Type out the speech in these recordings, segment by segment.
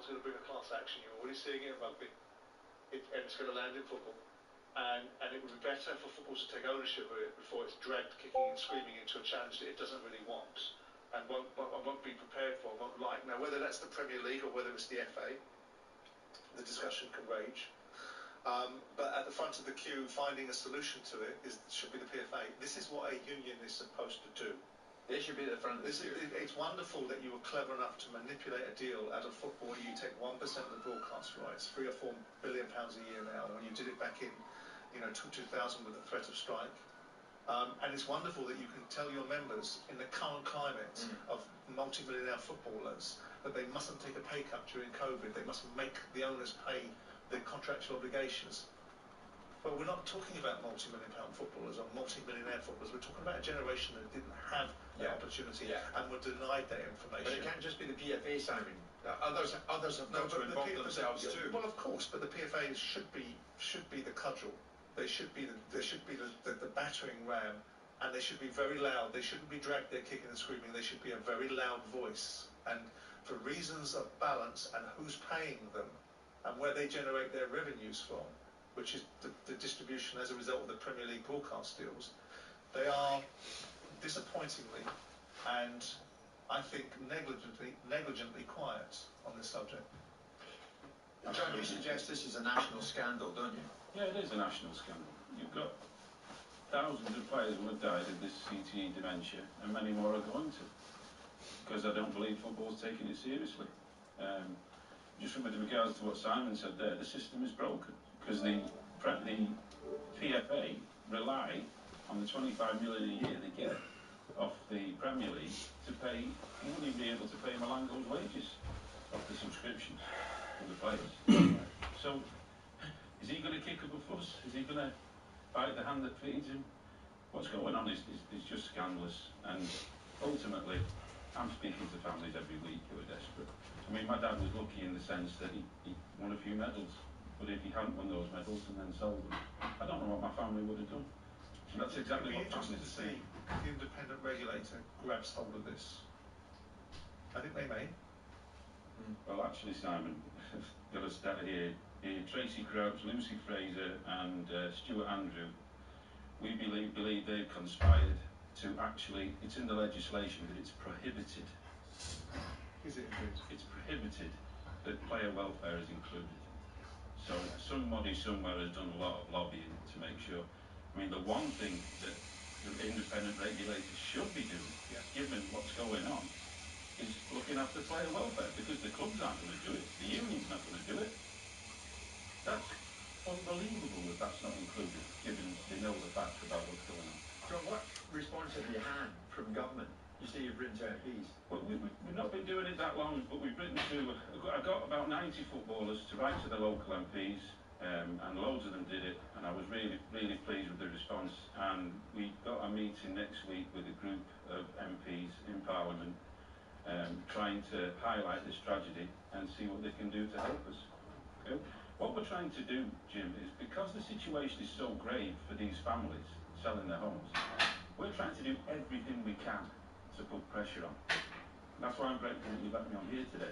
going to bring a class action. You're already seeing it in rugby, and it's going to land in football. And it would be better for football to take ownership of it before it's dragged kicking and screaming into a challenge that it doesn't really want and won't be prepared for, won't like. Now, whether that's the Premier League or whether it's the FA, the discussion can rage. But at the front of the queue, finding a solution to it should be the PFA. This is what a union is supposed to do. They should be at the front of the queue. It's wonderful that you were clever enough to manipulate a deal out of football where you take 1% of the broadcast rights, £3 or £4 billion a year now, when you did it back in 2000 with the threat of strike. And it's wonderful that you can tell your members in the current climate of multi-millionaire footballers that they mustn't take a pay cut during COVID. They must make the owners pay the contractual obligations. But we're not talking about multi-million-pound footballers or multi-millionaire footballers. We're talking about a generation that didn't have that opportunity and were denied that information. But it can't just be the PFA, Simon. Others have got to involve themselves too. Well, of course, but the PFA should be the cudgel. They should be the battering ram, and they should be very loud. They shouldn't be dragged there kicking and screaming. They should be a very loud voice. And for reasons of balance and who's paying them and where they generate their revenues from, which is the distribution as a result of the Premier League broadcast deals, they are disappointingly and I think negligently quiet on this subject. John, you suggest this is a national scandal, don't you? Yeah, it is a national scandal. You've got thousands of players who have died of this CTE dementia, and many more are going to, because I don't believe football's taking it seriously. Just with regards to what Simon said there, the system is broken, because the PFA rely on the 25 million a year they get off the Premier League to pay. You wouldn't even be able to pay Malango's wages off the subscriptions for the players. So, is he going to kick up a fuss? Is he going to bite the hand that feeds him? What's going on is just scandalous, and ultimately, I'm speaking to families every week who are desperate. I mean, my dad was lucky in the sense that he won a few medals, but if he hadn't won those medals and then sold them, I don't know what my family would have done. And that's exactly what families to see. The independent regulator grabs hold of this. I think they may. Well, actually, Simon, I've got a stat here. Tracy Crouch, Lucy Fraser, and Stuart Andrew, we believe they've conspired to actually, it's in the legislation, but it's prohibited. Is it indeed? It's prohibited that player welfare is included. So somebody somewhere has done a lot of lobbying to make sure. I mean, the one thing that the independent regulators should be doing, given what's going on, is looking after player welfare, because the clubs aren't going to do it. The union's not going to do it. That's unbelievable that that's not included, given they know the facts about what's going on. John, what response have you had from government? You say you've written to MPs. Well, we've not been doing it that long, but we've written to, I got about 90 footballers to write to the local MPs, and loads of them did it, and I was really, really pleased with the response. And we've got a meeting next week with a group of MPs in Parliament, trying to highlight this tragedy and see what they can do to help us. Okay? What we're trying to do, Jim, is because the situation is so grave for these families selling their homes, we're trying to do everything we can to put pressure on. And that's why I'm grateful that you let me on here today.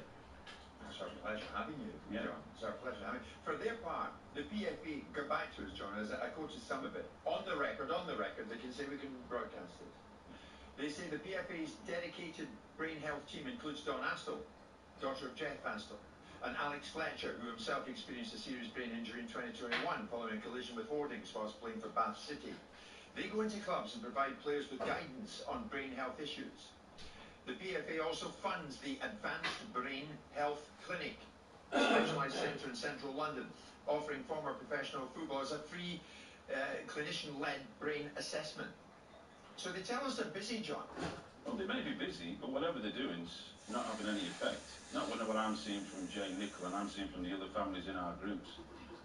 It's our pleasure having you, John. It's our pleasure having you. For their part, the PFA, go back to us, John, as I quoted some of it. On the record, they can say we can broadcast this. They say the PFA's dedicated brain health team includes Dawn Astle, daughter of Jeff Astle, and Alex Fletcher, who himself experienced a serious brain injury in 2021 following a collision with hoardings whilst playing for Bath City. They go into clubs and provide players with guidance on brain health issues. The PFA also funds the Advanced Brain Health Clinic, a specialised centre in central London, offering former professional footballers a free clinician-led brain assessment. So they tell us they're busy, John. Well, they may be busy, but whatever they're doing's not having any effect. Not what I'm seeing from Jane Nicholl and I'm seeing from the other families in our groups.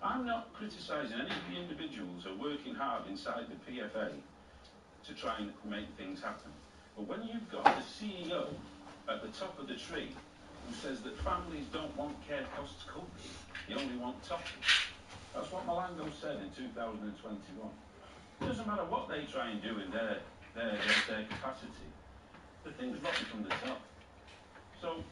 I'm not criticising any of the individuals who are working hard inside the PFA to try and make things happen. But when you've got the CEO at the top of the tree who says that families don't want care costs covered, they only want toppers. That's what Malango said in 2021. It doesn't matter what they try and do in their capacity. The thing's rotten from the top. So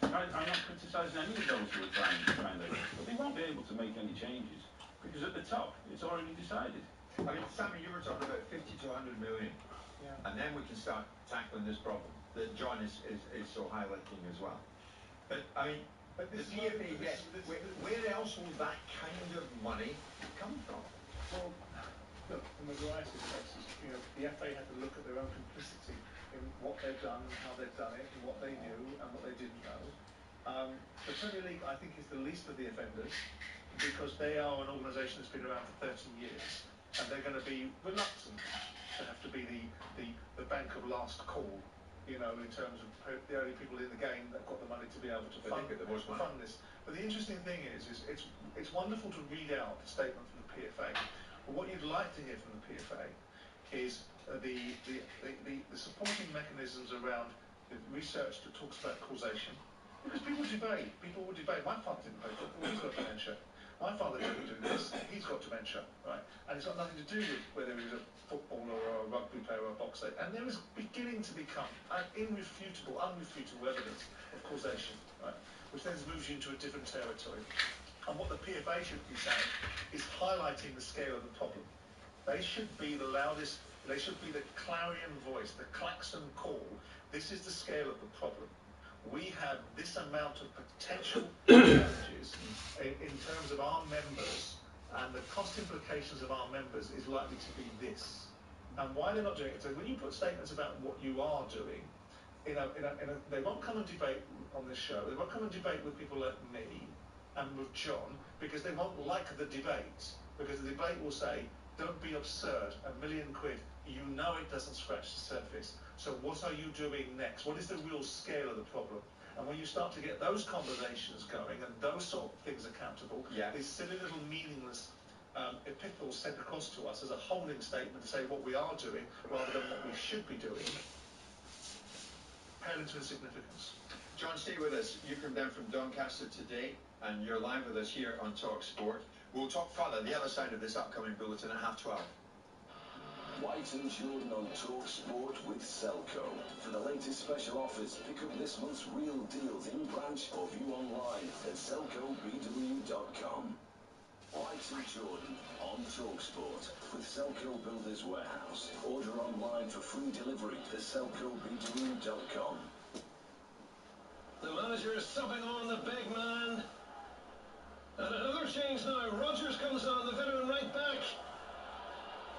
I'm not criticising any of those who are trying their best, but they won't be able to make any changes because at the top it's already decided. I mean, Sammy, you were talking about 50 to 100 million, and then we can start tackling this problem that John is so highlighting as well. But I mean, the PFA, yes. Where else will that kind of money come from? Well, look, from a variety of places. The FA had to look at their own complicity in what they've done and how they've done it and what they knew and what they didn't know. The Premier League, I think, is the least of the offenders because they are an organisation that's been around for 30 years and they're going to be reluctant to have to be the bank of last call, in terms of the only people in the game that have got the money to be able to fund this. But the interesting thing is it's wonderful to read out the statement from the PFA, but what you'd like to hear from the PFA is the supporting mechanisms around the research that talks about causation. Because people will debate. My father didn't play football, he's got dementia. My father didn't do this, he's got dementia, right? And it's got nothing to do with whether he's a footballer or a rugby player or a boxer. And there is beginning to become an unrefutable evidence of causation, right? Which then moves you into a different territory. And what the PFA should be saying is highlighting the scale of the problem. They should be the loudest, they should be the clarion voice, the klaxon call. This is the scale of the problem. We have this amount of potential challenges in terms of our members, and the cost implications of our members is likely to be this. And why they're not doing it, so when you put statements about what you are doing, they won't come and debate on this show, they won't come and debate with people like me and with John, because they won't like the debate, because the debate will say, don't be absurd, £1 million, you know it doesn't scratch the surface. So what are you doing next? What is the real scale of the problem? And when you start to get those conversations going and those sort of things accountable, these silly little meaningless epistles sent across to us as a holding statement to say what we are doing rather than what we should be doing, pale into insignificance. John, stay with us. You come down from Doncaster today, and you're live with us here on Talk Sport. We'll talk further the other side of this upcoming bulletin at 12:30. White and Jordan on Talk Sport with Selco. For the latest special offers, pick up this month's real deals in branch or view online at selcobw.com. White and Jordan on Talk Sport with Selco Builders Warehouse. Order online for free delivery at selcobw.com. The manager is subbing on the big man. And another change now. Rodgers comes on, the veteran right back.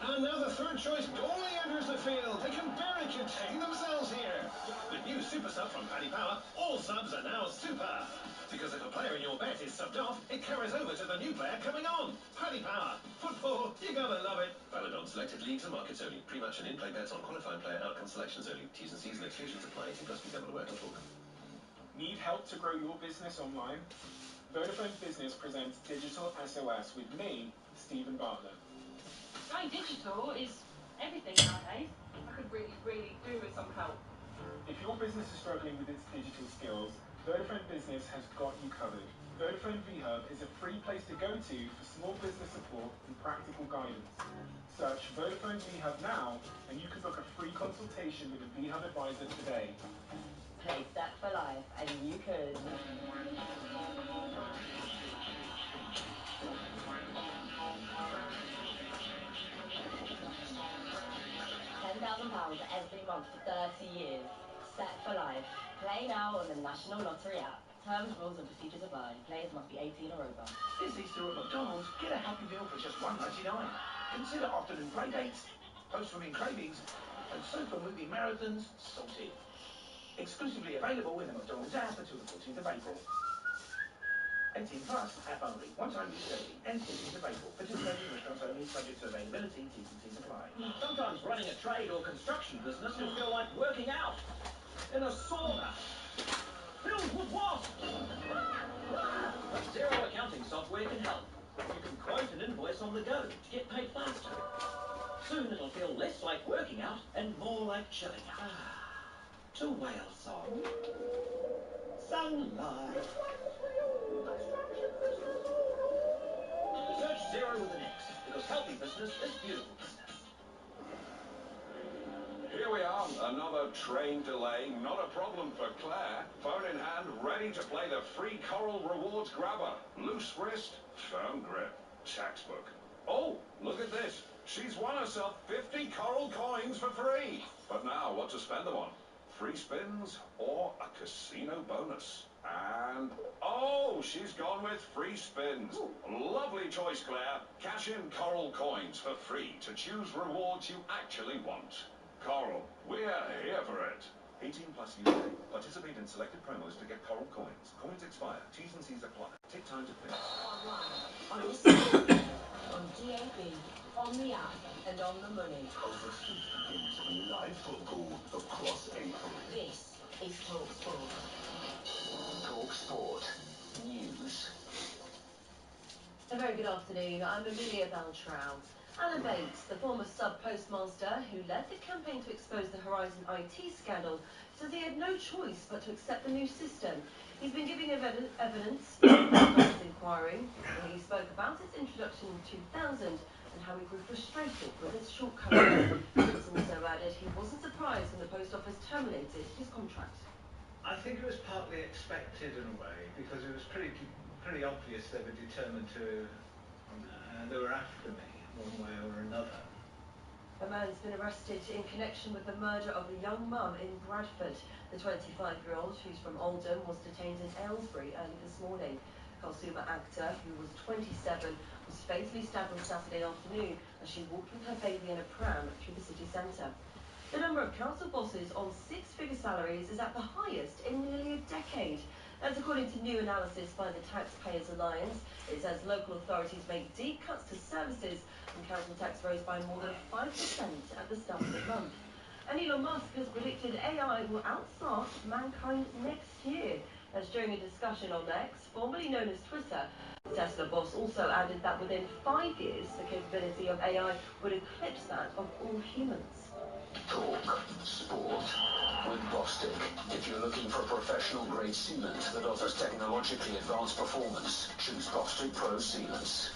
And now the third choice goalie enters the field. They can barely contain themselves here. With new super sub from Paddy Power, all subs are now super. Because if a player in your bet is subbed off, it carries over to the new player coming on. Paddy Power. Football, you gotta love it. Valid on selected leagues and markets only. Pre-match and in-play bets on qualifying player outcome selections only. T's and C's and exclusions apply. 18 plus BWare.org. Need help to grow your business online? Vodafone Business presents Digital SOS with me, Stephen Bartlett. Going digital is everything nowadays. I could really do with some help. If your business is struggling with its digital skills, Vodafone Business has got you covered. Vodafone VHub is a free place to go to for small business support and practical guidance. Search Vodafone VHub now, and you can book a free consultation with a VHub advisor today. Play Set for Life, and you could. £10,000 every month for 30 years. Set for Life. Play now on the National Lottery app. Terms, rules and procedures apply. Players must be 18 or over. This Easter at McDonald's, get a Happy Meal for just $1.99. Consider afternoon play dates, post-swimming cravings, and super movie marathons sorted. Exclusively available in the McDonald's app until the 14th of April. 18 plus, app only. One-time use only. Ends 14th of April. Participating restaurants only, subject to availability, T's and C's apply. Sometimes running a trade or construction business can feel like working out in a sauna. Filled with what? Xero accounting software can help. You can quote an invoice on the go to get paid faster. Soon it'll feel less like working out and more like chilling out. To whale song. Sunlight. Search Xero with an X, because healthy business is beautiful business. Here we are, Another train delay, not a problem for Claire. Phone in hand, ready to play the free Coral Rewards grabber. Loose wrist, firm grip. Textbook. Oh, look at this. She's won herself 50 Coral coins for free. But now, what to spend them on? Free spins or a casino bonus? And, oh, she's gone with free spins. Lovely choice, Claire. Cash in Coral coins for free to choose rewards you actually want. Coral, we're here for it. 18 plus UK. Participate in selected promos to get Coral coins. Coins expire. T's and C's apply. Take time to finish. Online, on your smartphone, on DAB, on the app, and on the money. Over 50 games of live football across April. This is Talk Sport. Talk Sport News. A very good afternoon. I'm Amelia Beltrao. Alan Bates, the former sub-postmaster who led the campaign to expose the Horizon IT scandal, says he had no choice but to accept the new system. He's been giving evidence in the inquiry, when he spoke about its introduction in 2000 and how he grew frustrated with its shortcomings. He's also added he wasn't surprised when the Post Office terminated his contract. I think it was partly expected in a way, because it was pretty obvious they were determined to, they were after me one way or another. A man's been arrested in connection with the murder of a young mum in Bradford. The 25-year-old, who's from Oldham, was detained in Aylesbury early this morning. Kalsuma Akhtar, who was 27, was fatally stabbed on Saturday afternoon as she walked with her baby in a pram through the city centre. The number of council bosses on six-figure salaries is at the highest in nearly a decade. That's according to new analysis by the Taxpayers Alliance. It says local authorities make deep cuts to services and council tax rose by more than 5% at the start of the month. And Elon Musk has predicted AI will outsmart mankind next year. As during a discussion on X, formerly known as Twitter, Tesla boss also added that within 5 years, the capability of AI would eclipse that of all humans. Talk Sport with Bostik. If you're looking for professional-grade sealant that offers technologically advanced performance, choose Bostik Pro Sealants.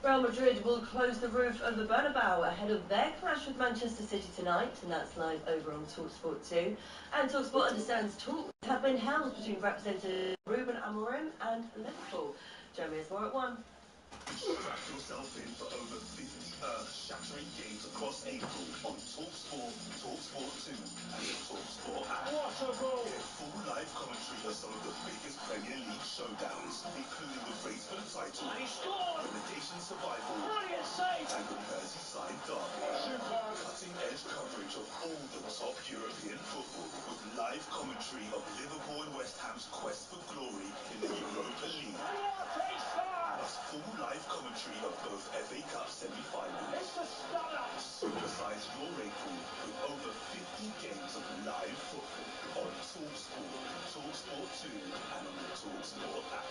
Real Madrid will close the roof of the Bernabeu ahead of their clash with Manchester City tonight, and that's live over on TalkSport 2. And TalkSport understands talks have been held between representatives Ruben Amorim and Liverpool. Jeremy has more at 1. Strap yourself in for over 50 earth-shattering games across April on TalkSport, TalkSport 2, and the TalkSport app. What a goal! Get full live commentary of some of the biggest Premier League showdowns, including the race for the title, And he scored! relegation survival, Brilliant save! and the Merseyside derby. Superb! Cutting-edge coverage of all the top European football, with live commentary of Liverpool and West Ham's quest for glory in the Europa League. What a start! Plus full live commentary of both FA Cup semi-finals. It's a stunner! Supersize your April with over 50 games of live football on TalkSport, TalkSport 2, and on the TalkSport app.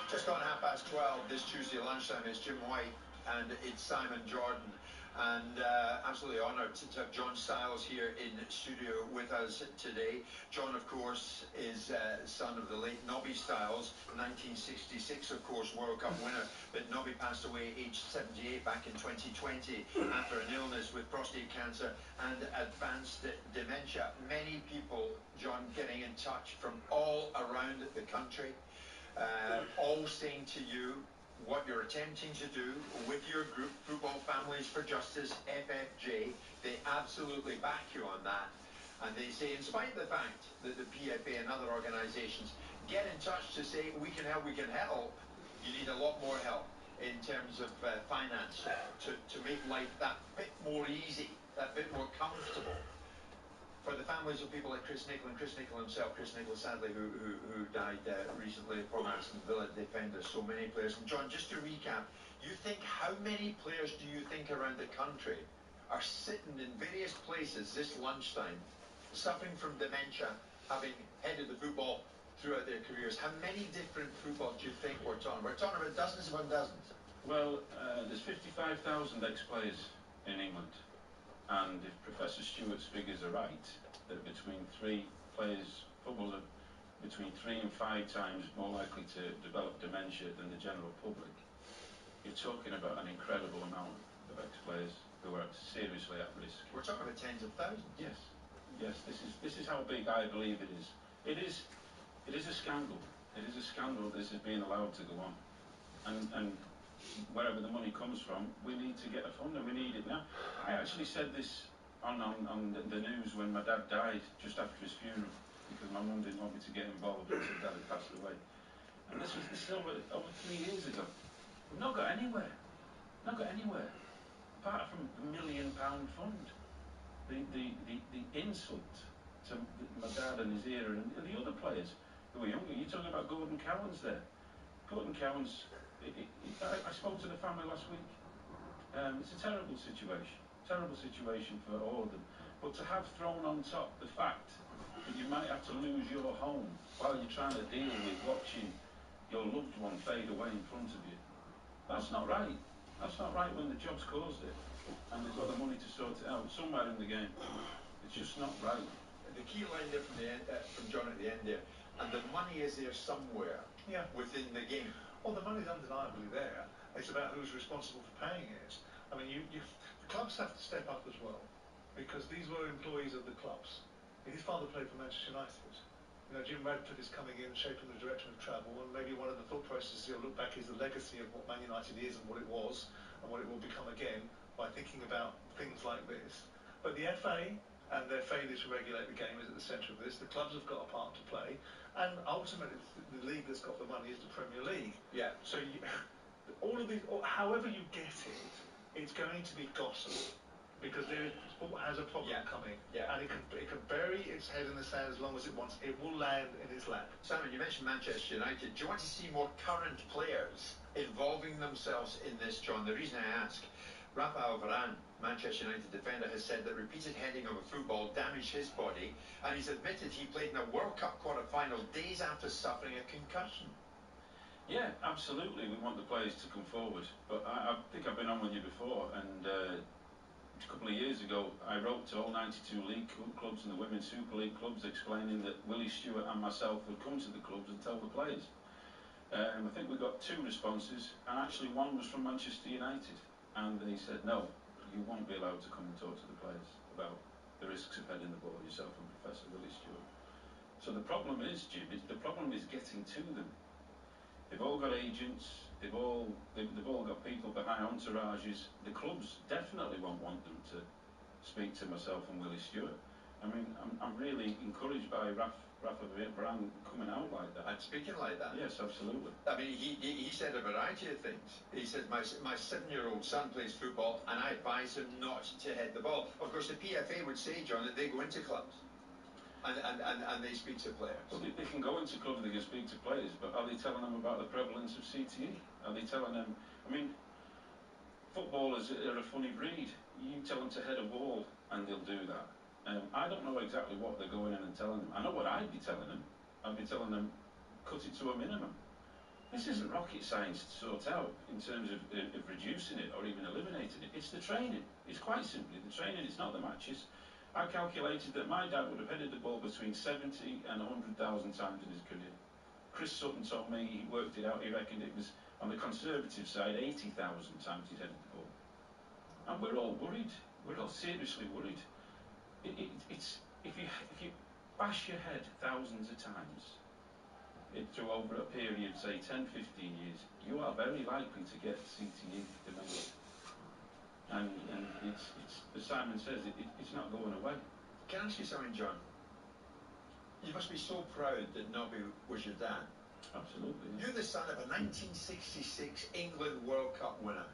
Just gone 12:30 this Tuesday lunchtime. It's Jim White and it's Simon Jordan. And absolutely honoured to have John Stiles here in studio with us today. John, of course, is son of the late Nobby Stiles, 1966, of course, World Cup winner. But Nobby passed away aged 78 back in 2020 after an illness with prostate cancer and advanced dementia. Many people, John, getting in touch from all around the country, all saying to you what you're attempting to do with your group, Football Families for Justice, FFJ. They absolutely back you on that. And they say, in spite of the fact that the PFA and other organisations get in touch to say, we can help, you need a lot more help in terms of finance to make life that bit more easy, that bit more comfortable for the families of people like Chris Nicholl and Chris Nicholl himself. Chris Nicholl, sadly, who died recently, former Aston Villa defender, so many players. And John, just to recap, how many players do you think around the country are sitting in various places this lunchtime, suffering from dementia, having headed the football throughout their careers? How many different footballs do you think we're talking? We're talking about dozens upon dozens. Well, there's 55,000 ex-players in England. And if Professor Stewart's figures are right, that between 3 players, footballers are between 3 and 5 times more likely to develop dementia than the general public, you're talking about an incredible amount of ex-players. who are seriously at risk. We're talking about tens of thousands. Yes, yes. This is how big I believe it is. It is a scandal. It is a scandal. This is being allowed to go on, and wherever the money comes from, we need to get a fund, and we need it now. I actually said this on the news when my dad died just after his funeral, because my mum didn't want me to get involved until Dad had passed away. And this was over 3 years ago. We've not got anywhere. Not got anywhere. Apart from the £1 million fund. The insult to my dad and his era and the other players who were younger. You're talking about Gordon Cowans there. Gordon Cowans, I spoke to the family last week. It's a terrible situation for all of them. But to have thrown on top the fact that you might have to lose your home while you're trying to deal with watching your loved one fade away in front of you, that's not right. That's not right when the job's caused it and they've got the money to sort it out somewhere in the game. It's just not right. The key line there from John at the end there, and the money is there somewhere within the game. Well, the money's undeniably there. It's about who's responsible for paying it. I mean, the clubs have to step up as well, because these were employees of the clubs. His father played for Manchester United. You know, Jim Radford is coming in, shaping the direction of travel, and maybe one of the thought processes he'll look back is the legacy of what Man United is and what it was and what it will become again by thinking about things like this. But the FA and their failure to regulate the game is at the centre of this. The clubs have got a part to play, and ultimately the league that's got the money is the Premier League. Yeah. So all of these, however you get it, it's going to be gossip. Because sport has a problem coming, and it can bury its head in the sand as long as it wants. It will land in its lap. Simon, you mentioned Manchester United. Do you want to see more current players involving themselves in this, John? The reason I ask, Rafael Varane, Manchester United defender, has said that repeated heading of a football damaged his body, and he's admitted he played in a World Cup quarter-final days after suffering a concussion. Yeah, absolutely. We want the players to come forward. But I think I've been on with you before, and a couple of years ago, I wrote to all 92 league clubs and the Women's Super League clubs explaining that Willie Stewart and myself would come to the clubs and tell the players. I think we got 2 responses, and actually one was from Manchester United, and they said, no, you won't be allowed to come and talk to the players about the risks of heading the ball yourself and Professor Willie Stewart. So the problem is, Jim, the problem is getting to them. They've all got agents, they've all got people behind entourages. The clubs definitely won't want them to speak to myself and Willie Stewart. I mean, I'm really encouraged by Rafa Varane coming out like that. And speaking like that? Yes, absolutely. I mean, he said a variety of things. He said, my 7-year-old son plays football, and I advise him not to head the ball. Of course, the PFA would say, John, that they go into clubs. And they speak to players. Well, they can go into clubs, they can speak to players, but are they telling them about the prevalence of CTE? Are they telling them, I mean, footballers are a funny breed. You tell them to head a ball and they'll do that. I don't know exactly what they're going in and telling them. I know what I'd be telling them. I'd be telling them, cut it to a minimum. This isn't rocket science to sort out in terms of reducing it or even eliminating it. It's the training. It's quite simply the training, it's not the matches. I calculated that my dad would have headed the ball between 70 and 100,000 times in his career. Chris Sutton told me, he worked it out, he reckoned it was, on the conservative side, 80,000 times he'd headed the ball. And we're all worried. We're all seriously worried. It's if you bash your head thousands of times through over a period, say 10, 15 years, you are very likely to get CTE dementia. And it's as Simon says, it's not going away. Can I ask you something, John? You must be so proud that Nobby was your dad. Absolutely. Yeah. You're the son of a 1966 England World Cup winner.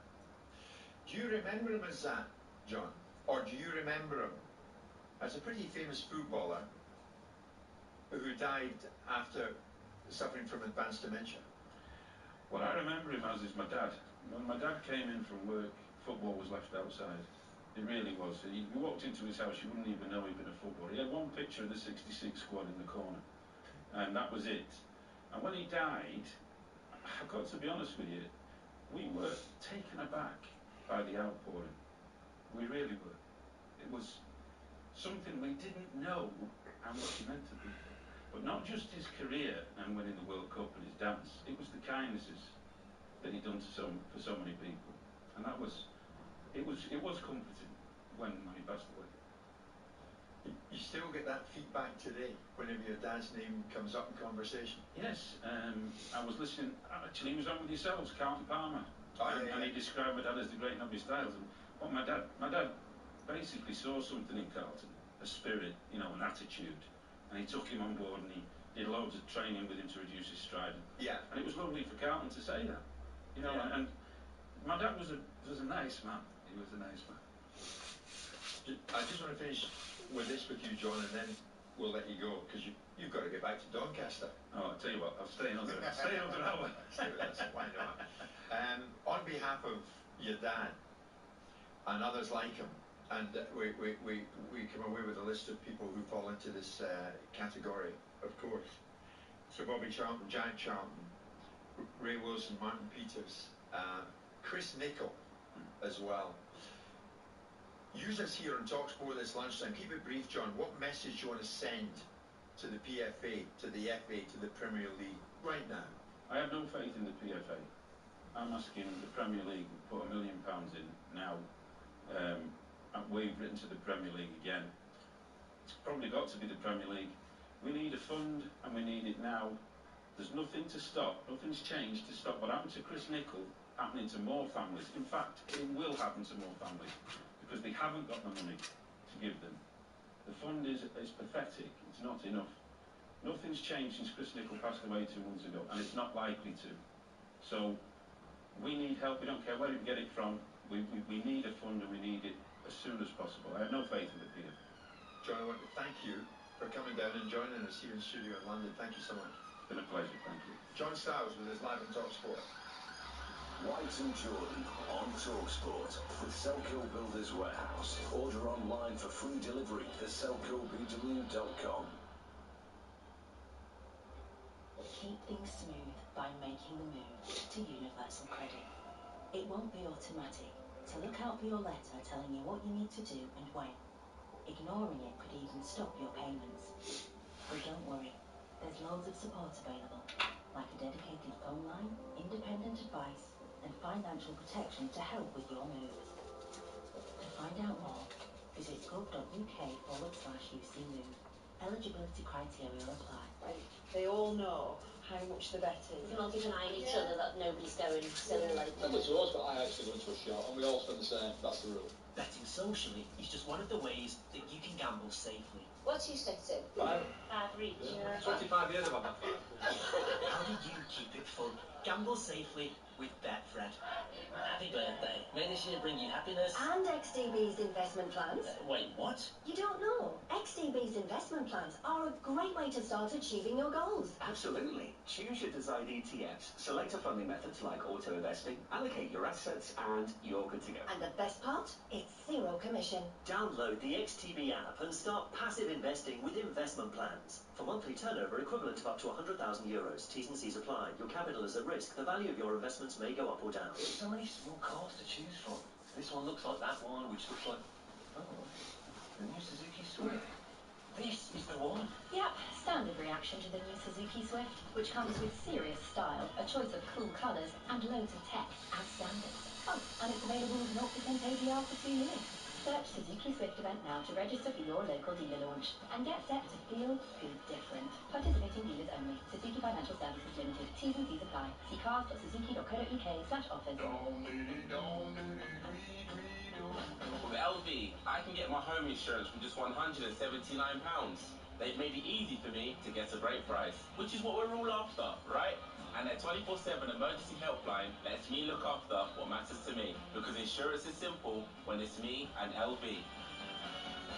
Do you remember him as that, John? Or do you remember him as a pretty famous footballer who died after suffering from advanced dementia? What I remember him as is my dad. When my dad came in from work, football was left outside. It really was. You walked into his house, you wouldn't even know he'd been a footballer. He had one picture of the '66 squad in the corner, and that was it. And when he died, I've got to be honest with you, we were taken aback by the outpouring. We really were. It was something we didn't know how much he meant to people. But not just his career and winning the World Cup and his dance, it was the kindnesses that he'd done for so many people. And that was it was comforting when he passed away. You still get that feedback today whenever your dad's name comes up in conversation? Yes, I was listening, actually he was on with yourselves, Carlton Palmer, and he described my dad as the great Nobby Stiles, and what my dad basically saw something in Carlton, a spirit, you know, an attitude, and he took him on board and he did loads of training with him to reduce his stride. Yeah. And it was lovely for Carlton to say that, you know, and my dad was a nice man, he was a nice man. I just want to finish with this with you, John, and then we'll let you go, because you've got to get back to Doncaster. Oh, I'll tell you what, I'll stay another hour. Why not? On behalf of your dad and others like him, and we come away with a list of people who fall into this category, of course. So Bobby Charlton, Jack Charlton, Ray Wilson, Martin Peters, Chris Nicholl as well. Use us here on TalkSport this lunchtime. Keep it brief, John. What message do you want to send to the PFA, to the FA, to the Premier League right now? I have no faith in the PFA. I'm asking the Premier League to put £1 million in now. We've written to the Premier League again. It's probably got to be the Premier League. We need a fund and we need it now. There's nothing to stop, nothing's changed to stop what happened to Chris Nicholl happening to more families. In fact, it will happen to more families because they haven't got the money to give them. The fund is pathetic, it's not enough. Nothing's changed since Chris Nicholl passed away 2 months ago, and it's not likely to. So we need help, we don't care where we get it from. We need a fund and we need it as soon as possible. I have no faith in the PFA. John, I want to thank you for coming down and joining us here in studio in London. Thank you so much. It's been a pleasure, thank you. John Stiles with us live on TalkSport. White and Jordan on TalkSport with Selco Builders Warehouse. Order online for free delivery at selcobw.com. Keep things smooth by making the move to Universal Credit. It won't be automatic, so look out for your letter telling you what you need to do and when. Ignoring it could even stop your payments. But don't worry, there's loads of support available, like a dedicated phone line, independent advice, and financial protection to help with your moves. To find out more, visit gov.uk/UCMove. Eligibility criteria apply. Right. They all know how much the bet is. We can all keep an eye on each other that nobody's going silly like that. Similar to us, but I actually go into a shop and we all spend the same. That's the rule. Betting socially is just one of the ways that you can gamble safely. What's you stakes in? 5. 5 each. Yeah. 25 years I've had that 5. How do you keep it fun? Gamble safely with Betfred. Happy birthday. May this year bring you happiness. And XTB's investment plans. Wait, what? You don't know? XTB's investment plans are a great way to start achieving your goals. Absolutely. Choose your desired ETFs, select a funding methods like auto investing, allocate your assets, and you're good to go. And the best part? It's zero commission. Download the XTB app and start passive investing with investment plans. For monthly turnover equivalent of up to €100,000. T's and C's apply. Your capital is at risk. The value of your investments may go up or down. So many small cars to choose from. This one looks like that one, which looks like... Oh, the new Suzuki Swift. This is the one. Yep, standard reaction to the new Suzuki Swift, which comes with serious style, a choice of cool colours, and loads of tech as standard. Oh, and it's available with 0% APR for 2 years. Search Suzuki Swift event now to register for your local dealer launch and get set to feel good different. Participating dealers only. Suzuki Financial Services Limited. T's and C's apply. See cars.suzuki.co.uk/offers. With LV, I can get my home insurance for just £179. They've made it easy for me to get a great price, which is what we're all after, right? And their 24/7 emergency helpline lets me look after what matters to me, because insurance is simple when it's me and LV.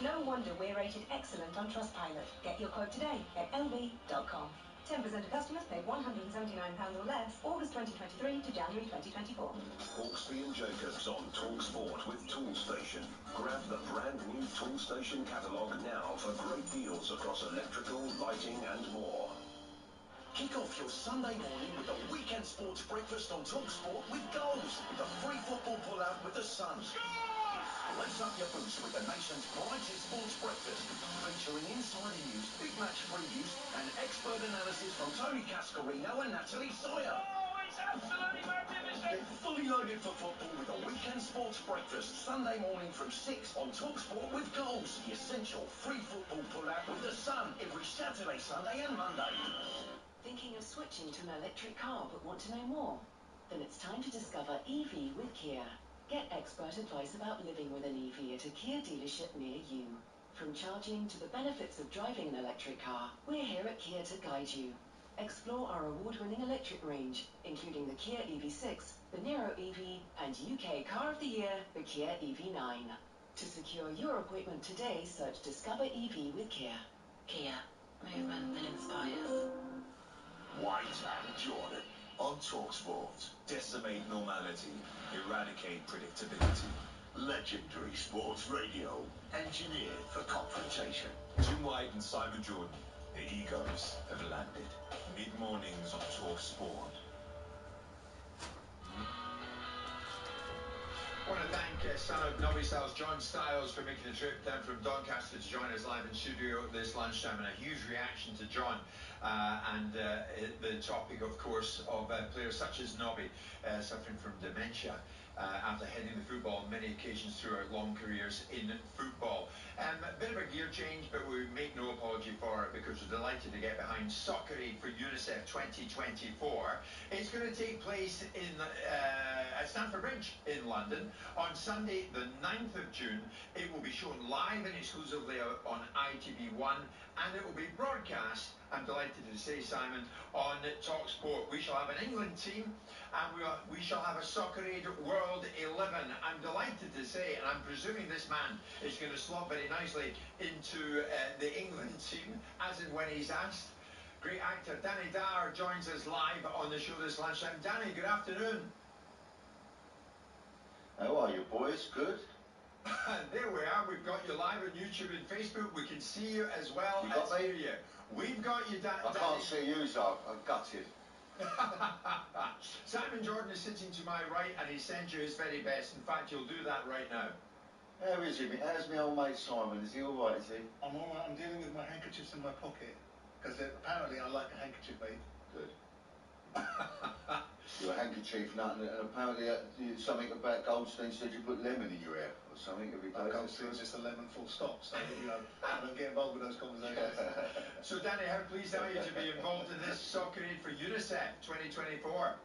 No wonder we're rated excellent on Trustpilot. Get your quote today at lv.com. 10% of customers paid £179 or less August 2023 to January 2024. Hawksby and Jacobs on TalkSport with Toolstation. Grab the brand new Toolstation catalogue now for great deals across electrical, lighting and more. Kick off your Sunday morning with the weekend sports breakfast on TalkSport with goals. With a free football pull-out with the Sun. Lace up your boots with the nation's brightest sports breakfast, featuring insider news, big match previews, and expert analysis from Tony Cascarino and Natalie Sawyer. It's absolutely magnificent. Get fully loaded for football with the Weekend Sports Breakfast, Sunday morning from 6 on TalkSport with Goals, the essential free football pull-out with the Sun every Saturday, Sunday and Monday. Thinking of switching to an electric car but want to know more? Then it's time to discover EV with Kia. Get expert advice about living with an EV at a Kia dealership near you. From charging to the benefits of driving an electric car, we're here at Kia to guide you. Explore our award-winning electric range, including the Kia EV6, the Niro EV, and UK Car of the Year, the Kia EV9. To secure your appointment today, search Discover EV with Kia. Kia. Movement that inspires. White and Jordan on TalkSport. Decimate normality. Eradicate predictability. Legendary sports radio. Engineered for confrontation. Jim White and Simon Jordan. The egos have landed. Mid-mornings on TalkSport. I want to thank son of Nobby Styles, John Styles, for making the trip down from Doncaster to join us live in studio this lunchtime, and a huge reaction to John and the topic, of course, of players such as Nobby suffering from dementia after heading the football on many occasions throughout long careers in football. A bit of a gear change, but we make no apology for it because we're delighted to get behind Soccer Aid for UNICEF 2024. It's going to take place at Stamford Bridge in London on Sunday the 9th of June. It will be shown live and exclusively on ITV1, and it will be broadcast, I'm delighted to say, Simon, on TalkSport. We shall have an England team, and we shall have a Soccer Aid World 11. I'm delighted to say, and I'm presuming this man is going to slot very nicely into the England team, as and when he's asked. Great actor Danny Dyer joins us live on the show this lunchtime. Danny, good afternoon. How are you, boys? Good? There we are. We've got you live on YouTube and Facebook. We can see you as well as hear you. We've got you, Danny. I can't see you, so I'm gutted. Simon Jordan is sitting to my right, and he sends you his very best. In fact, he'll do that right now. How is he? How's my old mate Simon? Is he all right, is he? I'm all right. I'm dealing with my handkerchiefs in my pocket. Because apparently I like a handkerchief, mate. Good. You're a handkerchief nut, and apparently something about Goldstein said you put lemon in your hair or something every day. Goldstein's just a lemon full stop, so you know, I don't get involved with those conversations. So Danny, how pleased are you to be involved in this Soccer Aid for UNICEF 2024?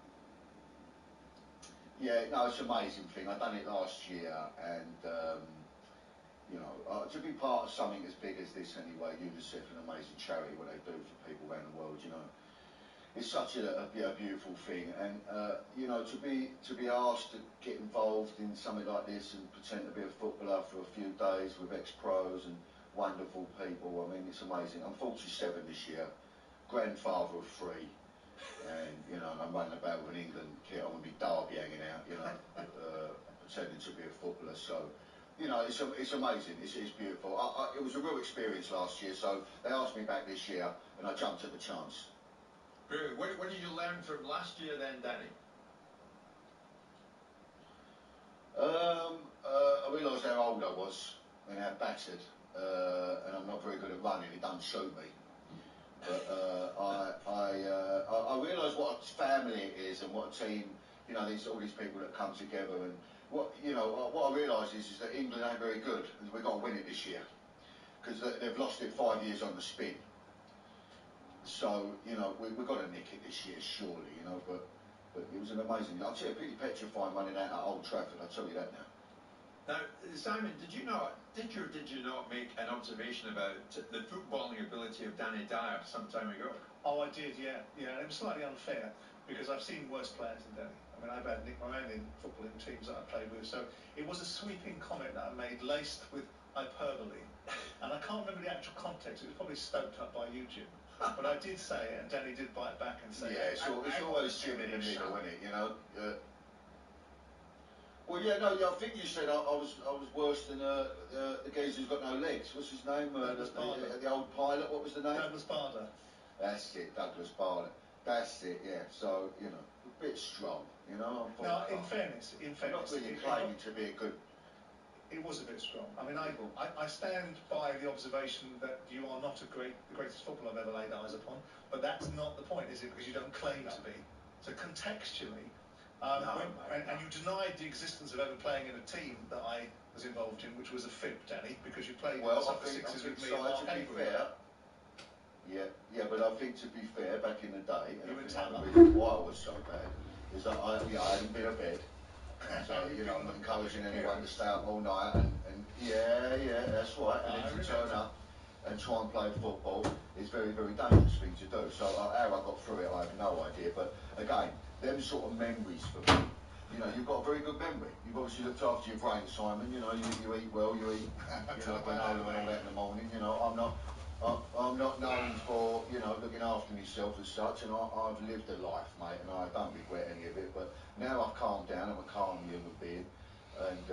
Yeah, no, it's an amazing thing. I done it last year, and you know, to be part of something as big as this anyway, UNICEF, an amazing charity, what they do for people around the world, you know. It's such a beautiful thing, and you know, to be asked to get involved in something like this and pretend to be a footballer for a few days with ex-pros and wonderful people, I mean, it's amazing. I'm 47 this year, grandfather of 3, and you know, I'm running about with an England kit on with my derby hanging out, you know, pretending to be a footballer. So, you know, it's amazing. It's beautiful. It was a real experience last year, so they asked me back this year, and I jumped at the chance. Brilliant. What did you learn from last year then, Danny? I realised how old I was and how battered, and I'm not very good at running. It doesn't suit me. But I realised what a family it is and what a team. You know, all these people that come together, and what I realised is that England ain't very good, and we've got to win it this year because they've lost it 5 years on the spin. So, you know, we've got to nick it this year, surely, you know, but it was an amazing... I'll tell you, pretty petrifying running out at Old Trafford, I'll tell you that now. Now, Simon, did you not make an observation about the footballing ability of Danny Dyer some time ago? Oh, I did, yeah. Yeah, and it was slightly unfair, because I've seen worse players than Danny. I mean, I've had Nick Moran in footballing teams that I played with, so it was a sweeping comment that I made, laced with hyperbole. And I can't remember the actual context, it was probably stoked up by you, Jim. But I did say it, and Danny did bite back and say, yeah, it's always Jim in the middle, isn't it? You know. Well, yeah, no, I think you said I was worse than the geezer who's got no legs. What's his name? The old pilot. What was the name? Douglas Bader. That's it, Douglas Bader. That's it. Yeah. So you know, a bit strong. You know. No, in fairness, not really claiming to be a good. It was a bit strong. I mean, I stand by the observation that you are not the greatest footballer I've ever laid eyes upon, but that's not the point, is it? Because you don't claim to be. So contextually, No, and you denied the existence of ever playing in a team that I was involved in, which was a fib, Danny, because you played well, in the I think sixes with me so. and Mark To be Avery. fair, yeah, but I think to be fair, back in the day, and You I were think one of Tanner. the reasons why I was so bad is that I hadn't been a bed. So, you know, I'm not encouraging anyone to stay up all night and yeah, that's right. And then to turn up and try and play football is very, very dangerous thing to do. So how I got through it, I have no idea. But again, them sort of memories for me, you know, you've got a very good memory. You've obviously looked after your brain, Simon. You know, you eat well, you eat, you know, granola and all that in the morning. You know, I'm not known for, you know, looking after myself as such, and I've lived a life, mate, and I don't regret any of it. But now I've calmed down. I'm a calm human being, and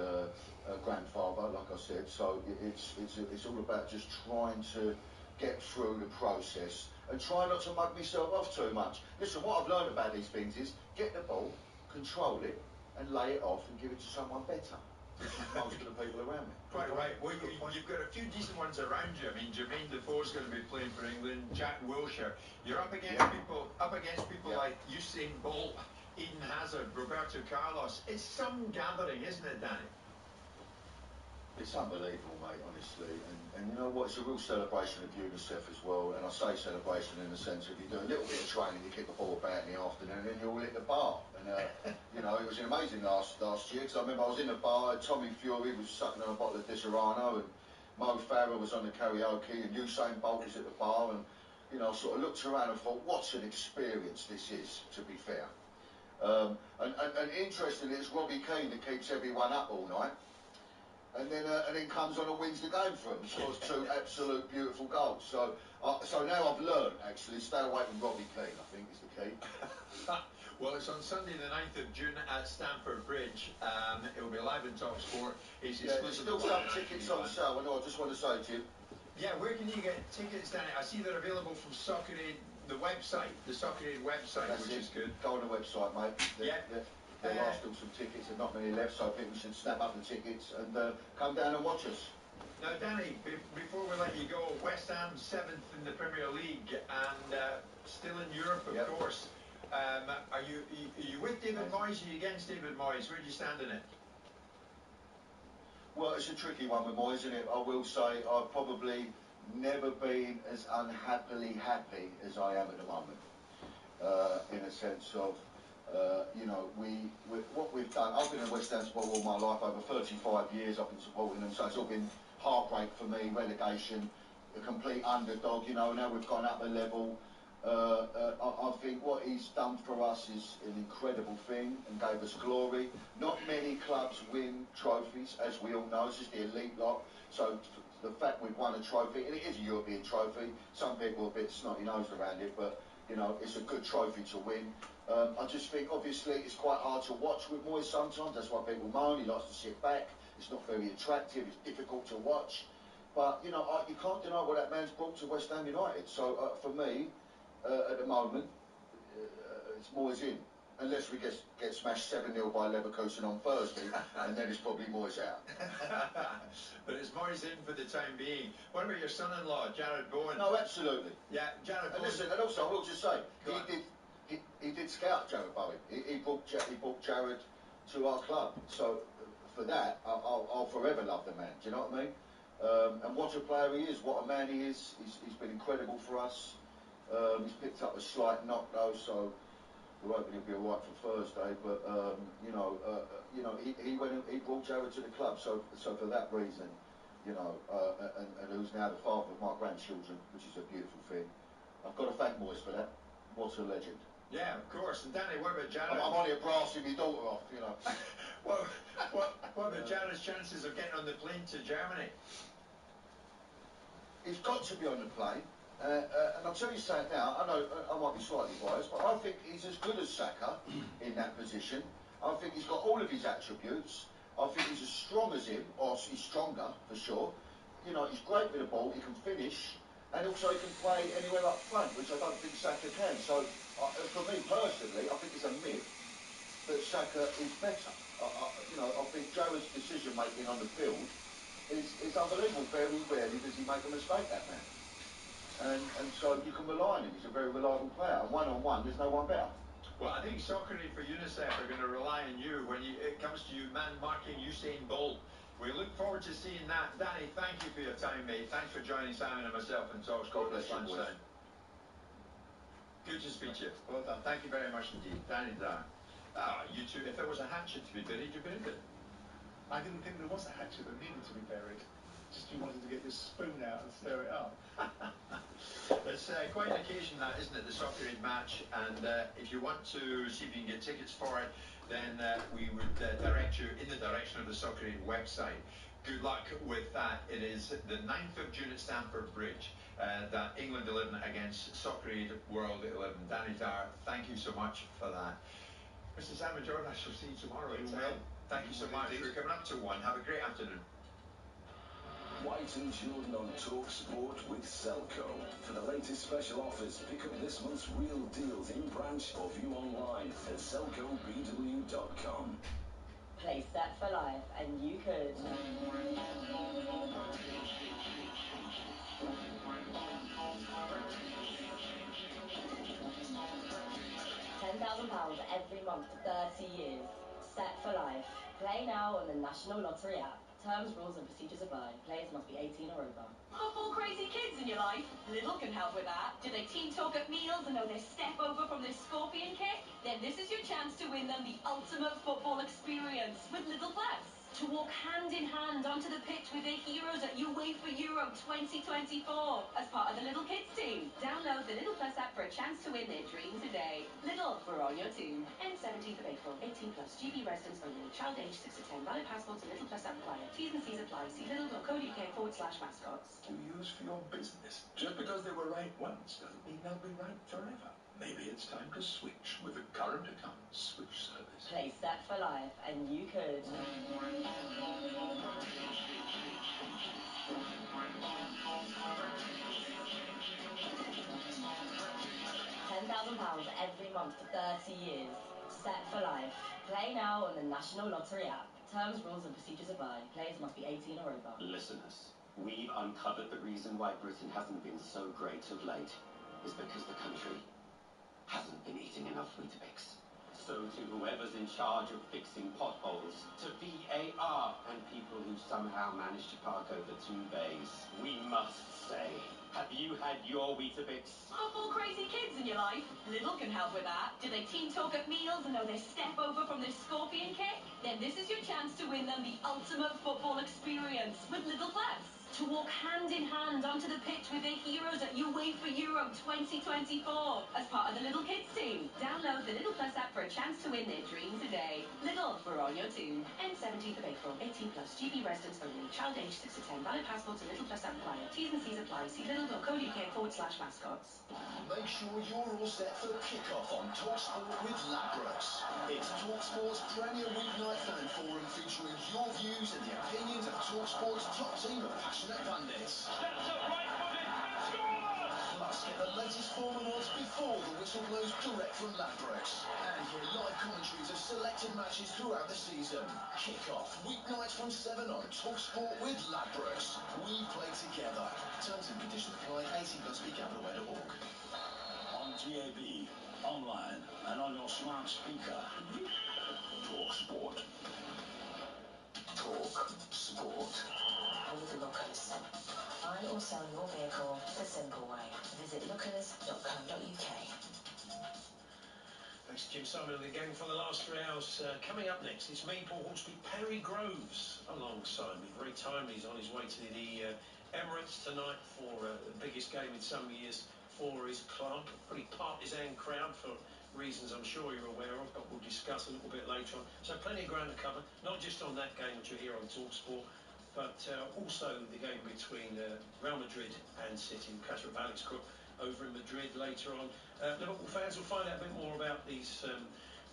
a grandfather, like I said. So it's all about just trying to get through the process and try not to mug myself off too much. Listen, what I've learned about these things is get the ball, control it, and lay it off and give it to someone better. Most of the people around me. Quite right. Well, you've got a few decent ones around you. I mean, Jermaine Defoe's going to be playing for England. Jack Wilshere. You're up against people like Usain Bolt, Eden Hazard, Roberto Carlos. It's some gathering, isn't it, Danny? It's unbelievable, mate, honestly. And you know what? It's a real celebration of UNICEF as well. And I say celebration in the sense of you do a little bit of training, you kick the ball about in the afternoon, and then you're all at the bar. And, you know, it was amazing last year, because I remember I was in the bar, Tommy Fury was sucking on a bottle of Disaronno, and Mo Farah was on the karaoke, and Usain Bolt was at the bar, and, you know, I sort of looked around and thought, what an experience this is, to be fair. And interestingly, it's Robbie Keane that keeps everyone up all night. And then comes on and wins the game for him. Scores two absolute beautiful goals. So now I've learned, actually, stay away from Robbie Keane, I think, is the key. Well, it's on Sunday the 9th of June at Stamford Bridge. It will be live in Talk Sport. It's There's still some tickets on sale. I know, I just want to say to you. Yeah, where can you get tickets, Danny? I see they're available from Soccer Aid, the website, That's which is good. Go on the website, mate. There are still some tickets, and not many left, so I think we should snap up the tickets and come down and watch us. Now, Danny, before we let you go, West Ham 7th in the Premier League and still in Europe, of course. Are you with David Moyes? Are you against David Moyes? Where do you stand in it? Well, it's a tricky one with Moyes, isn't it? I will say I've probably never been as unhappily happy as I am at the moment. In a sense of, you know, what we've done. I've been in West Ham sport all my life, over 35 years. I've been supporting them, so it's all been heartbreak for me. Relegation, a complete underdog. You know, now we've gone up a level. I think what he's done for us is an incredible thing and gave us glory. Not many clubs win trophies, as we all know. It's just the elite lot. So the fact we've won a trophy, and it is a European trophy. Some people are a bit snotty-nosed around it, but you know, it's a good trophy to win. I just think, obviously, it's quite hard to watch with Moyes sometimes. That's why people moan. He likes to sit back. It's not very attractive. It's difficult to watch. But, you know, you can't deny what that man's brought to West Ham United. So, for me, at the moment, it's Moyes in. Unless we get smashed 7-0 by Leverkusen on Thursday, and then it's probably Moyes out. But it's Moyes in for the time being. What about your son-in-law, Jared Bowen? No, absolutely. Yeah, Jared Bowen. Listen, and also I will just say, he did scout Jared Bowen. He brought Jared to our club. So for that, I'll forever love the man. Do you know what I mean? And what a player he is, what a man he is. He's been incredible for us. He's picked up a slight knock though, so we're hoping he'll be all right for Thursday. But you know, he brought Jared to the club. So for that reason, you know, and who's now the father of my grandchildren, which is a beautiful thing. I've got to thank Moyes for that. What a legend. Yeah, of course. And Danny, what about Jared? I'm only a brassing my daughter off, you know. What about Jared's chances of getting on the plane to Germany? He's got to be on the plane. And I'll tell you something now, I know I might be slightly biased, but I think he's as good as Saka in that position. I think he's got all of his attributes. I think he's as strong as him, or he's stronger, for sure. You know, he's great with the ball, he can finish, and also he can play anywhere up front, which I don't think Saka can. So, for me personally, I think it's a myth that Saka is better. You know, I think Jared's decision-making on the field is unbelievable. Very rarely does he make a mistake, that man. And so you can rely on him. He's a very reliable player. And one-on-one, there's no one better. Well, I think Soccer Aid for UNICEF are going to rely on you when it comes to you man marking Usain Bolt. We look forward to seeing that. Danny, thank you for your time, mate. Thanks for joining Simon and myself in TalkSport this lunchtime. Good to speak to you. Well done. Thank you very much indeed. Danny Dyer. You two, if there was a hatchet to be buried, you buried it. I didn't think there was a hatchet that needed to be buried. Just you wanted to get your spoon out and stir it up. It's quite an occasion, that, isn't it, the Soccer Aid match? And if you want to see if you can get tickets for it, then we would direct you in the direction of the Soccer Aid website. Good luck with that. It is the 9th of June at Stamford Bridge. That England 11 against Soccer Aid World 11. Danny Dyer, thank you so much for that. Mr. Simon Jordan, I shall see you tomorrow. Thank you so much for coming up to 1. Have a great afternoon. White and Jordan on TalkSport with Selco. For the latest special offers, pick up this month's real deals in branch or view online at selcobw.com. Play Set for Life, and you could. £10,000 every month for 30 years. Set for life. Play now on the National Lottery app. Terms, rules and procedures apply. Players must be 18 or over. Football crazy kids in your life? Lidl can help with that. Do they team talk at meals and know their step over from their scorpion kick? Then this is your chance to win them the ultimate football experience with Lidl Plus. To walk hand in hand onto the pitch with their heroes at UEFA Euro 2024 as part of the Lidl Kids team. Download the Lidl Plus app for a chance to win their dream today. Lidl, we're on your team. End 17th of April. 18 plus. GB residents only. Child age 6 to 10. Valid passports and Lidl Plus app required. T's and C's apply. See lidl.co.uk/mascots. To use for your business. Just because they were right once doesn't mean they'll be right forever. Maybe it's time to switch with the current account switch service. Play Set for Life, and you could. £10,000 every month for 30 years. Set for life. Play now on the National Lottery app. Terms, rules and procedures apply. Players must be 18 or over. Listeners, we've uncovered the reason why Britain hasn't been so great of late is because the country hasn't been eating enough Weetabix. So to whoever's in charge of fixing potholes, to VAR and people who somehow managed to park over 2 bays, we must say, have you had your Weetabix? Football crazy kids in your life? Lidl can help with that. Do they team talk at meals and know their step over from their scorpion kick? Then this is your chance to win them the ultimate football experience with Lidl Plus. To walk hand in hand onto the pitch with their heroes at UEFA Euro 2024 as part of the Lidl Kids team. Download the Lidl Plus app for a chance to win their dream today. Lidl, we're on your team. End 17th of April. 18 plus. GB residents only. Child age 6 to 10. Valid passports and Lidl Plus app required. T's and C's apply. See lidl.co.uk/mascots. Make sure you're all set for kick-off on TalkSport with Ladbrokes. It's TalkSport's Premier Weeknight Fan Forum featuring your views and the opinions of TalkSport's top team of passionate pundits. Steps up right-footed and scores! Plus, get the latest form and odds before the whistle blows direct from Ladbrokes. And hear live commentaries of selected matches throughout the season. Kick-off, weeknights from 7 on TalkSport with Ladbrokes. We play together. Terms and conditions apply. 18 plus. BeGambleAware.org. On DAB, online, and on your smart speaker. TalkSport. Talk Sport. With Lookers. Buy or sell your vehicle the simple way. Visit lookers.co.uk. Thanks to Jim Simon and the gang for the last 3 hours. Coming up next, it's me, Paul Hawksby, Perry Groves alongside me. Very timely, he's on his way to the Emirates tonight for the biggest game in some years for his club. Pretty partisan crowd for reasons I'm sure you're aware of, but we'll discuss a little bit later on. So plenty of ground to cover, not just on that game which you'll hear on TalkSport, but also the game between Real Madrid and City. We'll catch up with Alex Cook over in Madrid later on. Liverpool fans will find out a bit more about these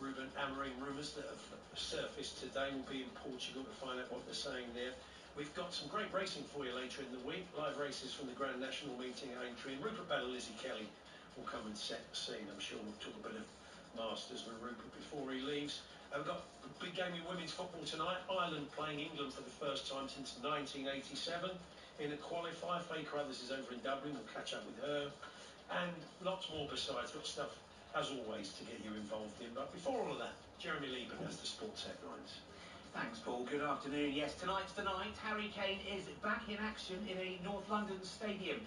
Ruben Amorim rumours that have surfaced today. We'll be in Portugal to find out what they're saying there. We've got some great racing for you later in the week. Live races from the Grand National meeting at Aintree. And Rupert Bell and Lizzie Kelly will come and set the scene. I'm sure we'll talk a bit of Masters with Rupert before he leaves. We've got a big game in women's football tonight. Ireland playing England for the first time since 1987 in a qualifier. Faye Carruthers is over in Dublin. We'll catch up with her. And lots more besides. Got stuff as always, to get you involved in. But before all of that, Jeremy Lieber has the sports headlines. Thanks, Paul. Good afternoon. Yes, tonight's the night. Harry Kane is back in action in a North London stadium.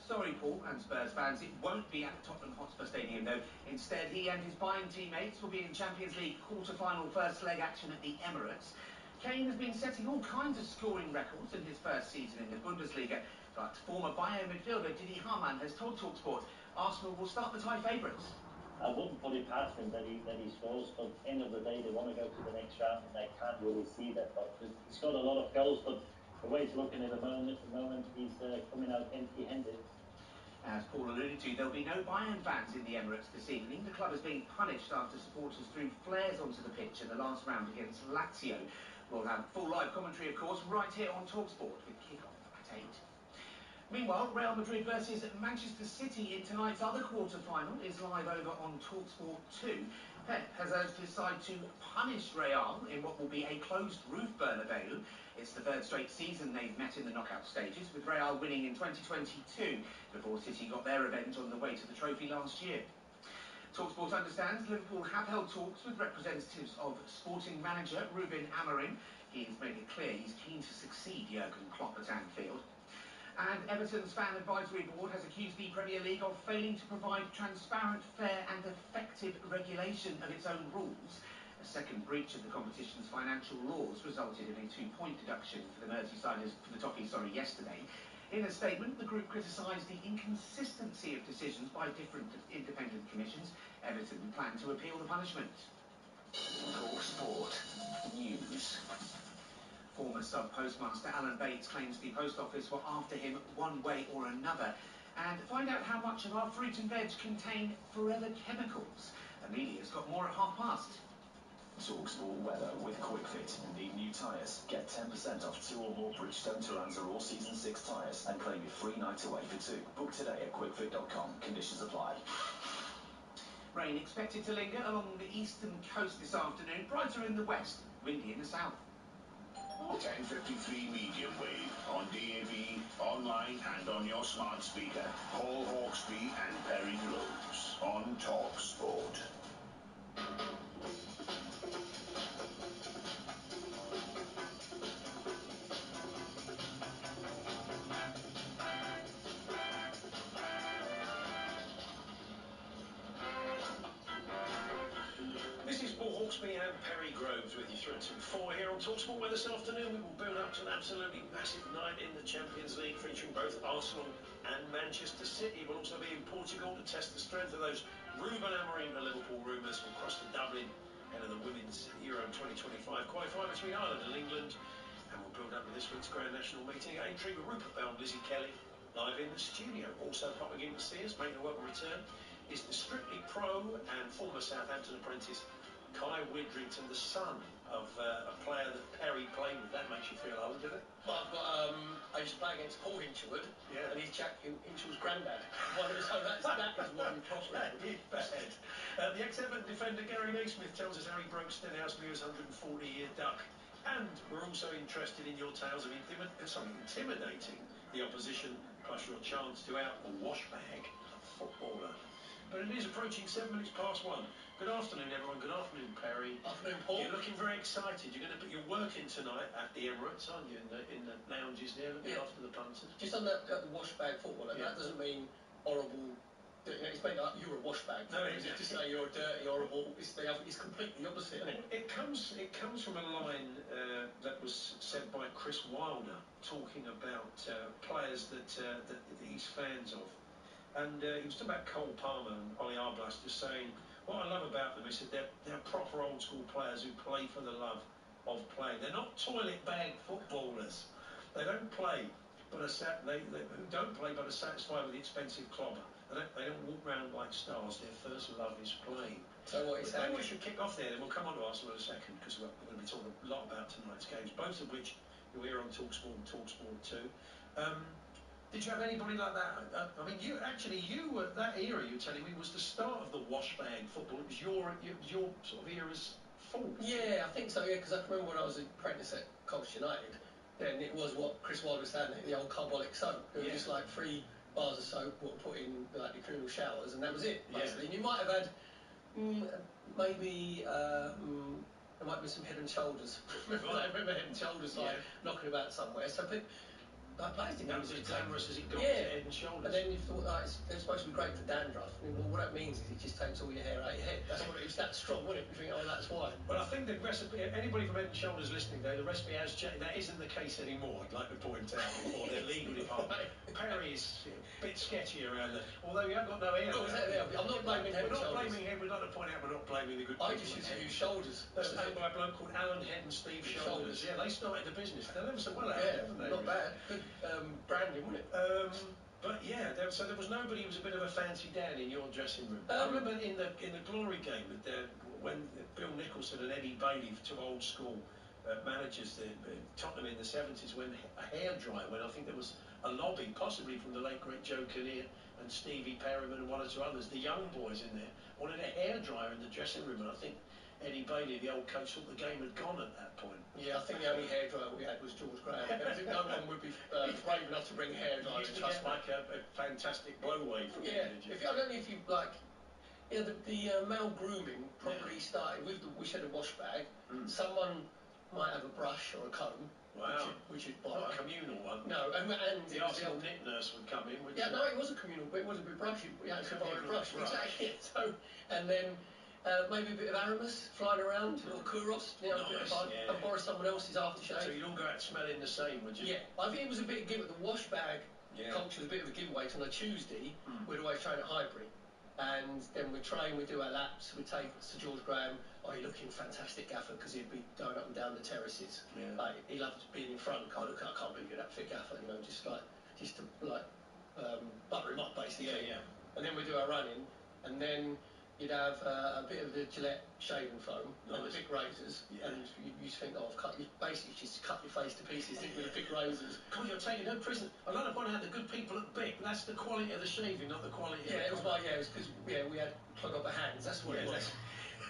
Sorry, Paul and Spurs fans, it won't be at Tottenham Hotspur Stadium, though. Instead, he and his Bayern teammates will be in Champions League quarter-final first leg action at the Emirates. Kane has been setting all kinds of scoring records in his first season in the Bundesliga, but former Bayern midfielder Didi Hamann has told TalkSport Arsenal will start the tie favourites. I wouldn't put it past him that he scores, but at the end of the day they want to go to the next round and they can't really see that. But he's got a lot of goals, but the way it's looking at the moment he's coming out empty-handed. As Paul alluded to, there'll be no Bayern fans in the Emirates this evening. The club is being punished after supporters threw flares onto the pitch in the last round against Lazio. We'll have full live commentary, of course, right here on TalkSport with kick-off at 8. Meanwhile, Real Madrid versus Manchester City in tonight's other quarter-final is live over on TalkSport 2. Pep has urged his side to punish Real in what will be a closed-roof Bernabeu. It's the third straight season they've met in the knockout stages, with Real winning in 2022, before City got their revenge on the way to the trophy last year. TalkSport understands Liverpool have held talks with representatives of sporting manager Ruben Amorim. He's made it clear he's keen to succeed Jurgen Klopp at Anfield. And Everton's fan advisory board has accused the Premier League of failing to provide transparent, fair and effective regulation of its own rules. A second breach of the competition's financial laws resulted in a 2-point deduction for the Merseyside Toffees yesterday. In a statement, the group criticised the inconsistency of decisions by different independent commissions. Everton plan to appeal the punishment. TalkSport News. Former sub-postmaster Alan Bates claims the post office were after him one way or another. And find out how much of our fruit and veg contain forever chemicals. Amelia's got more at past. TalkSport weather with QuickFit. Need new tyres? Get 10% off 2 or more Bridgestone Turanza All Season 6 tyres and claim your free night away for 2. Book today at quickfit.com. Conditions apply. Rain expected to linger along the eastern coast this afternoon. Brighter in the west, windy in the south. 1053 medium wave on DAB, online and on your smart speaker. Paul Hawksby and Perry Groves on TalkSport. This is Paul Hawksby and Perry Groves with you through to 4 here on TalkSport, where this afternoon we will build up to an absolutely massive night in the Champions League, featuring both Arsenal and Manchester City. We'll also be in Portugal to test the strength of those Ruben Amorim to Liverpool rumours. We'll cross to Dublin ahead of the Women's Euro 2025 qualifier between Ireland and England. And we'll build up to this week's Grand National meeting at Aintree with Rupert Bell and Lizzie Kelly live in the studio. Also popping in to see us, making a welcome return, is the Strictly Pro and former Southampton apprentice Kai Widrington, the son of a player that Perry played with. That makes you feel old, doesn't it? Well, I used to play against Paul Hinchwood, and he's Jack Hinchwood's granddad. So that is one proper. The ex-Everton defender Gary Naismith tells us how he broke Stenhouse Muir's 140-year duck. And we're also interested in your tales of intimidating the opposition, plus your chance to out a washbag footballer. But it is approaching 7 minutes past 1. Good afternoon, everyone. Good afternoon, Perry. Afternoon, Paul. You're looking very excited. You're working tonight at the Emirates, aren't you? In the lounges there, looking after the punters. Just on that washbag footballer, that doesn't mean horrible. It's made like you're a washbag. No, exactly. To say you're dirty, horrible. It's completely the opposite, isn't it? It comes from a line that was said by Chris Wilder, talking about players that he's fans of. And he was talking about Cole Palmer and Ollie Arblas, just saying, what I love about them is that they're proper old school players who play for the love of playing. They're not toilet bag footballers. They don't play, but are satisfied with the expensive clobber. They don't walk around like stars. Their first love is playing. So what is that? Maybe we should kick off there, then we'll come on to Arsenal in a second, because we're going to be talking a lot about tonight's games, both of which you'll hear on TalkSport and TalkSport 2. Did you have anybody like that? I mean, you were that era. You're telling me was the start of the washbag football. It was your sort of era's fault. Yeah, I think so. Yeah, because I can remember when I was an apprentice at Colchester United, then it was what Chris Wilder was saying, the old carbolic soap. It was just like three bars of soap were put in like the communal showers, and that was it basically. And you might have had maybe there might be some Head and Shoulders. remember Head and Shoulders like knocking about somewhere. So like players didn't That was as glamorous as it got. Yeah. Head and Shoulders. And then you thought like, they're supposed to be great for dandruff. I mean, well, what that means is it just takes all your hair out of your head. That's what it's that strong, wouldn't it? You think, oh, that's why. Well, I think the recipe, anybody from Head and Shoulders listening though, the recipe has changed. That isn't the case anymore, I'd like to point out, before their legal department. Perry is a bit sketchy around there, although you haven't got no hair. I'm not blaming Head and Shoulders. We're not blaming Head, we'd like to point out we're not blaming the good people. I just used to use Shoulders. That's owned by a bloke called Alan Head and Steve Shoulders. Yeah, they started the business. They're never so well out, haven't they? Not bad. Good branding, wasn't it? But yeah, so there was nobody who was a bit of a fancy Dan in your dressing room. I remember in the Glory game when Bill Nicholson and Eddie Bailey, two old school managers, Tottenham in the 70s, when a hairdryer, when I think there was a lobby, possibly from the late great Joe Kinnear and Stevie Perryman and one or two others, the young boys in there wanted a hairdryer in the dressing room, and I think Eddie Bailey, the old coach, thought the game had gone at that point. Yeah, I think the only hairdryer we had was George Graham. No one would be brave enough to bring a hairdryer. You used to get like a fantastic blowaway from it, did you? I don't know if you like. Yeah, the male grooming probably started with the we said a wash bag. Someone might have a brush or a comb. Wow. Which you'd buy. Not a communal one. No, and the Arsenal knit nurse would come in. No, it was a communal, but it wasn't a brush. You actually borrowed a brush. Exactly. So, and then maybe a bit of Aramis flying around, or Kouros, a bit of fun, and borrow someone else's aftershave. So you'd all go out smelling the same, would you? Yeah, I think it was a bit of the wash bag culture was a bit of a giveaway. So on a Tuesday, we'd always train at Highbury. And then we'd train, we'd do our laps, we'd take Sir George Graham, you're looking fantastic, Gaffer, because he'd be going up and down the terraces. Yeah. Like, he loved being in front, I can't believe you're that fit, Gaffer, just to butter him up, basically. Yeah. And then we'd do our running, and then you'd have a bit of the Gillette shaving foam and the big razors, and you think, you basically just cut your face to pieces, didn't you, with the big razors. God, you're taking no prison. I'd like to point out the good people at Bic, that's the quality of the shaving, not the quality of the it was because we had plug up our hands, that's what it was.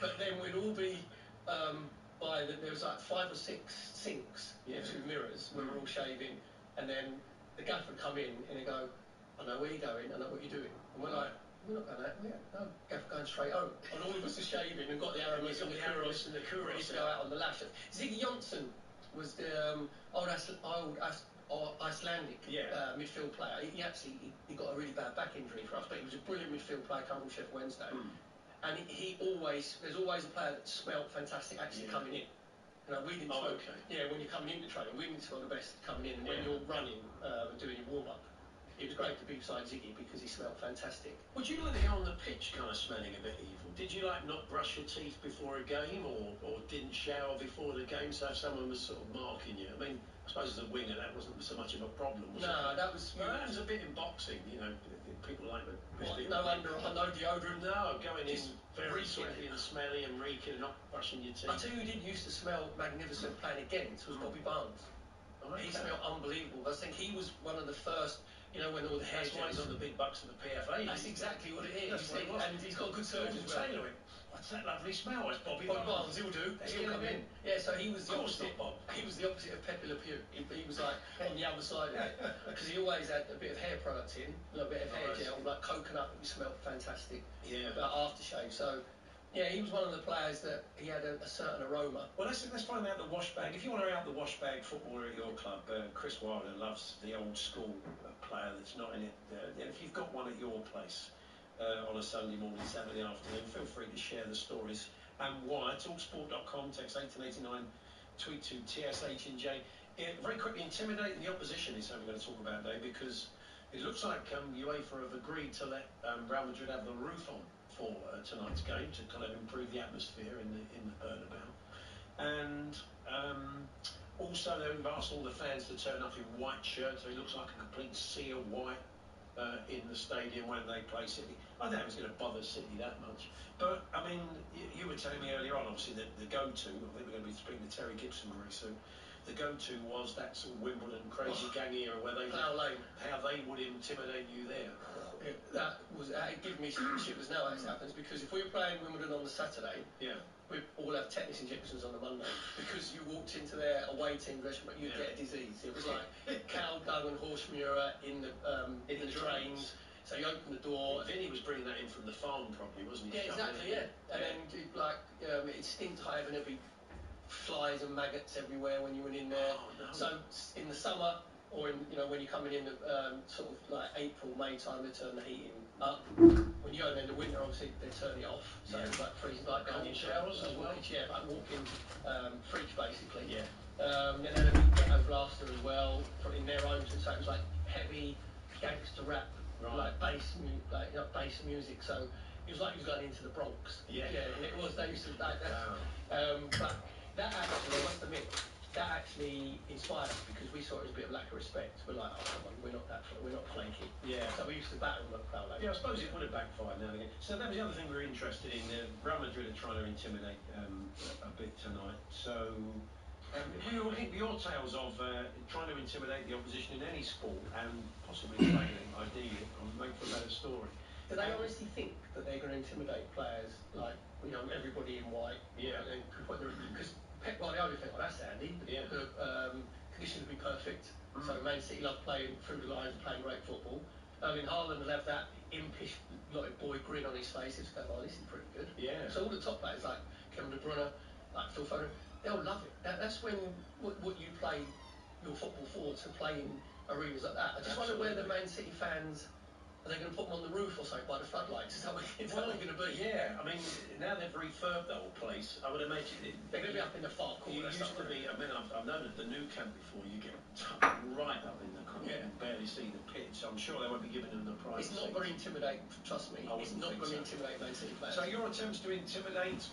But then we'd all be there was like 5 or 6 sinks with mirrors, we were all shaving, and then the gaffer would come in and he'd go, I know where you're going, I know what you're doing. And we're like, we're not going that, no, gaffer going straight home. And all of us are shaving and got the Aramis and the Kouros and the Kouros to go out on the lash. Ziggy Johnson was the old Icelandic midfield player. He got a really bad back injury for us, but he was a brilliant midfield player coming from Sheffield Wednesday. And there's always a player that smelled fantastic actually coming in. We didn't smell, when you're coming into training, we didn't smell the best coming in. And when you're running and doing your warm-up, it was great to be beside Ziggy because he smelled fantastic. Would you like to go on the pitch kind of smelling a bit evil? Did you not brush your teeth before a game or didn't shower before the game so if someone was sort of marking you? I mean, I suppose as a winger that wasn't so much of a problem, was it? No, that was a bit in boxing, people like the... no deodorant. No, going in very sweaty and smelly and reeking and not brushing your teeth. I tell you who didn't used to smell magnificent playing against was Bobby Barnes. He smelled unbelievable. I think he was one of the first... when all the hair... That's why he's on the big bucks of the PFA. That's exactly what it is. That's what it was. And he's got a good surgeon as well. What's that lovely smell? It's Bobby Barnes. He'll do. He'll come in. Yeah, so he was the opposite. Bob. He was the opposite of Pepe Le Pew. He was like on the other side of it because he always had a bit of hair product in, a little bit of hair gel, like coconut, that smelled fantastic. Yeah. Aftershave. So. Yeah, he was one of the players that he had a certain aroma. Well, let's find out the wash bag. If you want to out the wash bag footballer at your club, Chris Wilder loves the old school player that's not in it. If you've got one at your place on a Sunday morning, Saturday afternoon, feel free to share the stories and why. Talksport.com, text 1889, tweet to TSH&J. Very quickly, intimidating the opposition is something we're going to talk about today because it looks like UEFA have agreed to let Real Madrid have the roof on for tonight's game to kind of improve the atmosphere in the Bernabeu, and also they've asked all the fans to turn up in white shirts, so it looks like a complete sea of white in the stadium when they play City. I don't think it's going to bother City that much, but I mean, you were telling me earlier on, obviously the go-to. I think we're going to be speaking to Terry Gibson very soon. the go-to was that sort of Wimbledon crazy gang era where they Plough Lane. how they would intimidate you there. That was it gave me shivers now as it happens, because if we were playing Wimbledon on the Saturday, Yeah. we all have tetanus injections on the Monday because you walked into their away team dressing room, you'd get a disease. It was like cow dung and horse manure in the drains. So you open the door. Vinny was bringing that in from the farm, probably, wasn't he? Yeah, exactly. Yeah, and then it stink hive and there'd be flies and maggots everywhere when you went in there. Oh, no. So in the summer, or in, when you're coming in sort of like April, May time, they turn the heating up. When you go in the winter, obviously they turn it off. So it's like freezing, like Cold showers as well. Yeah, like walking fridge basically. Yeah. Then had a big ghetto blaster as well, put in their own. So it was like heavy gangster rap, like bass music. So it was like he was going into the Bronx. Yeah. And it was. They used to like that. But that actually, I must admit, that actually inspired us because we saw it as a bit of lack of respect. We're like, oh come on, we're not flaky. Yeah. So we used to battle them at Plough Lane. Yeah, I suppose it would have backfired now and again. So that was the other thing we were interested in. Real Madrid are trying to intimidate a bit tonight. So we will keep your tales of trying to intimidate the opposition in any sport and possibly failing, ideally, and make for a better story. Do they honestly think that they're going to intimidate players like everybody in white? Yeah. Because Pep Guardiola think, well, that's handy. Yeah. The conditions would be perfect. So Man City love playing through the lines and playing great football. Erling Haaland will have that impish little boy grin on his face. It's going, oh, this is pretty good. Yeah. So all the top players like Kevin De Bruyne, like Phil Foden, they'll love it. That's when what you play your football for, to play in arenas like that. I just wonder where the Man City fans. Are they going to put them on the roof or something by the floodlights? Is that what it's going to be? Yeah, I mean, now they've refurbed the whole place. I would imagine they're going to be up in the far corner. It used to be. I mean, I've known at the new camp before. You get right up in the corner and barely see the pitch. I'm sure they won't be giving them the prize. It's not going to intimidate. Trust me, it's not going to intimidate Man City players. So your attempts to intimidate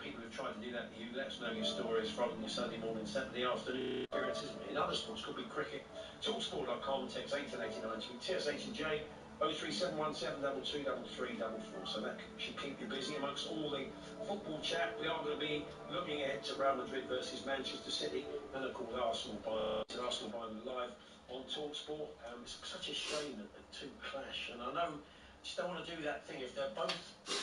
people who've tried to do that to you, let us know your stories from your Sunday morning, Saturday afternoon experiences in other sports. Could be cricket. Talksport.com, text 1889 to TSH and J 03717 223344. So that should keep you busy amongst all the football chat. We are going to be looking ahead to Real Madrid versus Manchester City, and of course Arsenal Bayern live on Talksport. It's such a shame that the two clash, and I know you just don't want to do that thing if they're both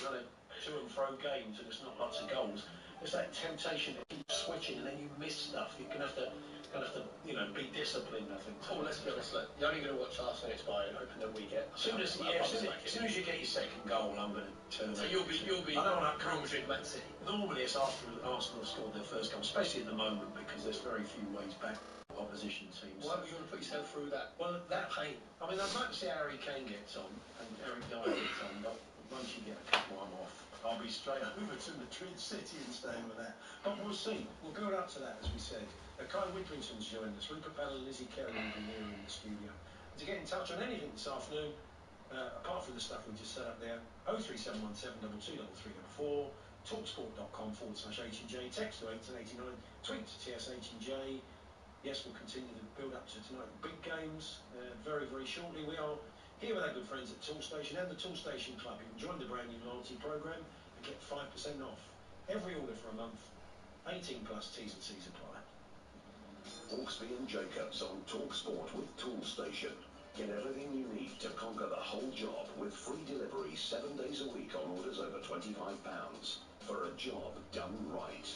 kind of to and fro games and it's not lots of goals. There's that temptation to keep switching and then you miss stuff. You're going to have to be disciplined, I think. Oh, let's be honest, look, you're only going to watch Arsenal against Bayern, hoping that we get. As soon as you get your second goal, I'm going to turn. So you'll be. I don't want to Real Madrid, Man City. Normally it's after Arsenal have scored their first goal, especially at the moment because there's very few ways back opposition teams. Why would you want to put yourself through that? Well, that pain. I mean, I'd like to see how Harry Kane gets on and Eric Dyer gets on, but once you get a couple, I'm off. I'll be straight over to Madrid City and staying with that. But we'll see. We'll build up to that, as we said. Kai Widrington's joined us. Rupert Bell and Lizzie Kelly will be here in the studio. To get in touch on anything this afternoon, apart from the stuff we just set up there, 03717 223344, talksport.com/H&J, text to 1889, tweet to TSH&J. Yes, we'll continue to build up to tonight. Big games very, very shortly. We are here with our good friends at Toolstation and the Toolstation Club. You can join the brand new loyalty program and get 5% off every order for a month. 18 plus T's and C's apply. Hawksby and Jacobs on TalkSport with Toolstation. Get everything you need to conquer the whole job with free delivery 7 days a week on orders over £25 for a job done right.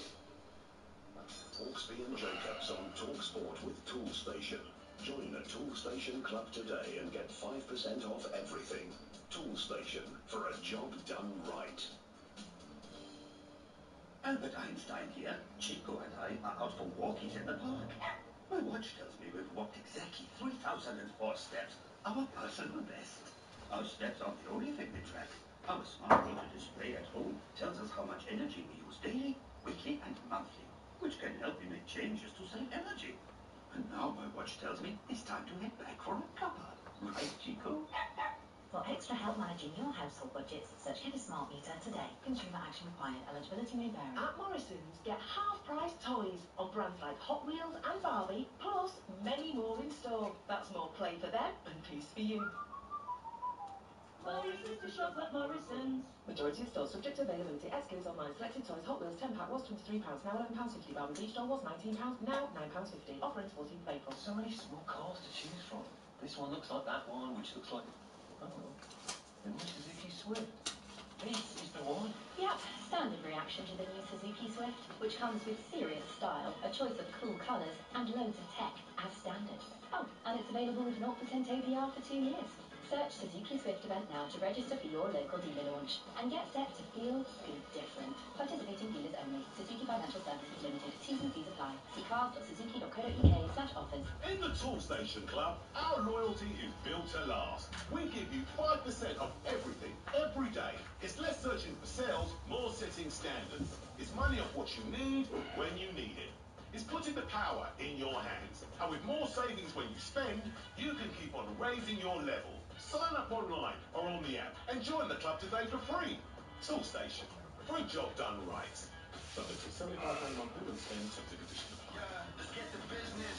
Hawksby and Jacobs on TalkSport with Toolstation. Join the Toolstation Club today and get 5% off everything. Toolstation, for a job done right. Albert Einstein here. Chico and I are out for walkies in the park. My watch tells me we've walked exactly 3,004 steps, our personal best. Our steps aren't the only thing we track. Our smart meter display at home tells us how much energy we use daily, weekly and monthly, which can help me make changes to save energy. And now my watch tells me it's time to head back for a cuppa. Right, Chico? For extra help managing your household budgets, search Get a Smart Meter today. Consumer action required. Eligibility may vary. At Morrison's, get half-price toys on brands like Hot Wheels and Barbie, plus many more in store. That's more play for them and peace for you. Morrison's to shop at Morrison's. Majority of stores subject to availability. SKUs online. Selected toys. Hot Wheels 10 pack was £23, now £11.50. Barbie Beach doll was £19, now £9.50. Offer ends 14th of April. So many small cars to choose from. This one looks like that one, which looks like... Oh, the new Suzuki Swift. This is the one. Yep, standard reaction to the new Suzuki Swift, which comes with serious style, a choice of cool colours, and loads of tech as standard. Oh, and it's available with 0% APR for 2 years. Search Suzuki Swift event now to register for your local dealer launch and get set to feel good different. Participating dealers only. Suzuki Financial Services Limited. T's and C's apply. See cars.suzuki.co.uk/offers. In the Toolstation Club, our loyalty is built to last. We give you 5% off everything, every day. It's less searching for sales, more setting standards. It's money off what you need, when you need it. It's putting the power in your hands. And with more savings when you spend, you can keep on raising your level. Sign up online or on the app and join the club today for free. Toolstation, for a job done right. Subject to 75 Woodland terms of the condition apply. Let's get to business.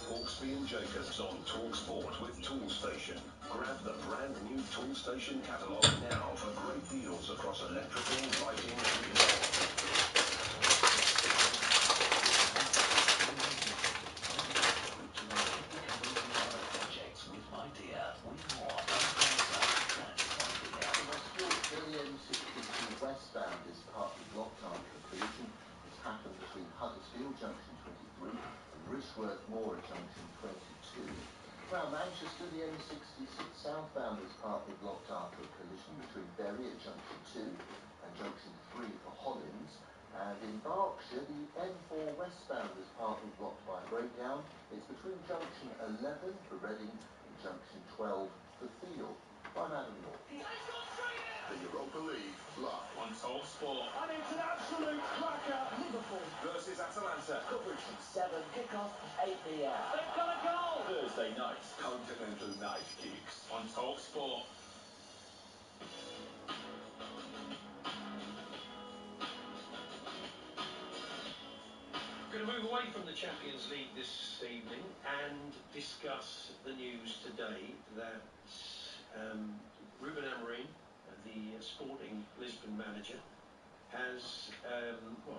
Hawksby and Jacobs on TalkSport with Toolstation. Grab the brand new Toolstation catalogue now for great deals across electrical, lighting, and more. Westbound is partly blocked after a collision. It's happened between Huddersfield Junction 23 and Rishworth Moor at Junction 22. Around Manchester, the M66 southbound is partly blocked after a collision between Bury at Junction 2 and Junction 3 for Hollins. And in Berkshire, the M4 westbound is partly blocked by a breakdown. It's between Junction 11 for Reading and Junction 12 for Field. I'm Adam North. The Europa League, live on TalkSport. And it's an absolute cracker. Liverpool Versus Atalanta. coverage from 7, kick-off 8 p.m. They've got a goal! Thursday night, Continental Night Kicks on TalkSport. Going to move away from the Champions League this evening and discuss the news today that Ruben Amorim, the Sporting Lisbon manager, has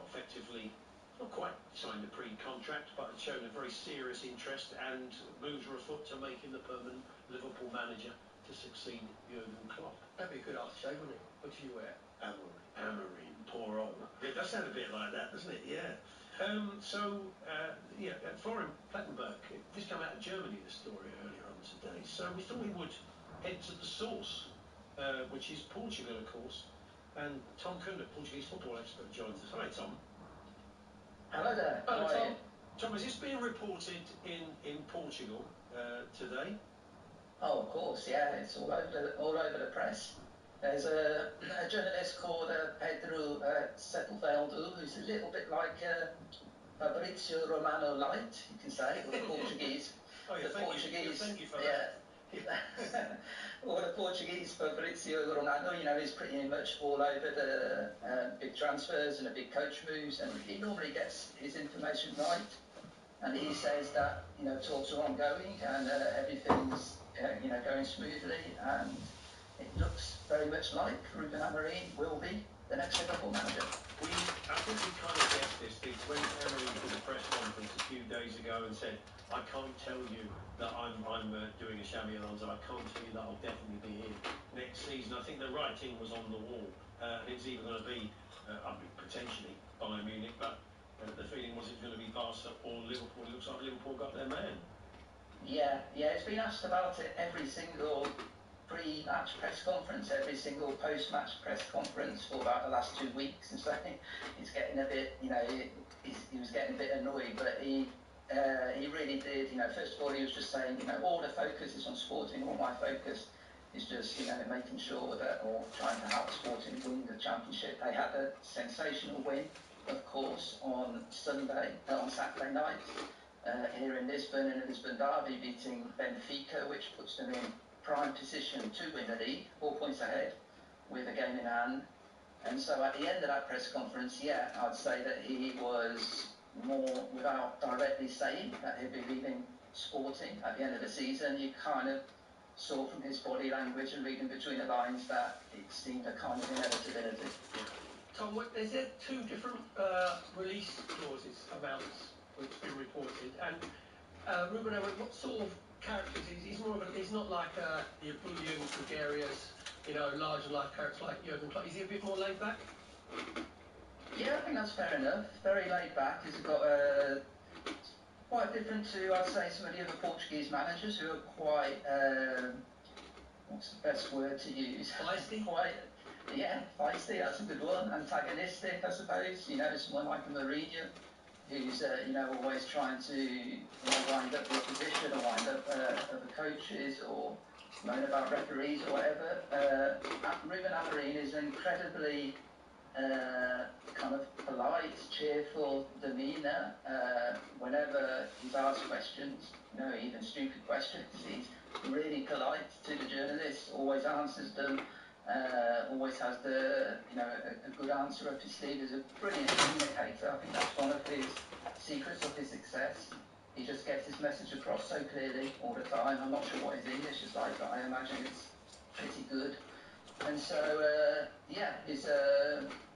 effectively not quite signed a pre-contract, but has shown a very serious interest and moves are afoot to make him the permanent Liverpool manager to succeed Jurgen Klopp. That'd be a good aftershave, wouldn't it? What do you wear? Amorim, poor old. It does sound a bit like that, doesn't it? Yeah. Florian Plettenberg, this came out of Germany, this story earlier on today. So we thought we would head to the source, which is Portugal, of course. And Tom Kunda, Portuguese football expert, joins us. Hi, Tom. Hello there. Hello, Tom. Tom, is this being reported in Portugal today? Oh, of course, yeah. It's all over the press. There's a journalist called Pedro Settelveldu, who's a little bit like Fabrizio Romano light, you can say, or the Portuguese. Thank you for that. Or the Portuguese Fabrizio Romano, he's pretty much all over the big transfers and the big coach moves, and he normally gets his information right. And he says that, talks are ongoing and everything's, going smoothly, and it looks very much like Ruben Amorim will be the next Liverpool manager. I think we kind of guessed this. When Amorim did a press conference a few days ago and said, I can't tell you that I'm doing a Xabi Alonso, I can't tell you that I'll definitely be here next season. I think the writing was on the wall. It's either going to be, potentially, Bayern Munich, but the feeling was it was going to be Barca or Liverpool. It looks like Liverpool got their man. Yeah, it's been asked about it every single pre-match press conference, every single post-match press conference for about the last 2 weeks, and so he's getting a bit, he was getting a bit annoyed, but he really did, first of all he was just saying, all the focus is on Sporting, all my focus is just, making sure that, or trying to help Sporting win the championship. They had a sensational win, of course, on Saturday night, here in Lisbon, in the Lisbon derby, beating Benfica, which puts them in prime position to win the league, 4 points ahead, with a game in hand. And so at the end of that press conference, I'd say that he was more, without directly saying that he'd be leaving Sporting at the end of the season, you kind of saw from his body language and reading between the lines that it seemed a kind of inevitability. Tom, is there two different release clauses, amounts, which have been reported? And Ruben Amorim, what sort of characters he's more of a, he's not like the ebullient, gregarious, you know, larger life characters like Jurgen Klopp. Is he a bit more laid back? Yeah, I think that's fair enough. Very laid back. He's got quite different to, I'd say, some of the other Portuguese managers who are quite, what's the best word to use? Feisty? Quite, yeah, feisty, that's a good one. Antagonistic, I suppose. You know, someone like Mourinho, who's, you know, always trying to, you know, wind up the opposition or wind up other coaches or moan about referees or whatever. Ruben Amorim is incredibly kind of polite, cheerful demeanour. Whenever he's asked questions, you know, even stupid questions, he's really polite to the journalists, always answers them, always has the, you know, a good answer up his sleeve. He's a brilliant communicator. I think that's one of his secrets of his success. He just gets his message across so clearly all the time. I'm not sure what his English is like, but I imagine it's pretty good. And so, yeah, he's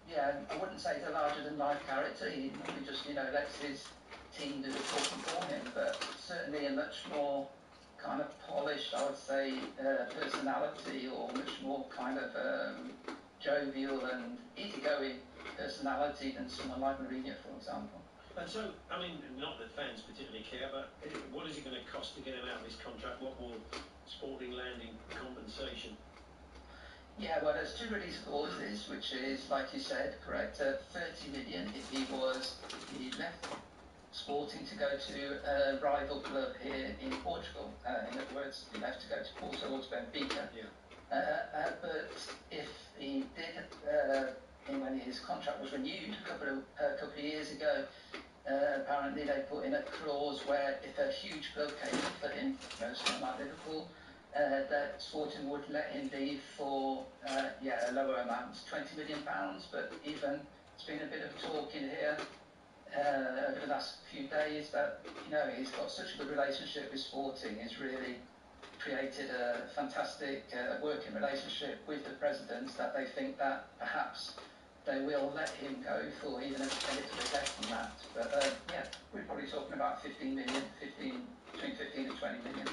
yeah, I wouldn't say he's a larger-than-life character. He just, you know, lets his team do the talking for him, but certainly a much more kind of polished, I would say, personality, or much more kind of jovial and easygoing personality than someone like Mourinho, for example. And so, I mean, not that fans particularly care, but what is it going to cost to get him out of this contract? What will Sporting land in compensation? Yeah, well, there's two release clauses, which is, like you said, correct, 30 million if he left Sporting to go to a rival club here in Portugal. In other words, he left to go to Porto or to Benfica. Yeah. But if he did, when his contract was renewed a couple of years ago, apparently they put in a clause where if a huge club came in for him, you know, someone like Liverpool, that Sporting would let him leave for a lower amount, £20 million. But even there's been a bit of talk in here over the last few days that, you know, he's got such a good relationship with Sporting. He's really created a fantastic working relationship with the presidents that they think that perhaps they will let him go for even a little bit less than that. But yeah, we're probably talking about 15 million, between 15 and 20 million.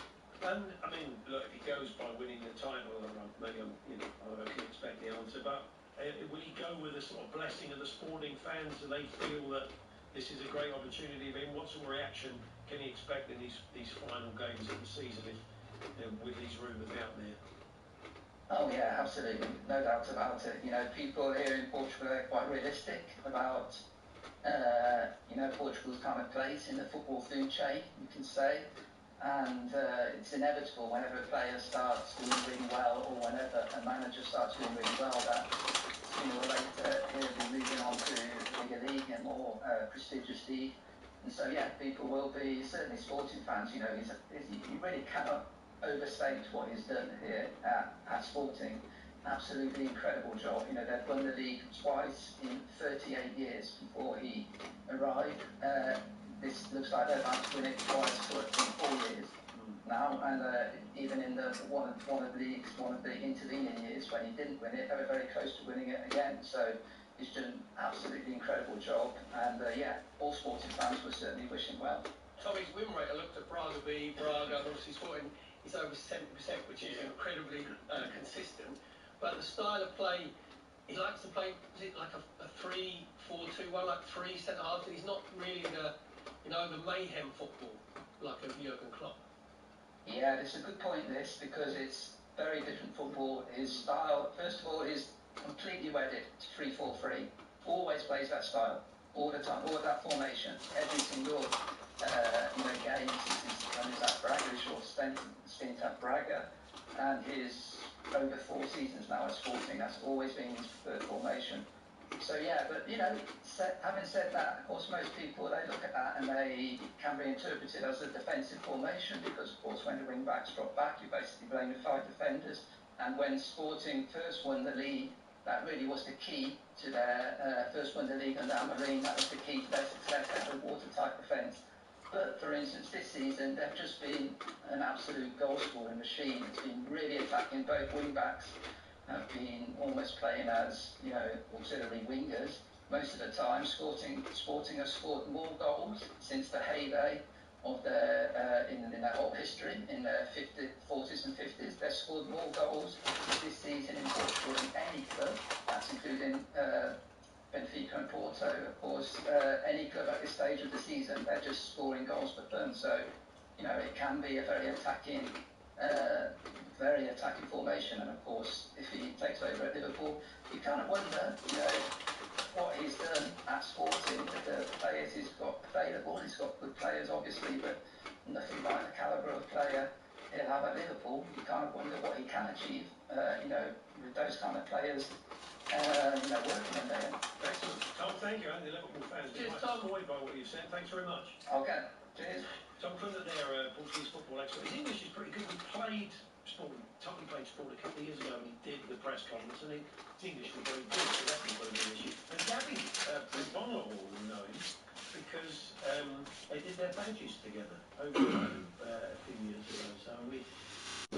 And I mean, look, if he goes by winning the title, maybe you know, I can expect the answer, but will he go with a sort of blessing of the Sporting fans? Do they feel that this is a great opportunity for him? What sort of reaction can he expect in these final games of the season if, you know, with these rumours out there? Oh yeah, absolutely, no doubt about it. You know, people here in Portugal are quite realistic about, you know, Portugal's kind of place in the football food chain, you can say. And it's inevitable whenever a player starts doing really well, or whenever a manager starts doing really well, that sooner or later he'll be moving on to a bigger league and more prestigious league. And so yeah, people will be, certainly Sporting fans, you know, you really cannot overstate what he's done here at Sporting. Absolutely incredible job. You know, they've won the league twice in 38 years before he arrived. This looks like they're about to win it twice in 4 years now, and even in the one of the intervening years when he didn't win it, they were very close to winning it again. So he's done an absolutely incredible job, and yeah, all Sporting fans were certainly wishing well. Tommy's win rate, I looked at Braga v Braga, obviously Sporting is over 70%, which is incredibly consistent. But the style of play, he likes to play, is it like a 3-4-2-1, like three centre halves? He's not really the, you know, the mayhem football like a Jurgen Klopp. Yeah, it's a good point, this, because it's very different football. His style, first of all, is completely wedded to 3-4-3. Always plays that style, all the time, all of that formation, every single you know, game since he's at Braga, his short stint at Braga, and his over 4 seasons now at Sporting, that's always been his preferred formation. So yeah, but you know, having said that, of course most people, they look at that and they can be interpreted as a defensive formation, because of course when the wing backs drop back, you basically blame the 5 defenders. And when Sporting first won the league, that really was the key to their first won the league under Amorim. That was the key to their success. They had a watertight defence. But for instance, this season they've just been an absolute goal scoring machine. It's been really attacking. Both wing backs have been almost playing as, you know, auxiliary wingers most of the time. Sporting has scored more goals since the heyday of their in their whole history, in their 40s and 50s. They've scored more goals this season in Portugal than any club. That's including Benfica and Porto, of course. Any club at this stage of the season, they're just scoring goals for fun. So, you know, it can be a very attacking formation. And of course, if he takes over at Liverpool, you kind of wonder, you know, what he's done at Sporting with the players he's got available. He's got good players, obviously, but nothing like the calibre of player he'll have at Liverpool. You kind of wonder what he can achieve, you know, with those kind of players. You know, working in there. Excellent. Tom, thank you. And the Liverpool fans are quite annoyed by what you've said. Thanks very much. Okay. Cheers. Tom Crunder there, Portuguese football expert. His English is pretty good. He played sport. Totally played sport a couple of years ago, and he did the press conference, and his English was very good. So that's been an issue. And Gabby Bonner will know him because they did their badges together over a few years ago. So we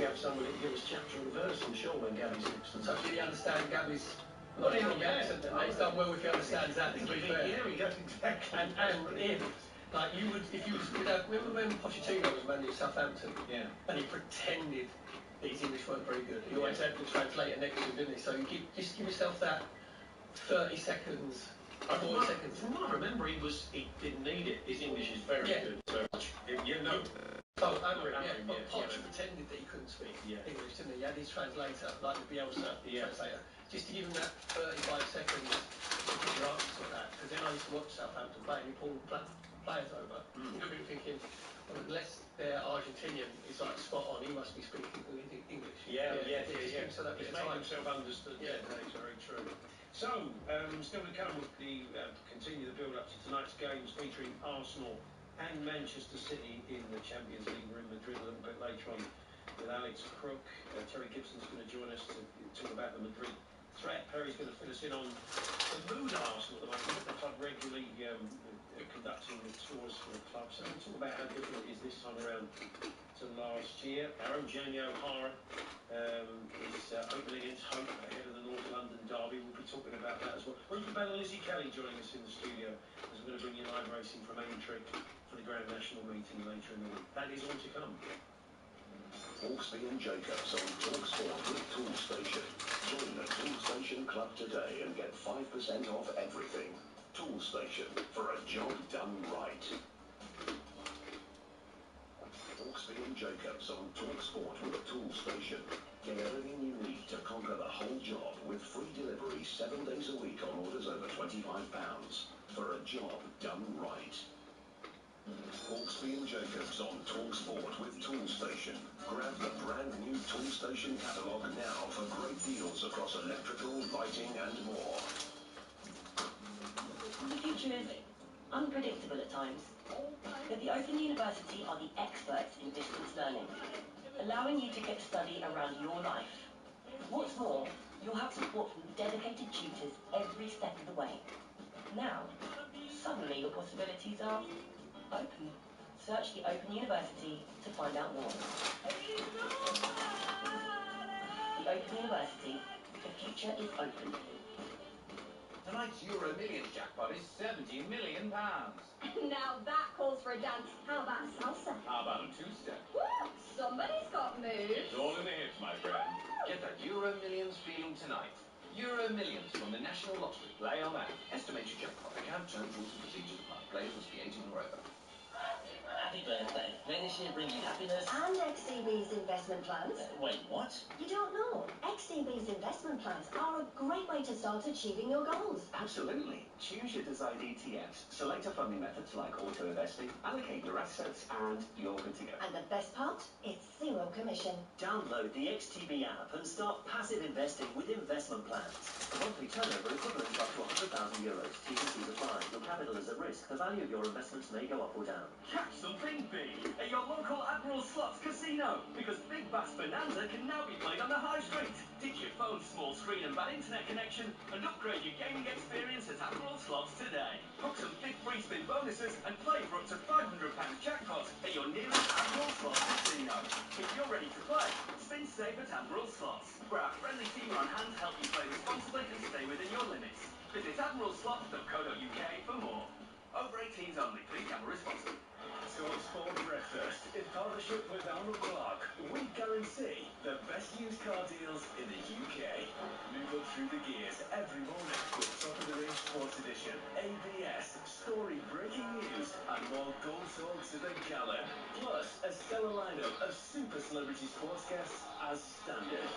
have somebody to give us chapter and verse, I'm sure, when Gabby's next. And so Do you understand Gabby's? Not even on the accent. It's done well if you understand that. To be fair. Yeah, we go exactly. And if, like, if you was, remember when Pochettino was managing Southampton? Yeah. And he pretended that his English weren't very good. He always had the translator next to him, didn't he? So you just give yourself that 30 seconds. 40 seconds. From what I remember, he didn't need it. His English is very good. So you know. Oh, but Poch pretended that he couldn't speak English, didn't he? He had his translator, like the Bielsa translator, just to give him that 35 seconds to put your answers like that. Because then I used to watch Southampton play, and he pulled players over. You'll be thinking, well, unless they're Argentinian, he's like spot on, he must be speaking English. Yeah. So that he's made himself understood. Yeah, that's very true. So, still to come with the continue the build-up to tonight's games featuring Arsenal and Manchester City in the Champions League. We're in Madrid a little bit later on with Alex Crook. Terry Gibson's going to join us to talk about the Madrid threat. Perry's going to fill us in on the mood at Arsenal at the moment. The club regularly conducting the tours for the club. So we'll talk about how different it is this time around to last year. Our own Jamie O'Hara is opening against Hope ahead of the North London derby. We'll be talking about that as well. Rupert Bell and Lizzie Kelly joining us in the studio as we're going to bring you live racing from Aintree for the Grand National meeting later in the week. That is all to come. Hawksby and Jacobs on TalkSport with Toolstation. Join the Toolstation Club today and get 5% off everything. Toolstation, for a job done right. Hawksby and Jacobs on TalkSport with Toolstation. Get everything you need to conquer the whole job with free delivery 7 days a week on orders over £25. For a job done right. Hawksby and Jacobs on TalkSport with Toolstation. Grab the brand new Toolstation catalogue now for great deals across electrical, lighting and more. The future is unpredictable at times, but the Open University are the experts in distance learning, allowing you to get study around your life. What's more, you'll have support from dedicated tutors every step of the way. Now, suddenly your possibilities are open. Search the Open University to find out more. The Open University, the future is open. Tonight's Euro Millions jackpot is £70 million. Now that calls for a dance. How about salsa? How about a two-step? Woo! Somebody's got moves. It's all in the hips, my friend. Get that Euro Millions feeling tonight. Euro Millions from the National Lottery. Play on that. Estimated jackpot. Account terms, rules and procedures apply. Players must be 18 or over. Happy birthday. May this year bring you happiness. And XTB's investment plans. Wait, what? You don't know? XTB's investment plans are a great way to start achieving your goals. Absolutely. Choose your desired ETFs, select a funding methods like auto investing, allocate your assets, and you're good to go. And the best part? It's zero commission. Download the XTB app and start passive investing with investment plans. Monthly turnover equivalent to up to €100,000. T's and C's apply. Your capital is at risk. The value of your investments may go up or down. Catch some Think big at your local Admiral Slots Casino, because Big Bass Bonanza can now be played on the high street. Ditch your phone's small screen and bad internet connection and upgrade your gaming experience at Admiral Slots today. Book some big free spin bonuses and play for up to £500 jackpots at your nearest Admiral Slots Casino. If you're ready to play, spin safe at Admiral Slots, where our friendly team are on hand to help you play responsibly and stay within your limits. Visit admiralslots.co.uk for more. Over 18s only. Please gamble responsibly. TalkSport Breakfast, in partnership with Arnold Clark, we guarantee the best used car deals in the UK. Move up through the gears every morning with top-of-the-range Sports Edition, ABS, story breaking news, and more goal talk to the gallon. Plus, a stellar lineup of super celebrity sports guests as standard.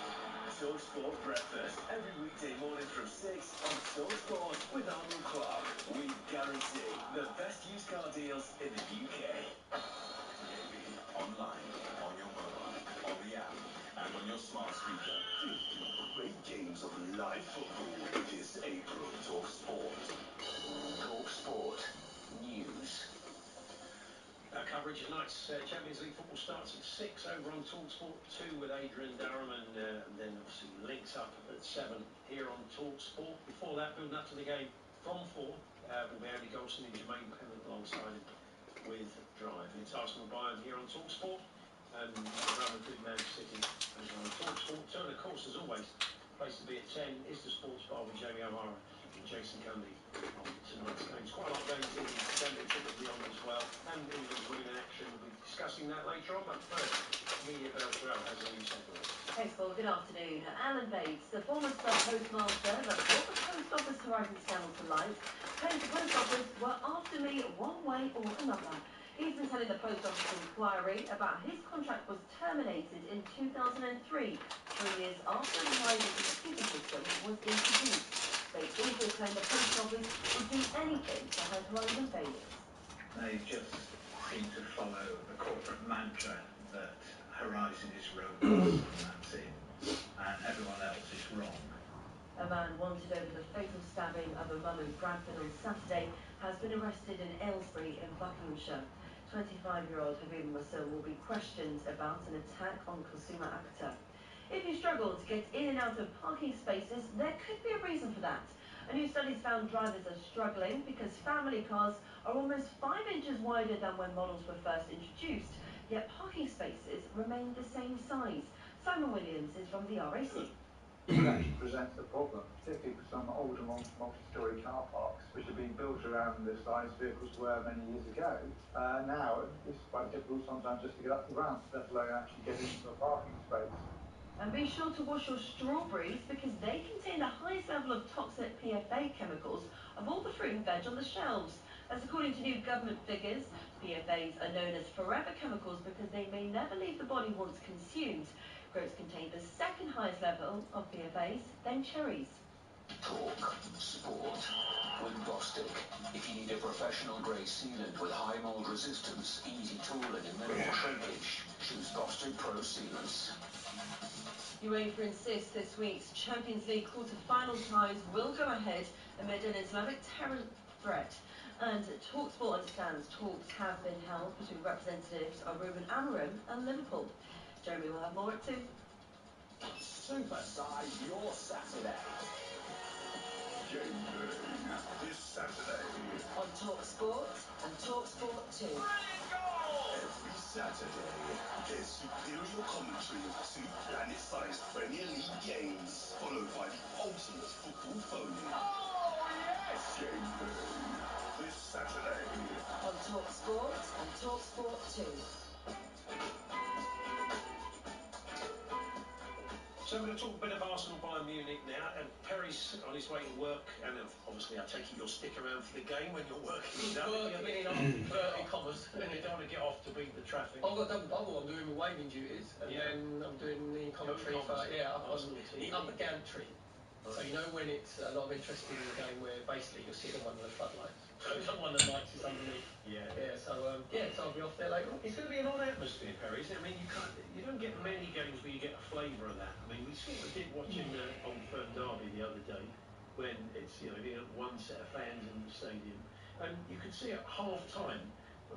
TalkSport Breakfast, every weekday morning from 6 on TalkSport with Arnold Clark. We guarantee the best used car deals in the UK. Online, on your mobile, on the app, and on your smart speaker. 50 great games of live football this April. TalkSport. TalkSport News. Coverage of tonight's Champions League football starts at 6 over on TalkSport 2 with Adrian Durham, and then obviously links up at 7 here on TalkSport. Before that, building up to the game from 4 will be Andy Goldson and Jermaine Pennant alongside him with Drive. It's Arsenal Bayern here on TalkSport, and Real Madrid Man City over on TalkSport 2. And of course, as always, place to be at 10 is the Sports Bar with Jamie O'Hara and Jason Cundy on tonight's games. Quite a lot of games in the Championship of Beyond as well, and England's winning in action. We'll be discussing that later on, but first, Amelia Bell has a news headline. Thanks, Paul. Good afternoon. Alan Bates, the former sub-postmaster that brought the Post Office Horizon scandal to light, claims the Post Office were after me one way or another. He's been telling the Post Office inquiry about his contract was terminated in 2003, 3 years after the Horizon computer system was introduced. Bates also claimed the Post Office would do anything to hide Horizon failures. They just seem to follow the corporate mantra that Horizon is robust and that's it, and everyone else is wrong. A man wanted over the fatal stabbing of a mum in Bradford on Saturday has been arrested in Aylesbury in Buckinghamshire. 25-year-old Habib Masil will be questioned about an attack on Kusuma Akhtar. If you struggle to get in and out of parking spaces, there could be a reason for that. A new study's found drivers are struggling because family cars are almost 5 inches wider than when models were first introduced, yet parking spaces remain the same size. Simon Williams is from the RAC. It actually presents a problem, particularly for some older multi-storey car parks, which have been built around the size vehicles were many years ago. Now, it's quite difficult sometimes just to get up the ramp, let alone actually get into a parking space. And be sure to wash your strawberries because they contain the highest level of toxic PFA chemicals of all the fruit and veg on the shelves. As according to new government figures, PFAs are known as forever chemicals because they may never leave the body once consumed. Grapes contain the second highest level of PFAs, then cherries. Talk Sport with Bostik. If you need a professional grade sealant with high mold resistance, easy tooling and minimal shrinkage, choose Bostik Pro Sealants. UEFA insists this week's Champions League quarter-final ties will go ahead amid an Islamic terror threat. And TalkSport understands talks have been held between representatives of Ruben Amorim and Liverpool. Jeremy will have more at 2. Supersize your Saturday. Game day this Saturday. On TalkSport and TalkSport 2. Every Saturday, get superior commentary of 2 planet-sized Premier League games, followed by the ultimate football phone-in. Oh, yes! Game day this Saturday. On TalkSport and TalkSport 2. So we're going to talk a bit of Arsenal Bayern Munich now, and Perry's on his way to work, and obviously I take it you'll stick around for the game when you're working. Working in inverted commas, and you don't want to get off to beat the traffic. I've got double bubble. I'm doing my waving duties, and then I'm doing the commentary for up on the upper gantry. So you know when it's a lot of interest in the game where basically you're sitting under the floodlights. So one of the lights is underneath. So I'll be off there later on. It's going to be an odd atmosphere, Perry, isn't it? I mean, you don't get many games where you get a flavour of that. I mean, we sort of did watching Old Firm Derby the other day, when it's, you know, one set of fans in the stadium, and you could see at half time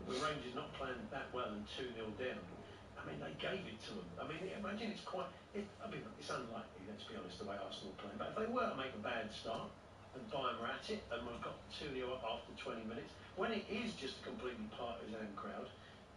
with Rangers not playing that well and 2-0 down, I mean, they gave it to them. I mean, imagine it's it's unlikely, let's be honest, the way Arsenal play. But if they were to make a bad start and Bayern were at it and we've got 2-0 up after 20 minutes, when it is just a completely partisan crowd,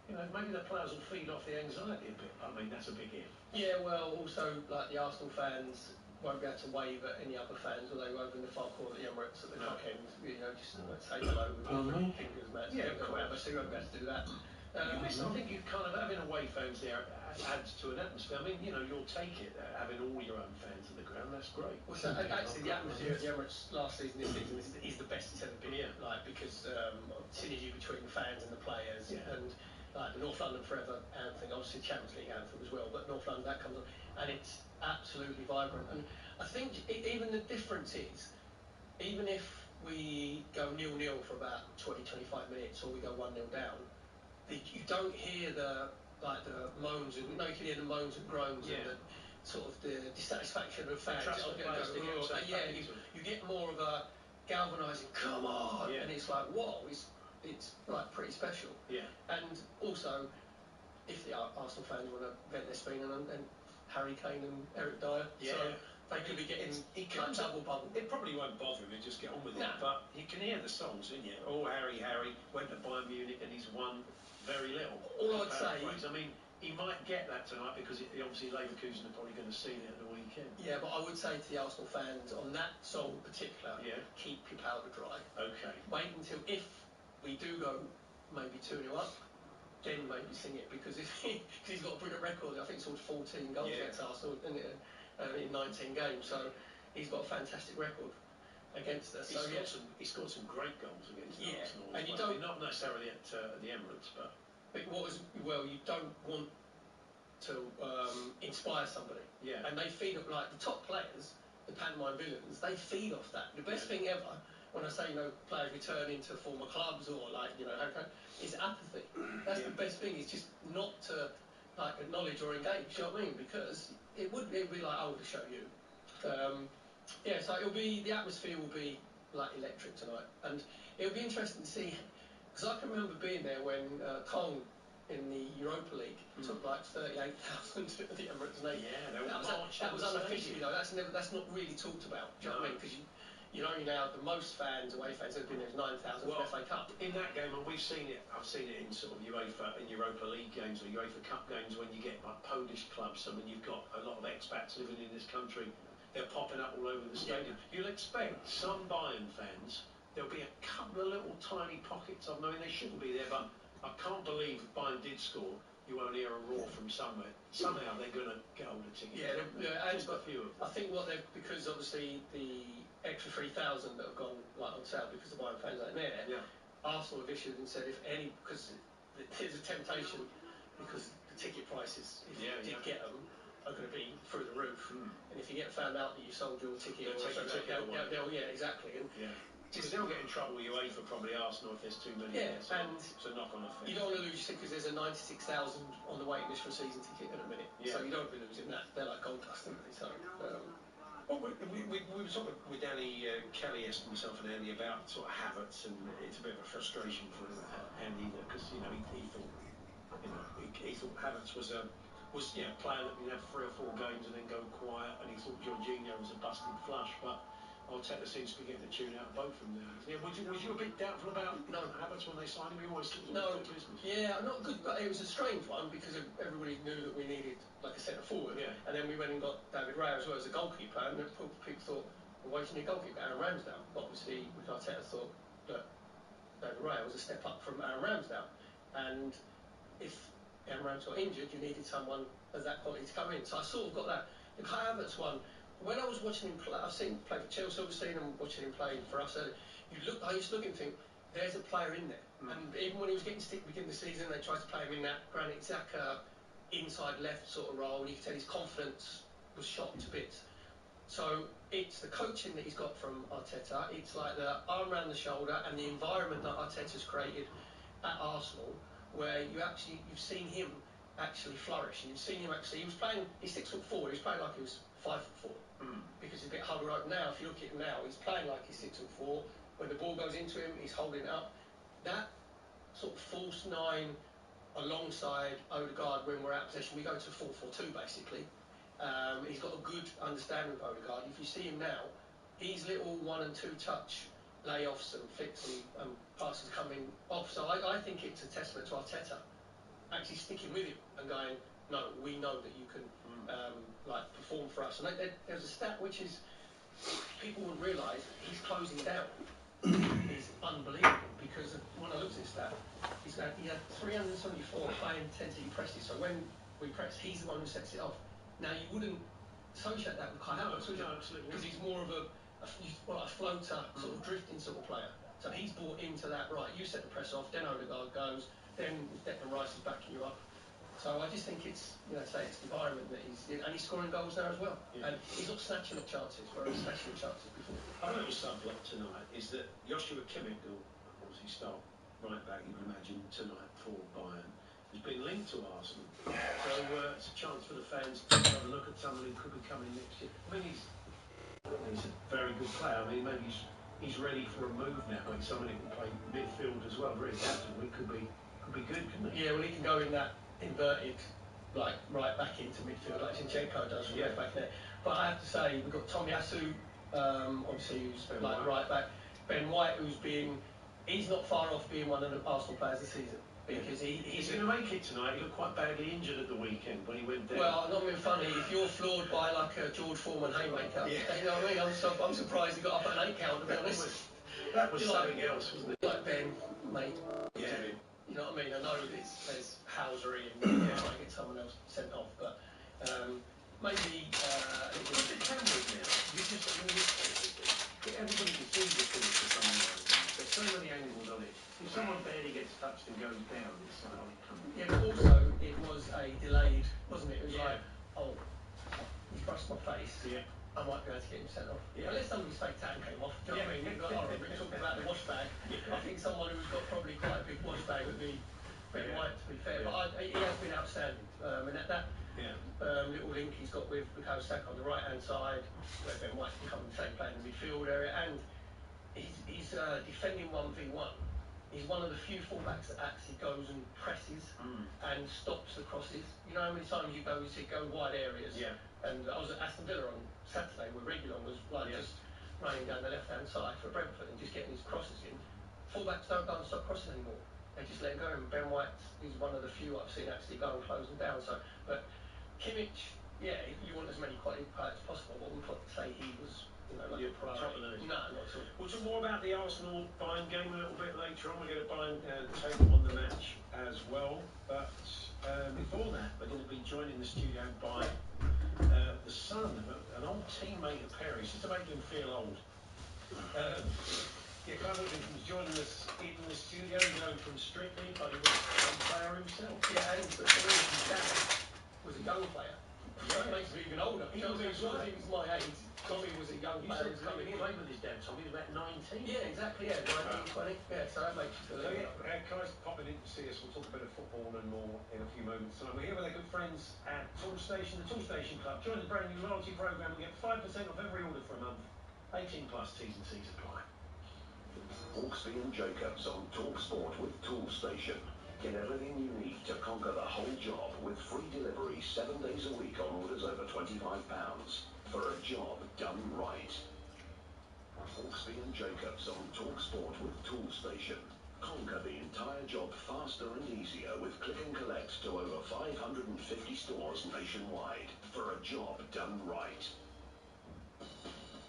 you know, maybe the players will feed off the anxiety a bit. I mean, that's a big if. Yeah, well, also, like, the Arsenal fans won't be able to wave at any other fans, although over in the far corner of the Emirates at the clock end, you know, just say hello with different fingers, man. Yeah, or whatever, so you won't be able to do that. I think you kind of having away fans there adds to an atmosphere. I mean, you know, you'll take it having all your own fans at the ground. That's great. Well, so actually, the atmosphere at the Emirates last season, this season is the best it's ever been. Yeah. Like, because of synergy between the fans and the players, and like the North London Forever thing, obviously Champions League anthem as well, but North London, that comes on, and it's absolutely vibrant. And I think even the difference is, even if we go 0-0 for about 20-25 minutes, or we go 1-0 down, you don't hear the moans, and no, you can hear the moans and groans and the sort of the dissatisfaction of fans. You get more of a galvanising, come on, and it's like, whoa, it's like pretty special. Yeah. And also, if the Arsenal fans want to vent their spleen, and Harry Kane and Eric Dyer, so they could be getting double bubble. It probably won't bother him, he'll just get on with it. But you can hear the songs, didn't you? Oh, Harry went to Bayern Munich and he's won very little. All I'd say, I mean, he might get that tonight because obviously Leverkusen are probably going to see it at the weekend. Yeah, but I would say to the Arsenal fans on that song in particular, keep your powder dry. Okay. Wait until, if we do go maybe 2-0 up, then maybe sing it, because cause he's got a brilliant record. I think he scored 14 goals against Arsenal in 19 games, so he's got a fantastic record against us. He scored some great goals against Arsenal. And you don't, not necessarily at the Emirates, but you don't want to inspire somebody. Yeah. And they feed off, like the top players, the pantomime villains, they feed off that. The best thing ever, when I say, you know, players return into former clubs or like, you know, is apathy. That's the best thing, is just not to like acknowledge or engage, you know what I mean? Because it would be like, I would show you. So the atmosphere will be like electric tonight, and it'll be interesting to see, because I can remember being there when Kong in the Europa League took like 38,000 to the Emirates, and that was unofficially though. That's not really talked about. Do you know what I mean? Because you know now the most away fans have been there is 9,000 for FA Cup. In that game, and we've seen it. I've seen it in sort of UEFA and Europa League games or UEFA Cup games when you get like Polish clubs. I mean, you've got a lot of expats living in this country. They're popping up all over the stadium. You'll expect some Bayern fans. There'll be a couple of little tiny pockets of them. I mean, they shouldn't be there, but I can't believe if Bayern did score, you won't hear a roar from somewhere. Somehow they're going to get hold of tickets. Just a few of them. I think because obviously the extra 3,000 that have gone like on sale because the Bayern fans aren't there. Arsenal have issued and said because there's a temptation, because the ticket prices, if you did get them, are going to be through the roof. And if you get found out that you sold your ticket, exactly. And because they'll get in trouble with UEFA, probably Arsenal, if there's too many. And to knock on effect. You don't want to lose your ticket, because there's a 96,000 on the waiting list for a season ticket in a minute. So you don't want to be losing that. They're like gold dust, aren't they? So. Well, we were talking with Danny Kelly, myself and Andy, about sort of Havertz, and it's a bit of a frustration for Andy because he thought Havertz was a player that would have 3 or 4 games and then go quiet, and he thought Jorginho was a busted flush, but Arteta seems to be getting the tune out of both of them now. Yeah, was you a bit doubtful about Havertz when they signed him? You always thought it was good business. Yeah, not good, but it was a strange one because everybody knew that we needed like a centre forward, and then we went and got David Raya as well as a goalkeeper, and people thought, well, why do you need a goalkeeper? Aaron Ramsdale. But obviously, Arteta thought that David Raya was a step up from Aaron Ramsdale, and if Aaron Ramsdale got injured, you needed someone of that quality to come in. So I sort of got that. The Kai Havertz one. When I was watching him play, I've seen him play for Chelsea, obviously, and I'm watching him play for us. I used to look and think, there's a player in there. And even when he was getting stick beginning of the season, they tried to play him in that Granit Xhaka inside left sort of role, and you could tell his confidence was shot to bits. So it's the coaching that he's got from Arteta. It's like the arm around the shoulder and the environment that Arteta's created at Arsenal, where you've seen him actually flourish. And you've seen him he was playing, he's 6'4", he was playing like he was 5'4". Because he's a bit huddled up now. If you look at him now, he's playing like he's 6'4". When the ball goes into him, he's holding it up. That sort of false 9 alongside Odegaard when we're out of possession. We go to 4-4-2 basically. He's got a good understanding of Odegaard. If you see him now, his little 1 and 2 touch layoffs and flicks and passes coming off. So I think it's a testament to Arteta actually sticking with him and going, no, we know that you can like perform for us. And there's a stat which is people wouldn't realise he's closing down is unbelievable, because when I looked at his stat, he had 374 high intensity presses. So when we press, he's the one who sets it off. Now you wouldn't associate that with Kai Havertz, because he's more of a floater, sort of drifting sort of player. So he's bought into that. Right, you set the press off, then Odegaard goes, then Declan Rice is backing you up. So I just think it's, it's the environment that he's scoring goals now as well. Yeah. And he's not snatching up chances, whereas he's snatching up chances before. I noticed that block tonight is that Joshua Kimmich, who obviously start right back, you can imagine, tonight for Bayern, has been linked to Arsenal. So it's a chance for the fans to have a look at someone who could be coming next year. I mean, he's a very good player. I mean, maybe he's ready for a move now. Like someone who can play midfield as well, very adaptable. He could be good, couldn't he? Yeah, well, he can go in that inverted, like right back into midfield, like Zinchenko does from back there. But I have to say, we've got Tomiyasu, obviously, who's right back. Ben White, he's not far off being one of the Arsenal players this season. Because he's going to make it tonight. He looked quite badly injured at the weekend when he went down. Well, I'm not being funny. If you're floored by like a George Foreman haymaker, you know what I mean? I'm surprised he got up at an 8 count, to be honest. That was something else, wasn't it? Like Ben, mate. Yeah. You know what I mean? I know there's housery and trying to get someone else sent off, but maybe what's it can with now? Everybody can see the finish for someone like that. There's so many angles on it. If someone barely gets touched and goes down, it's like, yeah, but also it was a delayed, wasn't it? It was like, he brushed my face. Yeah. I might be able to get him sent off. Yeah. Unless somebody's fake tan came off. Do you know what I mean? We're talking about the wash bag. I think someone who's got probably quite a big wash bag would be Ben White, to be fair. But he has been outstanding. And that little link he's got with Bukayo Saka on the right-hand side, where Ben White can come and take play in the midfield area, and he's defending 1v1. He's one of the few fullbacks that actually goes and presses and stops the crosses. You know how many times you go wide areas? Yeah. And I was at Aston Villa on Saturday where Reguilon was just running down the left-hand side for Brentford and just getting his crosses in. Fullbacks don't go and stop crossing anymore. They just let him go. And Ben White is one of the few I've seen actually go and close them down. So, but Kimmich, you want as many quality players as possible. But we've got to say he was, like a priority. No, not at all. We'll talk more about the Arsenal Bayern game a little bit later on. We're going to Bayern take on the match as well. But before that, we're going to be joining the studio by the son of an old teammate of Perry's, just to make him feel old. Clive Whittington's joining us in the studio. You know him from Strictly, but he was a player himself. Yeah, and his dad was a young player. So it makes me even older. He was my age. Tommy was a young player who was coming in. He played with his dad, Tommy. He was about 19. Yeah, exactly. 19, 20. Yeah, so that makes you feel Kai's popping in to see us. We'll talk a bit of football and more in a few moments. So we're here with our good friends at Toolstation, the Toolstation Club. Join the brand new loyalty program and get 5% off every order for a month. 18 plus T's and C's apply. Hawksby and Jacobs on TalkSport with Toolstation. Get everything you need to conquer the whole job with free delivery 7 days a week on orders over £25 for a job done right. Hawksby and Jacobs on TalkSport with Toolstation. Conquer the entire job faster and easier with click and collect to over 550 stores nationwide for a job done right.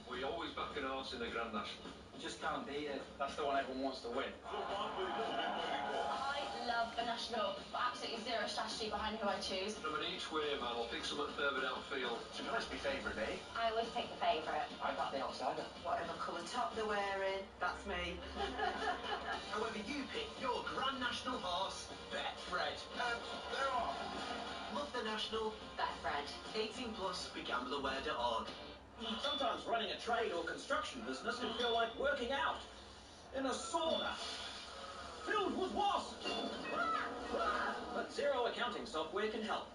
We always back an arse in the Grand National. You just can't beat it. That's the one everyone wants to win. I love the National, but absolutely zero strategy behind who I choose. From an each way, man, I'll pick someone further downfield. To be honest, my favourite, eh? I would pick the favourite. I back the outsider. Whatever colour top they're wearing, that's me. However you pick your Grand National horse, Betfred. They're off. Love the National, Betfred. 18 plus, begambleaware.org. Sometimes running a trade or construction business can feel like working out in a sauna filled with wasps. But Xero accounting software can help.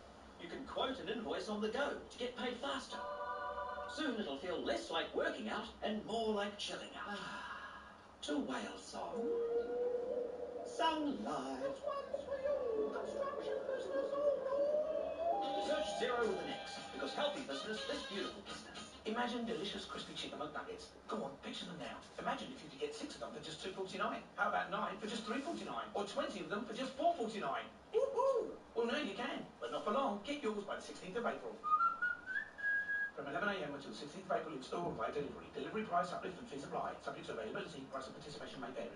You can quote an invoice on the go to get paid faster. Soon it'll feel less like working out and more like chilling out. To whale song. Some lives once for you. Construction business all Search Zero with an X, because healthy business is beautiful business. Imagine delicious crispy chicken McNuggets. Go on, picture them now. Imagine if you could get 6 of them for just $2.49. How about 9 for just $3.49? Or 20 of them for just $4.49? Woohoo! Well, now you can, but not for long. Get yours by the 16th of April. From 11 a.m. until the 16th of April in store or via delivery. Delivery price uplift and fees apply. Subject to availability, price and participation may vary.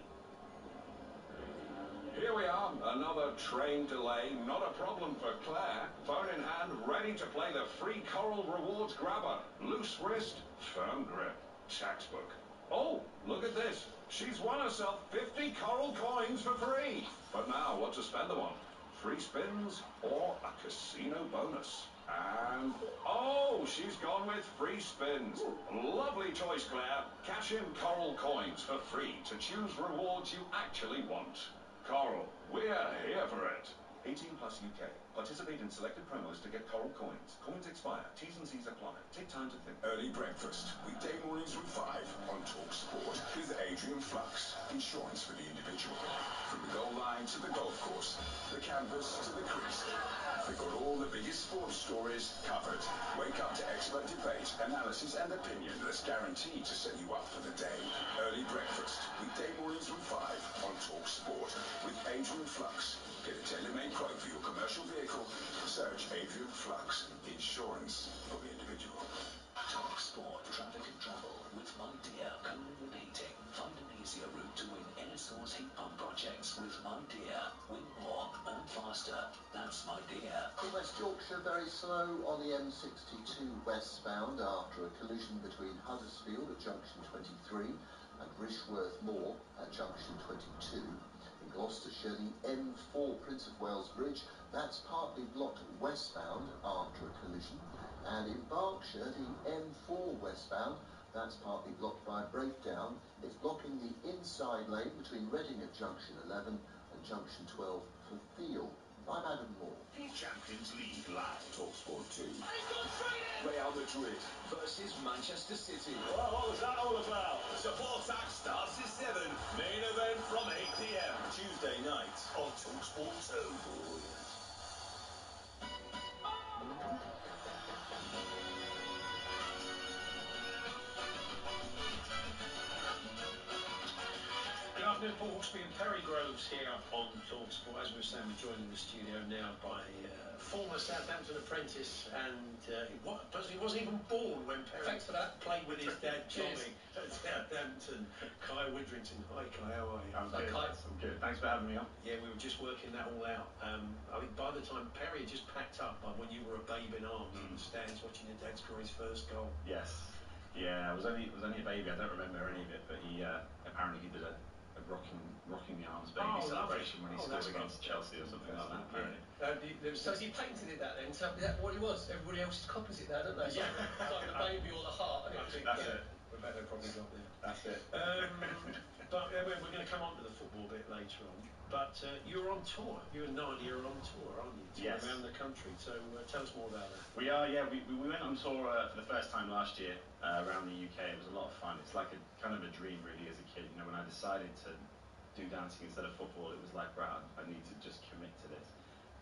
Here we are, another train delay, not a problem for Claire. Phone in hand, ready to play the free Coral Rewards grabber. Loose wrist, firm grip, textbook. Oh, look at this. She's won herself 50 Coral coins for free. But now, what to spend them on? Free spins or a casino bonus? And, oh, she's gone with free spins. Lovely choice, Claire. Cash in Coral coins for free to choose rewards you actually want. Coral, we're here for it. 18 plus UK. Participate in selected promos to get Coral coins. Coins expire. T's and C's apply. Take time to think. Early breakfast, weekday mornings from 5 on TalkSport with Adrian Flux. Insurance for the individual. From the goal line to the golf course, the canvas to the crease. We've got all the biggest sports stories covered. Wake up to expert debate, analysis and opinion that's guaranteed to set you up for the day. Early breakfast, weekday mornings from 5 on TalkSport with Adrian Flux. Get a tailor-made quote for your commercial vehicle. Search Adrian Flux. Insurance for the individual. TalkSport Traffic and Travel with My Dear Cooling and Heating. Find an easier route to win air source heat pump projects with My Dear. Win more, earn faster. That's My Dear. In West Yorkshire, very slow on the M62 westbound after a collision between Huddersfield at junction 23 and Rishworth Moor at junction 22. In Gloucestershire, the M4 Prince of Wales Bridge, that's partly blocked westbound after a collision. And in Berkshire, the M4 westbound, that's partly blocked by a breakdown. It's blocking the inside lane between Reading at junction 11 and junction 12 for Thiel. I'm Adam Moore. Champions League live, TalkSport 2. Real Madrid versus Manchester City. Well, what was that all about? Support Act starts at 7. Main event from 8 p.m. Tuesday night on TalkSport 2. Good afternoon, Paul Hawksby and Perry Groves here on TalkSport. As we were saying, we're joined in the studio now by former Southampton apprentice, and he wasn't even born when Perry played with his dad Tommy at Southampton. Kai Widrington. Hi Kai, how are you? I'm good. I'm good. Thanks for having me on. Yeah, we were just working that all out. I think by the time Perry had just packed up, by when you were a babe in arms in the stands watching your dad score his first goal. Yes. Yeah, I was only a baby. I don't remember any of it, but he apparently he did a rocking the arms baby celebration when he scored against Chelsea or something like that. Apparently. So he painted it that then. So that's what it was. Everybody else copies it now, don't they? Yeah. It's like the baby or the heart. I think that's it. I bet they probably got there. That's it. But we're going to come on to the football bit later on. But you're on tour. You and Nadia are on tour, aren't you? Yes. Around the country. So tell us more about that. We are, yeah. We went on tour for the first time last year around the UK. It was a lot of fun. It's like a kind of a dream, really, as a kid. You know, when I decided to do dancing instead of football, it was like, right, I need to just commit to this.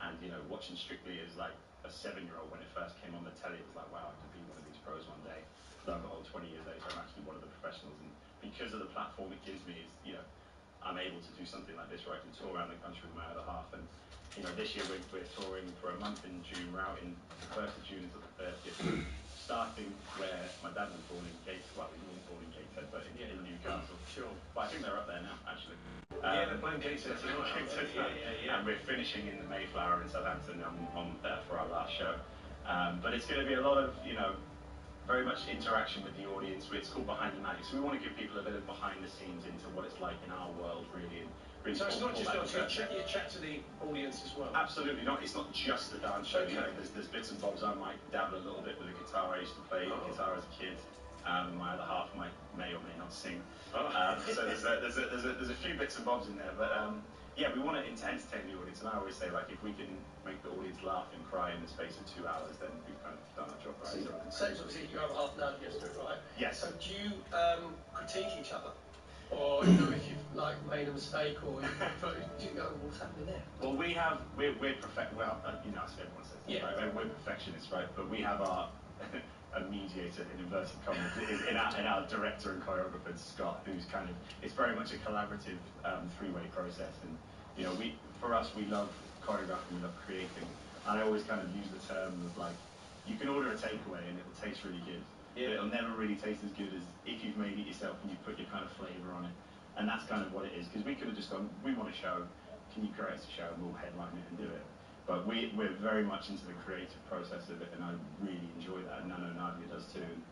And, you know, watching Strictly as like a 7-year-old when it first came on the telly, it was like, wow, I could be one of these pros one day. Lo and behold, 20 years later, I'm actually one of the professionals. And because of the platform it gives me, is, you know, I'm able to do something like this where I can tour around the country with my other half. And, you know, this year we're touring for a month in June. We're out in the 1st of June until the 30th, starting where my dad was born in Gateshead. Well, he wasn't born in Gateshead, but in Newcastle. Sure. But I think they're up there now, actually. Yeah, they're playing Gateshead tonight. Yeah. And we're finishing in the Mayflower in Southampton on there for our last show. But it's going to be a lot of, you know, very much interaction with the audience. It's called Behind the Magic, so we want to give people a bit of behind the scenes into what it's like in our world, really. And so it's not just you chat to the audience as well? Absolutely not. It's not just the dance show. Okay. You know, there's bits and bobs. I might dabble a little bit with the guitar. I used to play guitar as a kid. My other half may or may not sing. So there's a few bits and bobs in there, but yeah, we want to entertain the audience, and I always say, like, if we can make the audience laugh and cry in the space of 2 hours, then we've kind of done our job right. So obviously your other half now gets to it, right? Yes. So do you critique each other? Or, you know, if you've, like, made a mistake or you go, what's happening there? Well, we're perfect. Well, you know, as everyone says, Yeah. right? We're perfectionists, right? But we have our a mediator in inverted commas in our director and choreographer Scott, who's kind of, it's very much a collaborative three-way process. And you know, for us, we love choreographing, we love creating. And I always kind of use the term of like, you can order a takeaway and it will taste really good. Yeah. But it'll never really taste as good as if you've made it yourself and you put your kind of flavour on it. And that's kind of what it is, because we could have just gone, we want a show, can you create a show and we'll headline it and do it. But we're very much into the creative process of it, and I really enjoy that, and I know Nadia does too. And,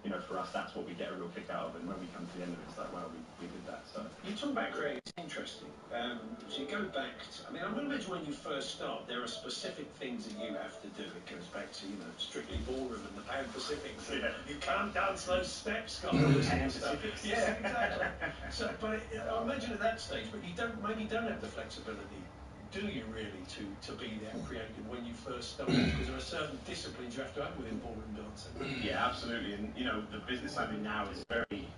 you know, for us, that's what we get a real kick out of, and when we come to the end of it, it's like, wow, we did that. So You talk about creating, it's interesting. So you go back to, I mean, I would imagine when you first start, there are specific things that you have to do. It goes back to, you know, Strictly Ballroom and the Pan Pacific. So you can't dance those steps, Scott. Pan Pacific. Yeah, exactly. So, but I imagine at that stage, but you maybe don't have the flexibility, do you really, to be that creative when you first start? Because there are certain disciplines you have to have within ballroom dancing. Yeah, absolutely. And you know, the business I'm in now is very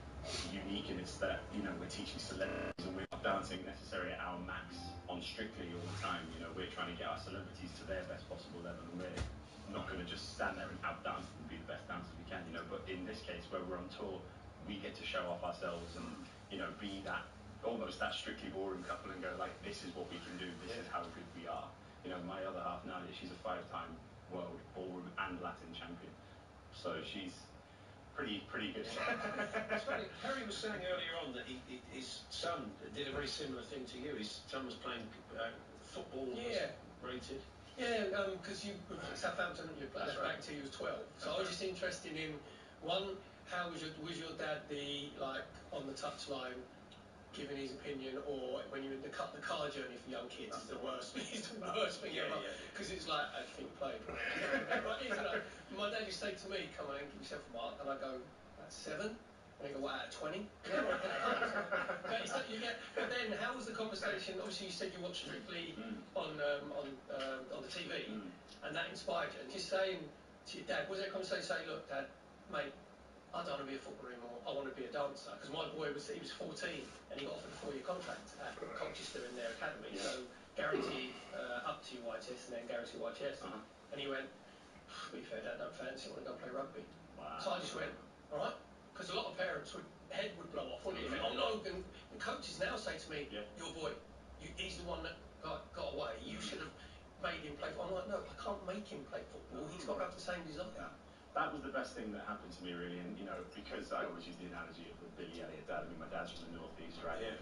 unique, and it's that, you know, we're teaching celebrities and we're not dancing necessarily at our max on Strictly all the time. You know, we're trying to get our celebrities to their best possible level, and we're not going to just stand there and out-dance and be the best dancers we can, you know. But in this case, where we're on tour, we get to show off ourselves and, you know, be that, almost that Strictly Ballroom couple and go like, this is what we can do, this is how good we are. You know, my other half, Nadia, she's a 5-time world ballroom and Latin champion. So she's pretty good. It's funny, Harry was saying earlier on that his son did a very similar thing to you. His son was playing football, Yeah. rated. Yeah, because you were at Southampton, you played left back till you was 12. So I was just interested in, one, how was your dad on the touchline giving his opinion, or when you were in the car journey for young kids, it's the worst thing ever, because it's like, I think you played. My dad used to say to me, come on, give yourself a mark, and I go, that's 7, and he go, what, out of 20? But then, how was the conversation? Obviously you said you watched Strictly on the TV, and that inspired you, and just saying to your dad, was there a conversation saying, look Dad, mate, I don't want to be a footballer anymore, I want to be a dancer, because my boy was 14 and he got offered a 4-year contract at Colchester in their academy, so guaranteed up to YTS and then guaranteed YTS, and he went, to be fair Dad, I don't fancy, I want to go play rugby. So I just went, alright, because a lot of parents head would blow off, wouldn't it? Oh no, and coaches now say to me, your boy, he's the one that got away, you should have made him play football. I'm like, no, I can't make him play football, he's got to have the same desire. That was the best thing that happened to me, really, and you know, because I always use the analogy of the Billy Elliot dad. I mean, my dad's from the northeast, right? Yeah.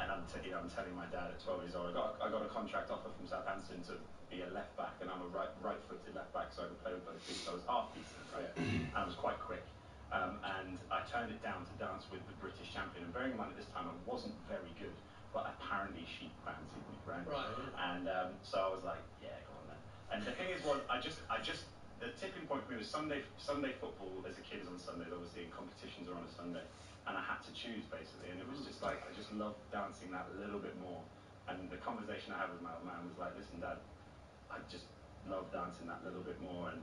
And I'm telling my dad at 12 years old, I got a contract offer from Southampton to be a left back, and I'm a right-footed left back, so I could play with both feet. So I was half decent, right? And I was quite quick. And I turned it down to dance with the British champion. And bearing in mind at this time I wasn't very good, but apparently she fancied me, right? And so I was like, yeah, go on then. And the thing is, the tipping point for me was Sunday football as a kid is on Sundays, obviously, and competitions are on a Sunday, and I had to choose basically, and it was just like, I just loved dancing that a little bit more. And the conversation I had with my old man was like, listen Dad, I just love dancing that little bit more. And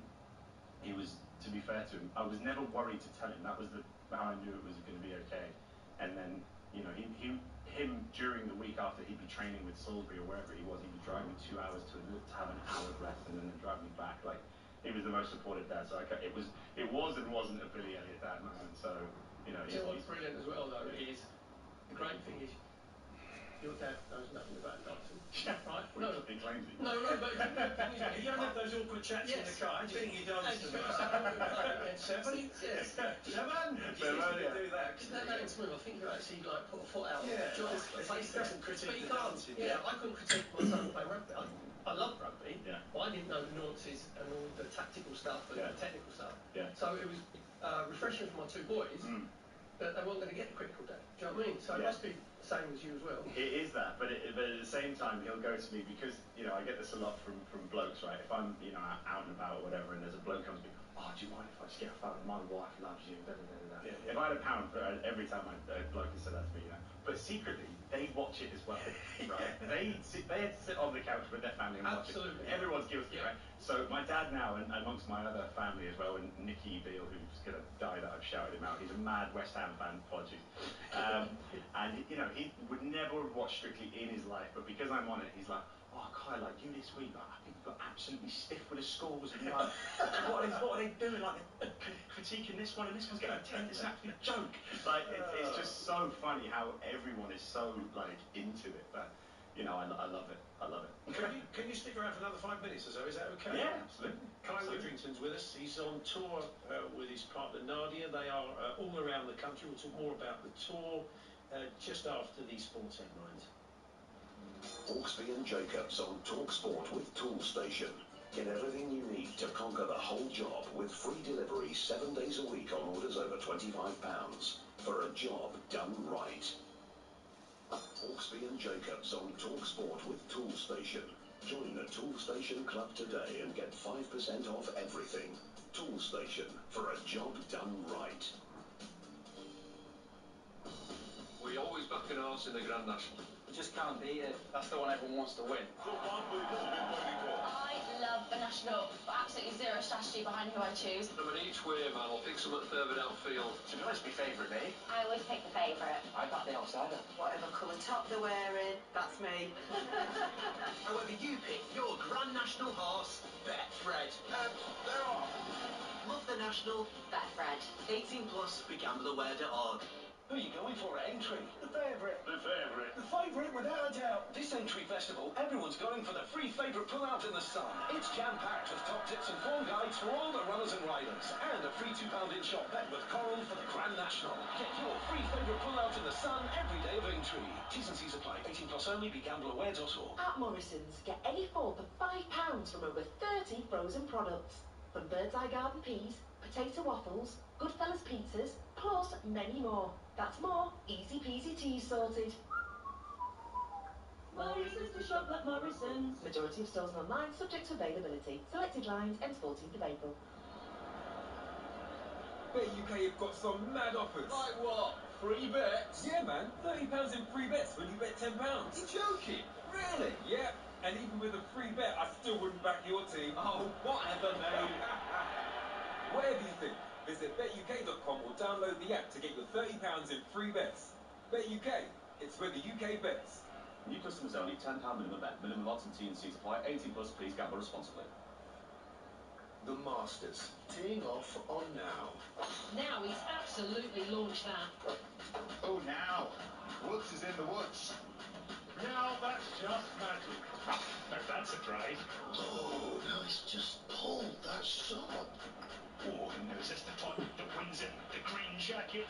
he was, to be fair to him, I was never worried to tell him. That was how I knew it was going to be okay. And then, you know, him during the week after, he'd be training with Salisbury or wherever he was, he'd be driving me 2 hours to have an hour's lesson and then drive me back. Like, he was the most supportive dad. So it was and wasn't a Billy Elliot dad moment. So, you know, what's brilliant as well though is, the great thing is, your dad knows nothing about dancing, right? No, he claims it. No, but you don't have those awkward chats in the car. Do you think he does? 7? Yes. 7? You do that. That ain't smooth. I think you actually put a foot out. Yeah. He doesn't critique the dancing. Yeah, I couldn't critique my son playing rugby. I love rugby, but I didn't know the nuances and all the tactical stuff and the technical stuff. So it was refreshing for my 2 boys that they weren't going to get the critical day. Do you know what I mean? So it must be the same as you as well. It is that, but at the same time, he'll go to me because, you know, I get this a lot from blokes, right? If I'm, you know, out and about or whatever, and there's a bloke comes to me, oh, do you mind if I just get a photo? My wife loves you, da da da da. If I had £1 for every time a bloke has said that to me, you know. But secretly, they watch it as well, right? They sit on the couch with their family and watch it. Everyone's guilty, right? So my dad now, and amongst my other family as well, and Nicky Beale, who's going to die that I've shouted him out, he's a mad West Ham fan, apologies. And you know, he would never have watched Strictly in his life, but because I'm on it, he's like, oh, Kai, like you this week, like, I think you got absolutely stiff with the scores, and you're like, what are they doing? Like, they're critiquing this one, and this one's getting a 10. It's actually a joke. Like, it's just so funny how everyone is so like into it. But you know, I love it. I love it. Can you stick around for another 5 minutes or so? Is that okay? Yeah, absolutely. Kai Witherington's with us. He's on tour with his partner Nadia. They are all around the country. We'll talk more about the tour just after these sports headlines. Hawksby and Jacobs on TalkSport with Toolstation. Get everything you need to conquer the whole job with free delivery 7 days a week on orders over £25 for a job done right. Hawksby and Jacobs on TalkSport with Toolstation. Join the Toolstation Club today and get 5% off everything. Toolstation, for a job done right. We always back an horse in the Grand National. Just can't beat it. That's the one everyone wants to win. I love the National, but absolutely zero strategy behind who I choose. I'm an each way man. I'll pick someone further downfield. To be honest, my favourite, mate. I always pick the favourite. I back the outsider. Whatever colour top they're wearing, that's me. However you pick your Grand National horse, bet Fred. They're off. Love the National. Bet Fred. 18 plus, begambleaware.org. Who are you going for at entry? The favourite. The favourite. The favourite, without a doubt. This entry festival, everyone's going for the free favourite pull-out in the sun. It's jam-packed with top tips and form guides for all the runners and riders. And a free £2 in-shop bet with Coral for the Grand National. Get your free favourite pull-out in the sun every day of entry. T's and C's apply. 18 plus only. Begambleaware.org. At Morrison's, get any four for £5 from over 30 frozen products. From Bird's Eye Garden peas, potato waffles, Goodfellas pizzas, plus many more. That's more easy peasy teas sorted. Morrison's to shop like Morrison's. Majority of stores and online, subject to availability. Selected lines ends 14th of April. Bet UK have got some mad offers. Like what? Free bets? Yeah, man. £30 in free bets when you bet £10. You're joking? Really? Yeah, and even with a free bet, I still wouldn't back your team. Oh, whatever, mate. Whatever you think. Visit betuk.com or download the app to get your £30 in free bets. Bet UK, it's where the UK bets. New customers only, £10 minimum bet. Minimum odds and T&Cs apply. 18 plus, please gamble responsibly. The Masters, teeing off on now. Now he's absolutely launched that. Oh, now. Woods is in the woods. Now that's just magic. Now that's a drive. Oh, no, it's just pulled that shot. Oh, and now is this the one that wins it? The green jacket.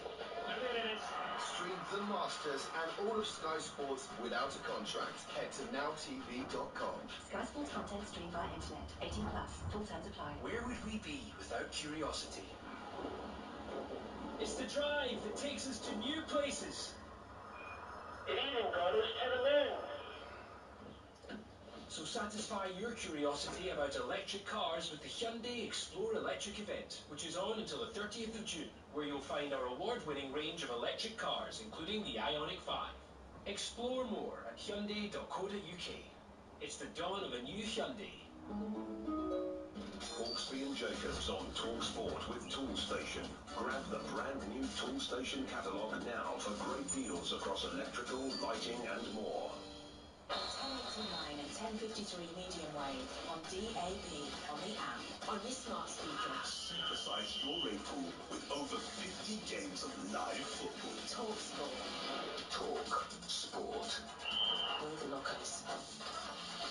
Now there it is. Stream the Masters and all of Sky Sports without a contract. Head to nowtv.com. Sky Sports content streamed via internet. 18 plus. Full terms apply. Where would we be without curiosity? It's the drive that takes us to new places. It even got us to the moon. So satisfy your curiosity about electric cars with the Hyundai Explore Electric event, which is on until the 30th of June, where you'll find our award-winning range of electric cars, including the Ioniq 5. Explore more at hyundai.co.uk. It's the dawn of a new Hyundai. Hawksby and Jacobs on TalkSport with Toolstation. Grab the brand new Toolstation catalogue now for great deals across electrical, lighting and more. 1089 and 1053 medium wave on DAB on the app on your smart speaker. Supersize your rainfall with over 50 games of live football. Talk Sport. Talk Sport. We're the lookers.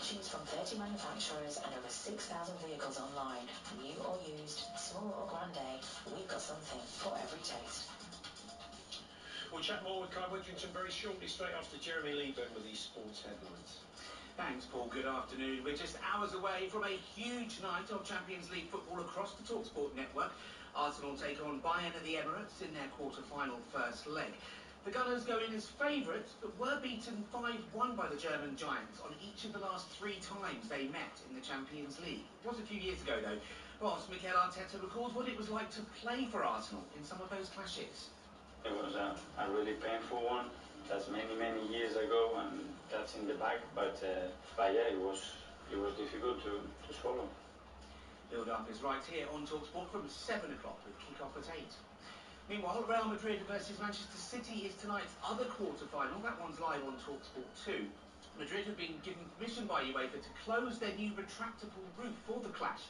Choose from 30 manufacturers and over 6,000 vehicles online. New or used, small or grande, we've got something for every taste. We'll chat more with Kai Witherington very shortly, straight after Jeremy Lieber with these sports headlines. Thanks, Paul. Good afternoon. We're just hours away from a huge night of Champions League football across the TalkSport network. Arsenal take on Bayern at the Emirates in their quarter-final first leg. The Gunners go in as favourites, but were beaten 5-1 by the German Giants on each of the last 3 times they met in the Champions League. It was a few years ago, though. Boss Mikel Arteta recalls what it was like to play for Arsenal in some of those clashes. It was a really painful one. That's many years ago, and that's in the bag. But yeah, it was difficult to swallow. Build-up is right here on TalkSport from 7 o'clock with kick-off at 8. Meanwhile, Real Madrid versus Manchester City is tonight's other quarter-final. That one's live on TalkSport 2. Madrid have been given permission by UEFA to close their new retractable roof for the clash.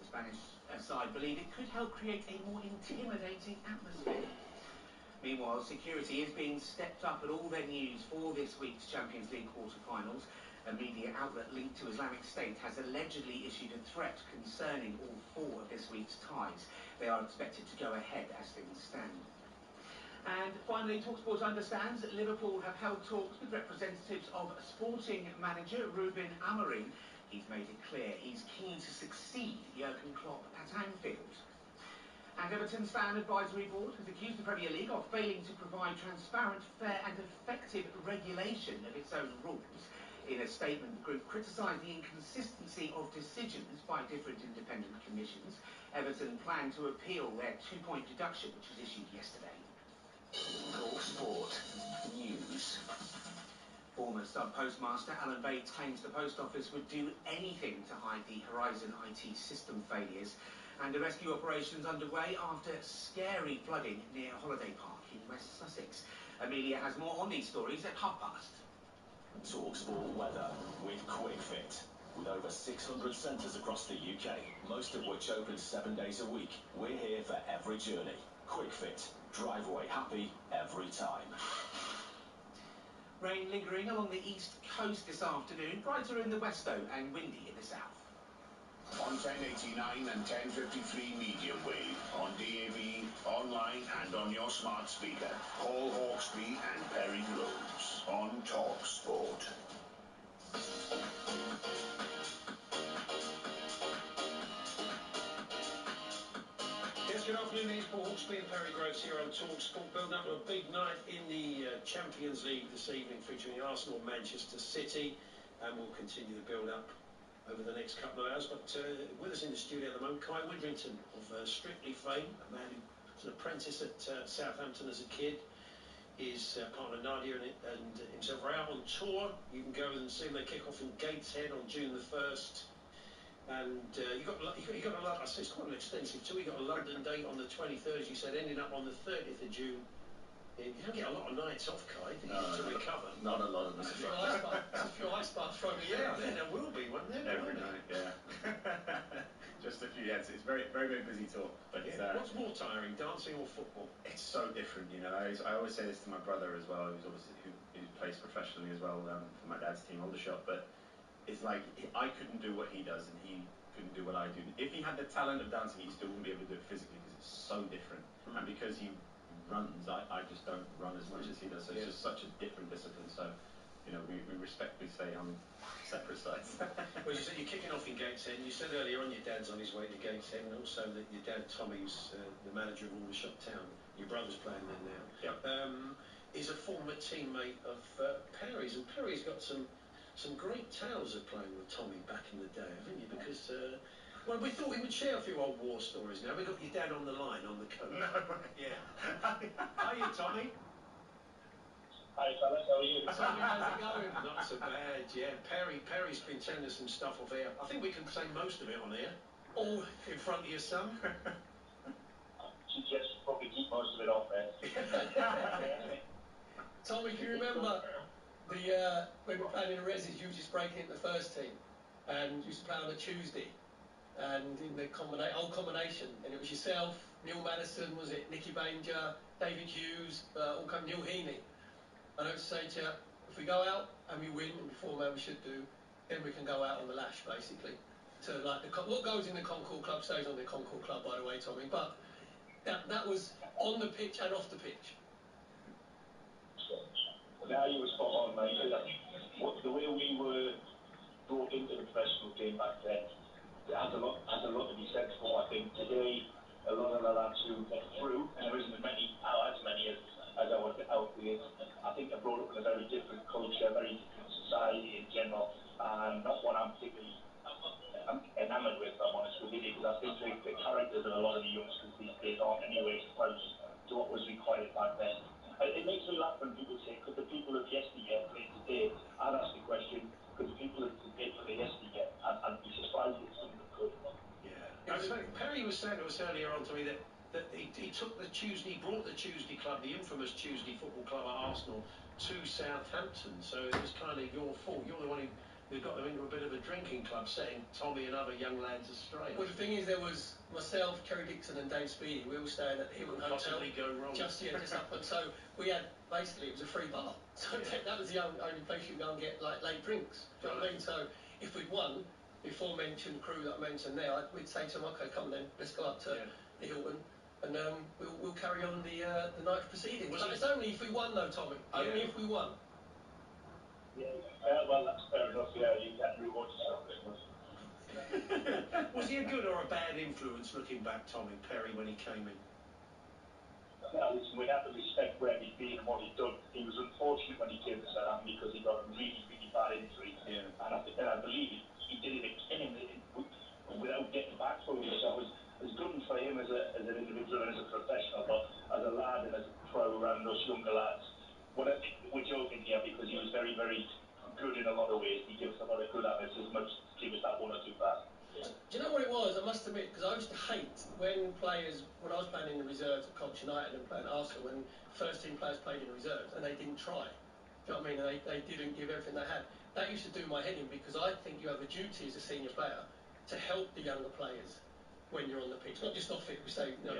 The Spanish side believe it could help create a more intimidating atmosphere. Meanwhile, security is being stepped up at all venues for this week's Champions League quarter-finals. A media outlet linked to Islamic State has allegedly issued a threat concerning all four of this week's ties. They are expected to go ahead as things stand. And finally, TalkSport understands that Liverpool have held talks with representatives of Sporting manager Ruben Amorim. He's made it clear he's keen to succeed Jurgen Klopp at Anfield. And Everton's fan advisory board has accused the Premier League of failing to provide transparent, fair and effective regulation of its own rules. In a statement, the group criticised the inconsistency of decisions by different independent commissions. Everton planned to appeal their 2-point deduction, which was issued yesterday. TalkSport News. Former sub-postmaster Alan Bates claims the post office would do anything to hide the Horizon IT system failures. And the rescue operations underway after scary flooding near Holiday Park in West Sussex. Amelia has more on these stories at 30:30. TalkSport weather with QuickFit. With over 600 centres across the UK, most of which open 7 days a week, we're here for every journey. QuickFit. Drive away happy every time. Rain lingering along the east coast this afternoon, brighter in the west though and windy in the south. On 1089 and 1053 medium wave, on DAB, online and on your smart speaker. Paul Hawksby and Perry Groves on TalkSport. Yes, good afternoon. It's Paul Hawksby and Perry Groves here on TalkSport. Building up to a big night in the Champions League this evening, featuring Arsenal, Manchester City, and we'll continue the build-up over the next couple of hours. But with us in the studio at the moment, Kai Widrington of Strictly fame, a man who was an apprentice at Southampton as a kid. His partner Nadia and himself are out on tour. You can go and see them. They kick off in Gateshead on June the 1st. And you got a lot. I say it's quite an extensive tour. You got a London date on the 23rd, as you said, ending up on the 30th of June. You don't get a lot of nights off, Kai, to recover. Not a lot of them. There's a few ice baths thrown in there. There will be, won't there? Every night, yeah. Just a few, yeah. It's very, very, very busy tour. But what's more tiring, dancing or football? It's so different, you know. I always say this to my brother as well, who plays professionally as well for my dad's team, Aldershot. But it's like I couldn't do what he does, and he couldn't do what I do. If he had the talent of dancing, he still wouldn't be able to do it physically because it's so different. And because he runs, I just don't run as much as he does. So it's just such a different discipline. So, you know, we respectfully stay on separate sides. Well, you said you're kicking off in Gateshead, and you said earlier on your dad's on his way to Gateshead, and also that your dad Tommy's the manager of Aldershot Town. Your brother's playing there now. Yep. Is a former teammate of Perry's, and Perry's got some great tales of playing with Tommy back in the day, haven't you? Because well, we thought we would share a few old war stories. Now we got your dad on the line on the coach. No, yeah. Hiya, Tommy. Hi, fellas. How are you? Tommy, how's it going? Not so bad, yeah. Perry's been telling us some stuff off air. I think we can say most of it on air. All in front of your son. Just probably keep most of it off there. Tommy, can you remember when we were playing in the Resis, you were just breaking into the first team, and you used to play on a Tuesday, and in the old combination, and it was yourself, Neil Madison, was it, Nicky Banger, David Hughes, Neil Heaney. And I would say to you, if we go out and we win, and before man we should do, then we can go out on the lash, basically. To like what goes in the Concord Club stays on the Concord Club, by the way, Tommy. But that was on the pitch and off the pitch. Now you were spot on, mate. The way we were brought into the professional game back then, it has a lot to be said for. I think today, a lot of the lads who got through, and there isn't as many as I was out with, I think they're brought up in a very different culture, very different society in general, and not one I'm particularly enamoured with, if I'm honest with you, because I think the characters of a lot of the youngsters these days aren't anywhere close to what was required back then. It makes me laugh when people say, could the people of yesteryear play today? I'd ask the question, could the people of today play yesteryear? I'd be surprised if some of them could. Yeah. Perry was saying to us earlier on to me that that he took the Tuesday, brought the Tuesday club, the infamous Tuesday Football Club at Arsenal, to Southampton. So it was kind of your fault. You're the one who got them into a bit of a drinking club, setting Tommy and other young lads astray. Well, the thing is, there was myself, Kerry Dixon and Dave Speedy. We were staying at the Hilton Hotel. Possibly go wrong. Just up, and so we had, basically, it was a free bar. So that was the only place you could go and get like late drinks. Do you know what I mean? So if we'd won, before mentioned crew that I mentioned there, we'd say to them, okay, come then, let's go up to the Hilton, and we'll carry on the night's proceedings. But it's only if we won, though, Tommy. Only if we won. Yeah, well, that's fair enough. Yeah, you can reward yourself. Was he a good or a bad influence, looking back, Tommy Perry, when he came in? Now, listen, we have to respect where he's been and what he's done. He was unfortunate when he came to Southampton because he got a really, really bad injury. Yeah. And I believe he did it again without getting back for him. So it's good for him as an individual and as a professional, but as a lad and as a pro around us younger lads, we're joking here because he was very, very good in a lot of ways. He gave us a lot of good habits as much as give us that one or two back. Do you know what it was? I must admit, because I used to hate when I was playing in the reserves at Coventry United and playing at Arsenal, when first team players played in the reserves and they didn't try. Do you know what I mean? And they didn't give everything they had. That used to do my head in, because I think you have a duty as a senior player to help the younger players when you're on the pitch, not just off it, we say, the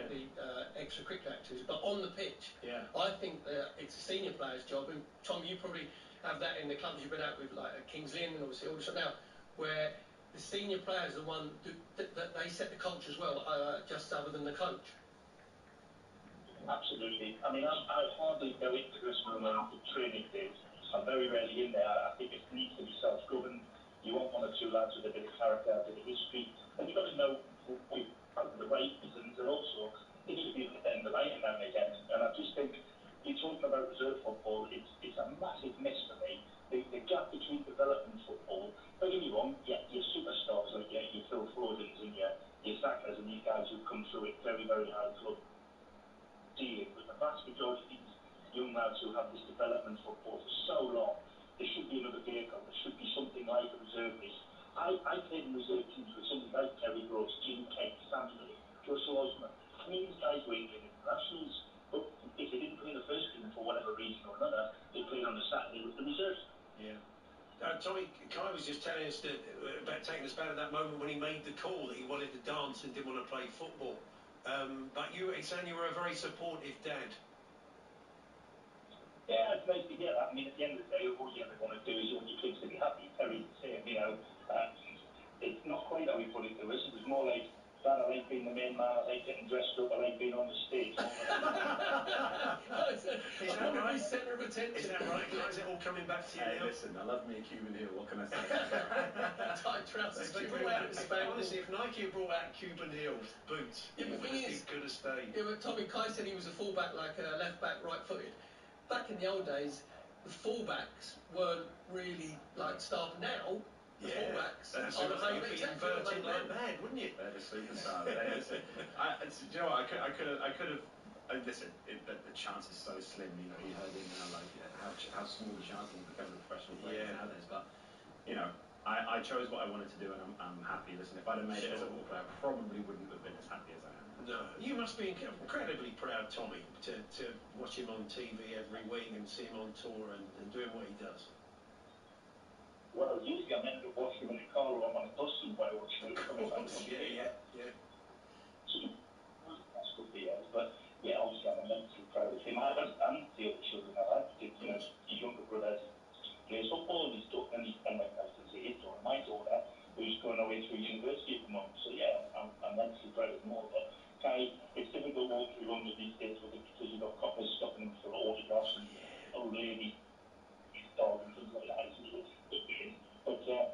extracurricular activities, but on the pitch. Yeah. I think that it's a senior player's job, and Tom, you probably have that in the clubs you've been out with, like Kings Lynn and obviously Aldershot now, where the senior players are the one that they set the culture as well, just other than the coach. Absolutely. I mean, I hardly go into this room after training days. I'm very rarely in there. I think it needs to be self-governed. You want one or two lads with a bit of character, a bit of history, and you've got to know the right reasons, and also they need to be able to bend the line now and again. And I just think, you're talking about reserve football, it's a massive miss for me. The gap between development football, don't get me wrong, your superstars like your Phil Fodens and your Sackers and these guys who've come through it very, very high club dealing, but the vast majority of these young lads who have this development football for so long, there should be another vehicle, there should be something like a reserve list. I played in reserve teams with somebody like Terry Gross, Jim Kegg, Sam Lee, Russell Osman. I mean, these guys were England internationals, but if they didn't play the first team for whatever reason or another, they played on a Saturday with the reserves. Yeah. Tommy, Kai was just telling us about taking us back to that moment when he made the call that he wanted to dance and didn't want to play football. But he's saying you were a very supportive dad. Yeah, it's nice to hear that. I mean, at the end of the day, all you ever want to do is you want your kids to be happy. Terry would say, it's not quite how he put it to us. It was more like, Dad, I like being the main man, I like getting dressed up, I like being on the stage. Is that right? Centre of attention. Is that right? Is it all coming back to you now? Listen, I love me a Cuban Hill, what can I say? Tight trousers. Honestly, if Nike had brought out Cuban Hill boots, it would be good as stayed. Yeah, but Tommy, Kai said he was a fullback, like left back, right footed. Back in the old days, the fullbacks weren't really like staff. Now, the fullbacks are the main inverted like mad, wouldn't you? They're the superstars. Do you know what? I could have. Listen, the chance is so slim. You know, you heard him now, like how small the chance is of becoming a professional player nowadays. But you know, I chose what I wanted to do, and I'm happy. Listen, if I'd have made it as a football player, I probably wouldn't have been as happy as I am. No, you must be incredibly proud, Tommy, to watch him on TV every week and see him on tour and doing what he does. Well, usually I'm ended up watching him in the car or I'm on a bus somewhere watching him coming back from Yeah. So, that's good for years, but yeah, obviously I'm immensely proud of him. And the other children I've had, you know, his younger brother plays football, his daughter, and like I can say his daughter, my daughter, who's going away through university at the moment. So yeah, I'm immensely proud of them all. But Kai, it's difficult walking through London these days because you've got coppers stopping him for autographs and old lady, his dog and things like that. It's weird. But yeah,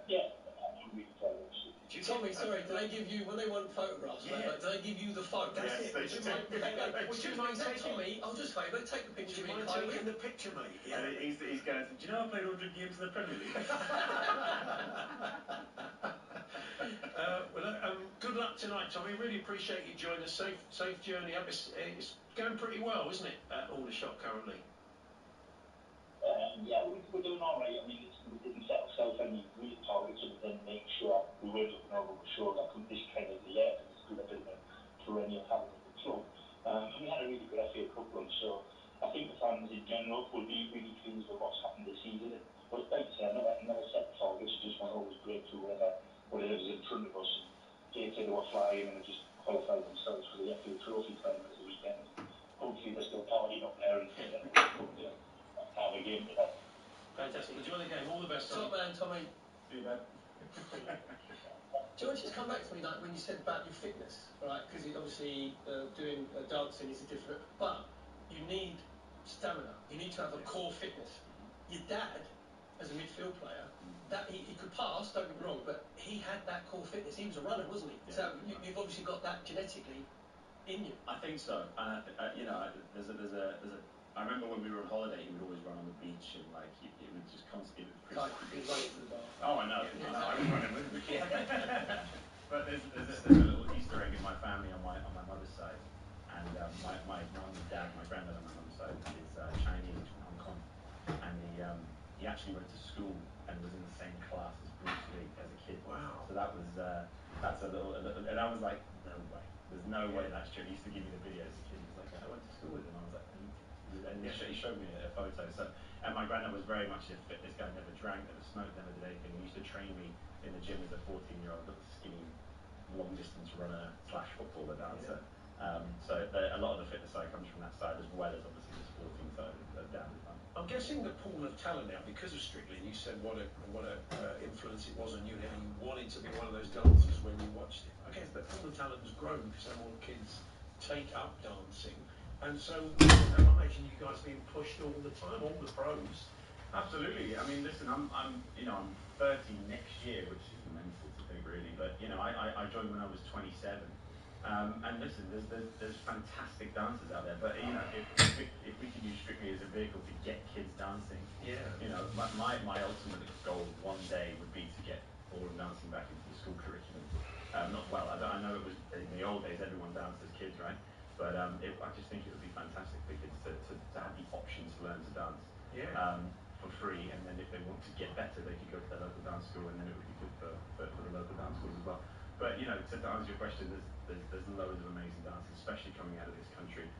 I'm really proud of him. Tommy, sorry, do they give you, when they want photographs, do they give you the phone? That's it. Would you mind taking Tommy, I'll just favour, take the picture. Would you mind taking the picture, mate? Yeah. He's going, do you know I played 100 games in the Premier League? Good luck tonight, Tommy. Really appreciate you joining us. Safe journey up. It's going pretty well, isn't it, at Aldershot currently? Yeah, we're doing all right. I mean, we didn't set ourselves any real targets other than making sure we were looking over the shoulder. This kind of the year, because it's been a bit of a perennial habit of the club. And we had a really good FA Cup run, so I think the fans in general will be really pleased with what's happened this season. But like I say, I never set targets, just want to always break through whatever's in front of us. And JK, they were flying and they just qualified themselves for the FA Trophy final at the weekend. Hopefully they're still partying up there and have a game today. Fantastic. Enjoy the game. All the best. Top man, Tommy. See you, man. George, just come back to me like when you said about your fitness, right? Because obviously doing dancing is a different, but you need stamina. You need to have a core fitness. Your dad, as a midfield player, that he could pass, don't get me wrong, but he had that core fitness. He was a runner, wasn't he? Yeah. So you've obviously got that genetically in you. I think so. And you know, there's a. I remember when we were on holiday, he would always run on the beach and like it would just constantly. Oh, I know. I was running with him. But there's a little Easter egg in my family on my mother's side, and my mum and dad, my granddad on my mum's side is Chinese from Hong Kong, and he actually went to school and was in the same class as Bruce Lee as a kid. Wow. So that was that's a little, and I was like, no way. There's no way that's true. He used to give me the videos as a kid. He was like, I went to school with him. I was like, and he showed me a photo. So, and my granddad was very much a fitness guy. Never drank, never smoked, never did anything. He used to train me in the gym as a 14-year-old, little skinny, long-distance runner / footballer dancer. So a lot of the fitness side comes from that side, as well as obviously the sporting side of dad as well. I'm guessing the pool of talent now, because of Strictly, and you said what a influence it was on you, and how you wanted to be one of those dancers when you watched it. I guess the pool of talent has grown because so more kids take up dancing. And so, I imagine you guys being pushed all the time, all the pros. Absolutely. I mean, listen, I'm 30 next year, which is mental to think, really. But you know, I joined when I was 27. And listen, there's fantastic dancers out there. But you know, if we can use Strictly as a vehicle to get kids dancing, you know, my ultimate goal one day would be to get ballroom dancing back into the school curriculum. Not well. I know it was in the old days everyone danced as kids, right? But I just think it would be fantastic for kids to have the option to learn to dance for free, and then if they want to get better, they could go to their local dance school, and then it would be good for the local dance schools as well. But you know, to answer your question, there's loads of amazing dancers, especially coming out of this country,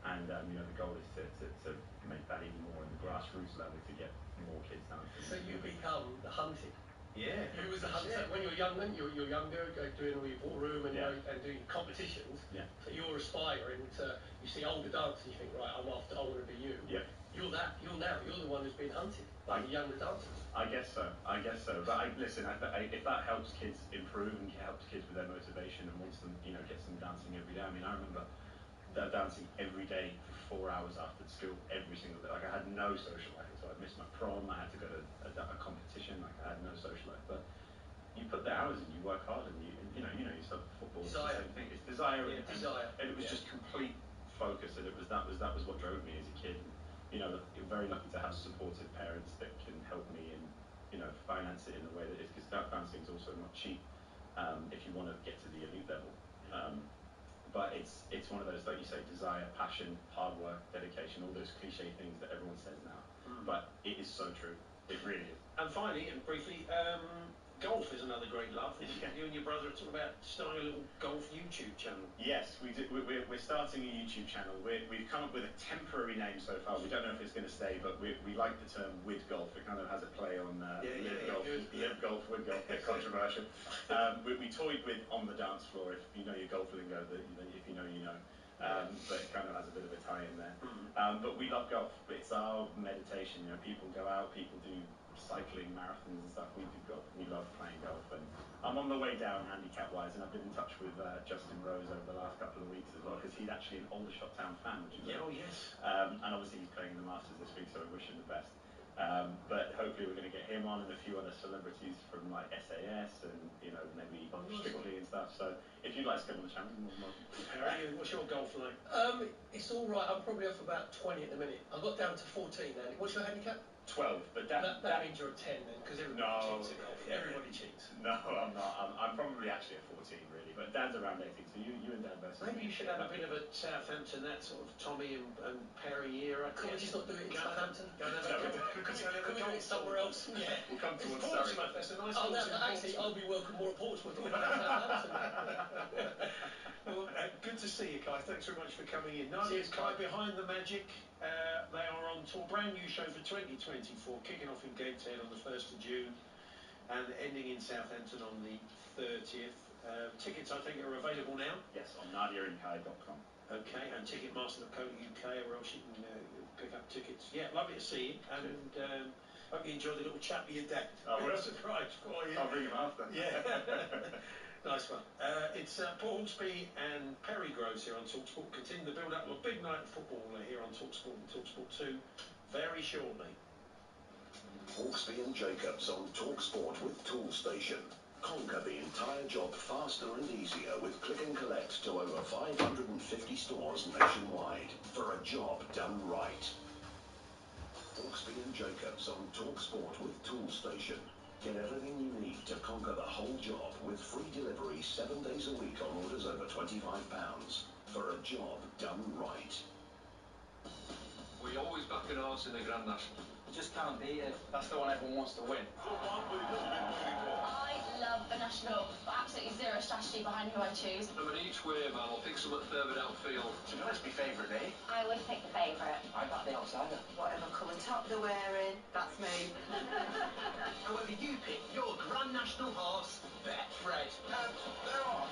and you know, the goal is to make that even more in the grassroots level to get more kids dancing. So you become the hunted. Yeah. You was a hunter when you were younger. You're younger, doing all your ballroom and and doing competitions. Yeah. So you're aspiring to. You see older dancers, you think, right, I want to be you. Yeah. You're the one who's been hunted by the younger dancers. I guess so. But listen, if that helps kids improve and helps kids with their motivation and wants them, you know, get some dancing every day. I mean, I remember dancing every day for 4 hours after school, every single day. Like I had no social life, so I missed my prom. I had to go to a competition. Like I had no social life. But you put the hours in, you work hard, and you know yourself. Football is the same thing. It's desire. And it was just complete focus, and that was what drove me as a kid. And, you know, I'm very lucky to have supportive parents that can help me and you know finance it in the way that it is, because dancing is also not cheap if you want to get to the elite level. But it's one of those, like you say, desire, passion, hard work, dedication, all those cliche things that everyone says now. But it is so true. It really is. And finally, and briefly, golf is another great love. You and your brother are talking about starting a little golf YouTube channel. Yes, we do. We're starting a YouTube channel. We've come up with a temporary name so far. We don't know if it's going to stay, but we like the term With Golf. It kind of has a play on Live Golf, With Golf, a bit controversial. We toyed with On the Dance Floor, if you know your golf lingo, if you know, you know. But it kind of has a bit of a tie in there. But we love golf. It's our meditation. You know, people go out, people do cycling, marathons and stuff. We do golf. We love playing golf, and I'm on the way down handicap-wise, and I've been in touch with Justin Rose over the last couple of weeks as well, because he's actually an Aldershot Town fan, which is and obviously he's playing in the Masters this week, so we wish him the best. But hopefully we're going to get him on and a few other celebrities from like SAS and you know maybe Strictly and stuff. So if you'd like to come on the channel, you're more than welcome. Harry, what's your golf like? It's all right. I'm probably off about 20 at the minute. I got down to 14 now. What's your handicap? 12, but that means you're a 10 then, because everybody cheats at golf. Everybody cheats. No, I'm not. I'm probably actually a 14 really, but Dad's around 18, so you and Dad versus Maybe you should have a bit of a Southampton, that sort of Tommy and Perry era. Could we just not do it in Southampton? Could we do it somewhere else? Yeah. We'll come towards Portsmouth. That's a nice actually, I'll be welcome more at Portsmouth. Well, good to see you, Kai. Thanks very much for coming in. Nadia's Kai behind the magic. They are on tour. Brand new show for 2024, kicking off in Gateshead on the 1st of June and ending in Southampton on the 30th. Tickets, I think, are available now. Yes, on nadiaandkai.com. Okay, and Ticketmaster.co.uk, or else you can pick up tickets. Yeah, lovely to see you, and hope you enjoy the little chat with your dad. I will. Surprise for you. I'll bring him after. Yeah. Nice one. It's Paul Hawksbee and Perry Groves here on TalkSport. Continue the build-up of a big night of football here on TalkSport and TalkSport 2 very shortly. Hawksbee and Jacobs on TalkSport with Toolstation. Conquer the entire job faster and easier with click and collect to over 550 stores nationwide for a job done right. Hawksbee and Jacobs on TalkSport with Toolstation. Get everything you need to conquer the whole job with free delivery 7 days a week on orders over £25 for a job done right. We always back an horse in the Grand National. Just can't beat it. That's the one everyone wants to win. I love the National, but absolutely zero strategy behind who I choose. I'm an each way man. I'll pick someone further downfield. To be honest, my favourite, eh? I would pick the favourite. I back the outsider. Whatever colour top they're wearing, that's me. However you pick your Grand National horse, bet Fred. They're off.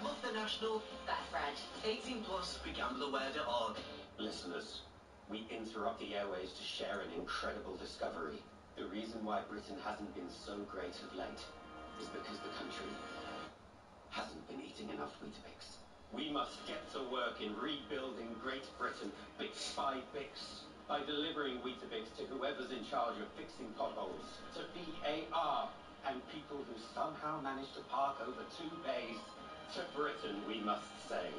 Love the National, Bet Fred. 18 plus, begamblerware.org. Listeners, we interrupt the airways to share an incredible discovery. The reason why Britain hasn't been so great of late is because the country hasn't been eating enough Weetabix. We must get to work in rebuilding Great Britain, bix by bix, by delivering Weetabix to whoever's in charge of fixing potholes, to BAR, and people who somehow manage to park over 2 bays. To Britain, we must say,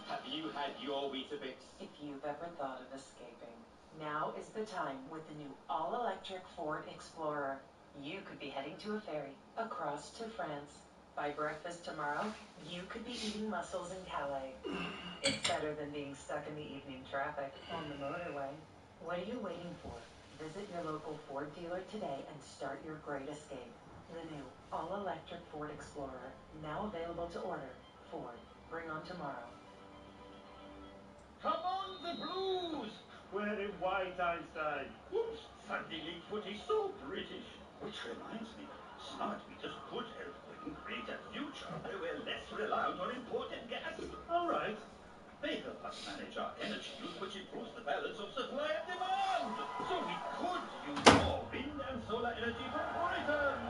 have you had your Weetabix? If you've ever thought of escaping, now is the time with the new all-electric Ford Explorer. You could be heading to a ferry across to France. By breakfast tomorrow, you could be eating mussels in Calais. It's better than being stuck in the evening traffic on the motorway. What are you waiting for? Visit your local Ford dealer today and start your great escape. The new all-electric Ford Explorer, now available to order. Ford, bring on tomorrow. Come on, the Blues! Wearing white, Einstein. Whoops, Sunday League footy so British. Which reminds me, smart meters could help Britain create a future where we're less reliant on imported gas. All right. They help us manage our energy use, which improves the balance of supply and demand. So we could use more wind and solar energy from Britain.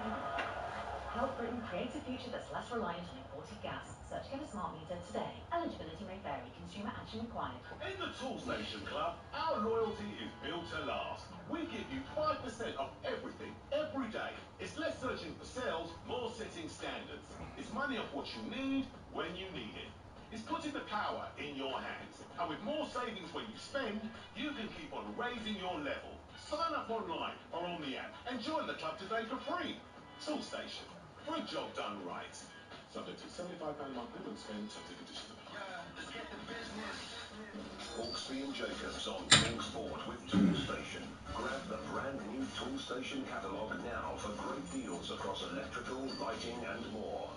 Help Britain create a future that's less reliant on imported gas. Search Get a Smart Meter today. Eligibility may vary. Consumer action required. In the Toolstation Club, our loyalty is built to last. We give you 5% of everything, every day. It's less searching for sales, more setting standards. It's money off what you need, when you need it. It's putting the power in your hands. And with more savings when you spend, you can keep on raising your level. Sign up online or on the app and join the club today for free. Toolstation, for a job done right. Subject to £75 a month minimum spend, terms and conditions apply. Let's get the business. Hawksbee and Jacobs on TalkSport with Toolstation. Grab the brand new Toolstation catalogue now for great deals across electrical, lighting and more.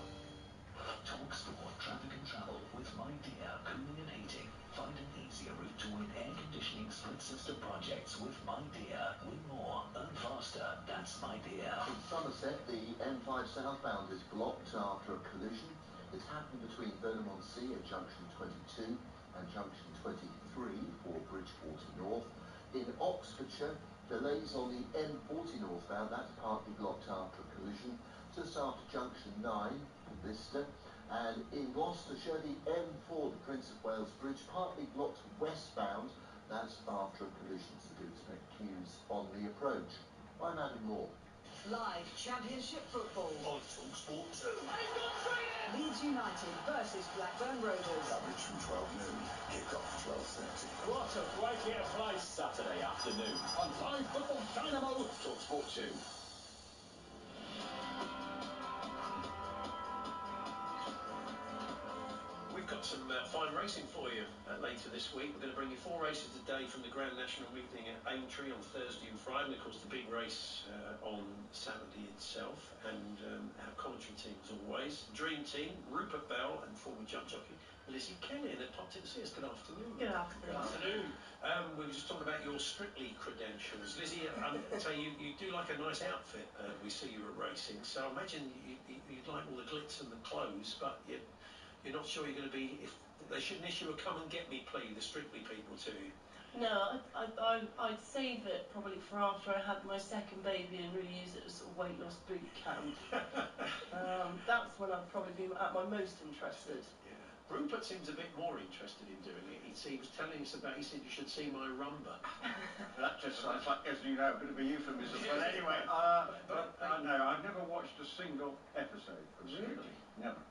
TalkSport Traffic and Travel with My Dear Cooling and Heating. Find an easier route to win air conditioning split system projects with My Dear. Win more, earn faster. That's My Dear. In Somerset, the M5 southbound is blocked after a collision. It's happened between Burnham-on-Sea at junction 22 and junction 23 for Bridgewater North. In Oxfordshire, delays on the M40 northbound, that's partly blocked after a collision just after junction 9 for Bicester. And in Gloucestershire, the M4, the Prince of Wales Bridge, partly blocked westbound, that's after a collision, so do expect queues on the approach. I'm Adam Moore. Live Championship football. On TalkSport 2. Leeds United versus Blackburn Rovers. Coverage from 12 noon. Kick-off 12:30. What a great place Saturday afternoon on Live Football Dynamo, TalkSport 2. We've got some fine racing for you later this week. We're going to bring you 4 races a day from the Grand National meeting at Aintree on Thursday and Friday, and of course the big race on Saturday itself, and our commentary team as always. Dream Team, Rupert Bell and former jump jockey Lizzie Kelly, and they popped in to see us. Good afternoon. Good afternoon. Good afternoon. We were just talking about your Strictly credentials. Lizzie, I tell you, you do like a nice outfit. We see you at racing, so I imagine you'd like all the glitz and the clothes, but you're not sure you're going to be, if they shouldn't issue a come and get me plea, the Strictly people to you. No, I'd save it probably for after I had my second baby and really use it as sort of weight loss boot camp. That's when I'd probably be at my most interested. Yeah. Rupert seems a bit more interested in doing it. He was telling us about, he said you should see my rumba. That just sounds like, as you know, a bit of a euphemism. But anyway, no, I've never watched a single episode of Strictly. Really? Never.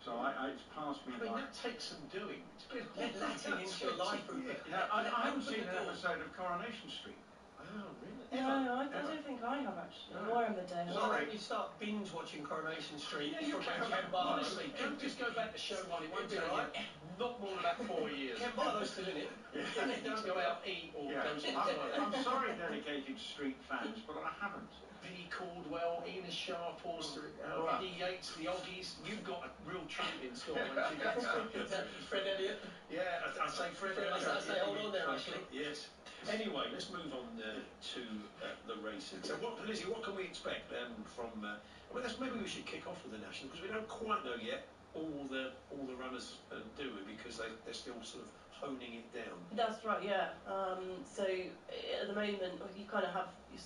So it's passed me I mean, by. that takes some doing. It's a bit of Latin into your life, Rupert. Yeah, I haven't seen an episode of Coronation Street. Oh, really? No, I don't think I have actually. Nor on the day. Sorry. You start binge watching Coronation Street from Ken Barlow. Honestly, just go back to show one. It won't be right. Not more than about 4 years. Ken Barlow's still in it. Yeah. Don't go out, eat, or go to the toilet. I'm sorry, dedicated Street fans, but I haven't. Billy Caldwell, Enos Sharp, Eddie Yates, the Oggies. You've got a real treat in store. Fred Elliott. Yeah, I say Fred Elliott. I say hold on there, actually. Yes. Anyway, let's move on to the racing. So, Lizzie, what can we expect from? Maybe we should kick off with the National, because we don't quite know yet all the runners do it, because they're still sort of honing it down. That's right, yeah. So at the moment, you kind of have you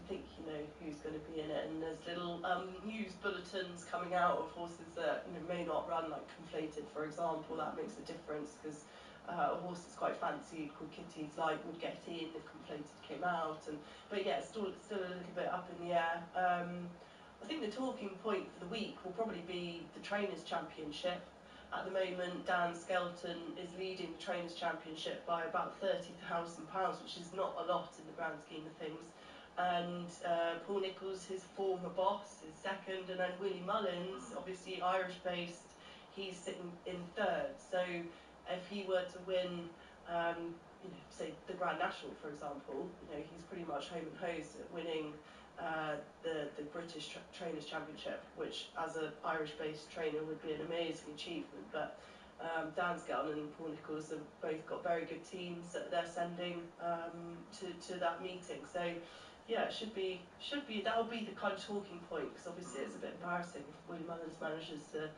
think you know who's going to be in it, and there's little news bulletins coming out of horses that may not run, like Conflated, for example. That makes a difference because a horse that's quite fancied called Kitty's Light would get in if Conflated came out, but yeah, it's still a little bit up in the air. I think the talking point for the week will probably be the Trainers' Championship. At the moment, Dan Skelton is leading the Trainers' Championship by about £30,000, which is not a lot in the grand scheme of things. And Paul Nicholls, his former boss, is second, and then Willie Mullins, obviously Irish-based, he's sitting in third. So if he were to win, say the Grand National, for example, he's pretty much home and hosed at winning the British Trainers' Championship, which as an Irish-based trainer would be an amazing achievement. But Dan Skelton and Paul Nicholls have both got very good teams that they're sending to that meeting. So yeah, it should be that'll be the kind of talking point, because obviously it's a bit embarrassing if Willie Mullins manages to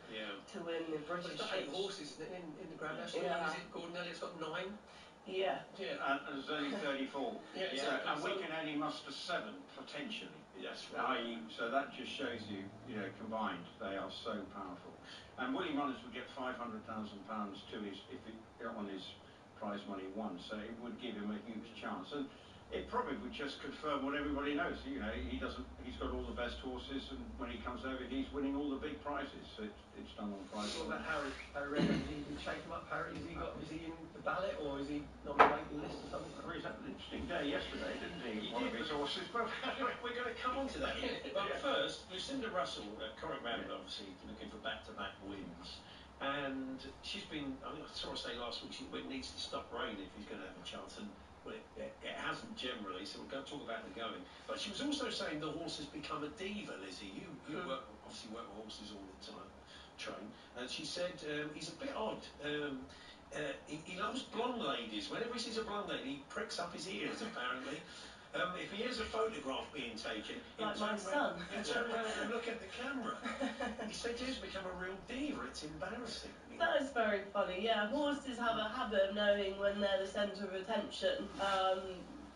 win the British. Well, it's got 8 horses in the Grand National. Yeah. Is it Gordon Elliott's got 9? Yeah. And there's only 34. Yeah, exactly. And we can only muster 7 potentially. Yes. Right. So that just shows you, combined, they are so powerful. And Willie Mullins would get £500,000 on his prize money won, so it would give him a huge chance. And it probably would just confirm what everybody knows. He's got all the best horses, and when he comes over, he's winning all the big prizes. So it's done on prize. What about Harry? Harry Redknapp, has he been shaken up? Harry, is he in the ballot, or is he not on the waiting list or something? Well, he's had an interesting day yesterday, didn't he? One of his horses. But we're going to come on to that. But first, Lucinda Russell at Corrick Rabbit, obviously looking for back-to-back wins. And she's been, I saw her say last week, it needs to stop rain if he's going to have a chance. And well, it hasn't generally, so we'll talk about the going. But she was also saying the horse has become a diva, Lizzie. You obviously work with horses all the time, train. And she said he's a bit odd. He loves blonde ladies. Whenever he sees a blonde lady, he pricks up his ears, apparently. If he hears a photograph being taken, like my son, he'll turn around and look at the camera. He said he's become a real diva. It's embarrassing. That is very funny. Yeah, horses have a habit of knowing when they're the centre of attention.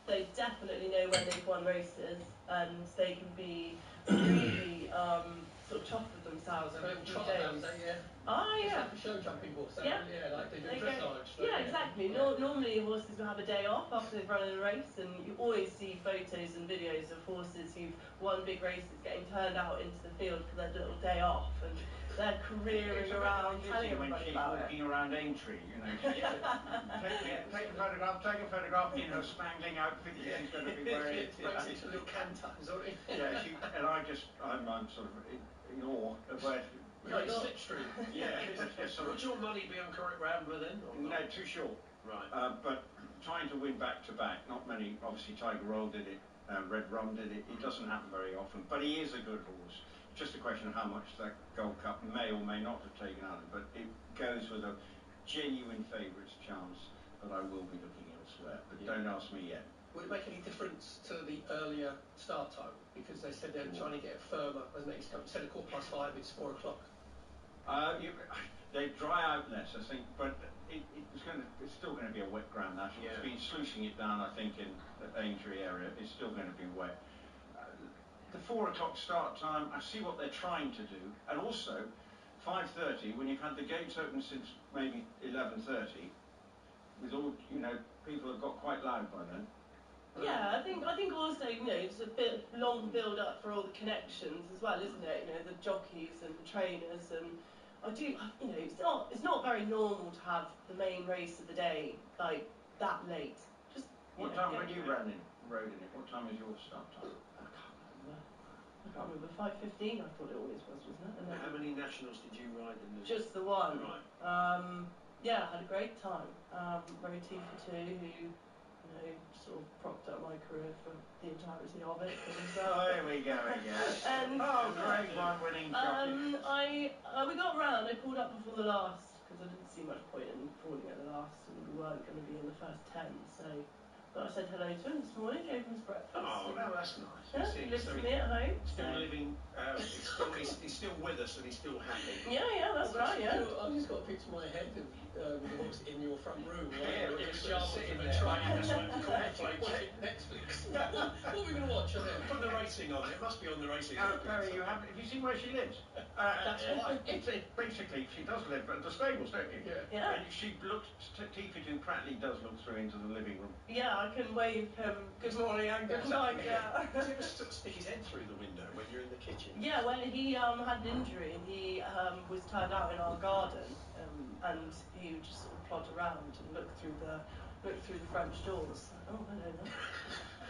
They definitely know when they've won races, and they can be really sort of chuffed with themselves for a few days. Yeah. Show jumping horse. Yeah. Like they do dressage. Yeah, exactly. Normally horses will have a day off after they've run in a race, and you always see photos and videos of horses who've won big races getting turned out into the field for their little day off, and they're careering around, telling everybody about it. Walking around Aintree, take a photograph in her spangling outfit that she's going to be wearing. It's a little canter, is that it? Yeah, I'm sort of in awe of Like slipstream. Yeah. So would your money be on Correct Rambler then? No, too short. Right. But trying to win back to back, not many. Obviously, Tiger Roll did it. Red Rum did it. It doesn't happen very often, but he is a good horse. Just a question of how much that Gold Cup may or may not have taken out of it, but it goes with a genuine favourite's chance. But I will be looking elsewhere. But don't ask me yet. Would it make any difference to the earlier start time? Because they said they're trying to get it firmer, wasn't it? Instead of 5:15, it's 4 o'clock. They dry out less, I think, but it's still going to be a wet Grand National. Yeah. It's been sluicing it down, I think, in the Aintree area. It's still going to be wet. The 4 o'clock start time, I see what they're trying to do, and also 5:30 when you've had the gates open since maybe 11:30. With all people have got quite loud by then. Yeah, I think also, it's a bit long build up for all the connections as well, isn't it? The jockeys and the trainers, and it's not very normal to have the main race of the day like that late. What time when you rode in it? What time is your start time? I can't remember. 5:15 I thought it always was, wasn't it? How many nationals did you ride in? Just the one. Right. Yeah, I had a great time. Rode T for Two, who sort of propped up my career for the entirety of it. There we go again. And Grade 1 winning jockey. We got round. I pulled up before the last because I didn't see much point in falling at the last, and we weren't going to be in the first 10. But I said hello to him this morning, gave him his breakfast. Oh, no, that's nice. Yeah, he lives with me at home. Still living. He's still with us and he's still happy. Yeah, that's right. Yeah. I've just got a picture in my head of with the horse in your front room. Yeah, with just pajamas sitting and there. trying to Cornflakes. watching Netflix. What are we going to watch? Put the racing on. It must be on the racing. Barry, have you seen where she lives? That's right. Basically, she does live at the stables, don't you? Yeah. And she looks. T52 Pratley does look through into the living room. Yeah, I can wave him good morning and good night. Yeah. Does he ever stick his head through the window when you're in the kitchen? Yeah, well, he had an injury and he was turned out in our garden, and he would just sort of plod around and look through the French doors. Oh, hello there.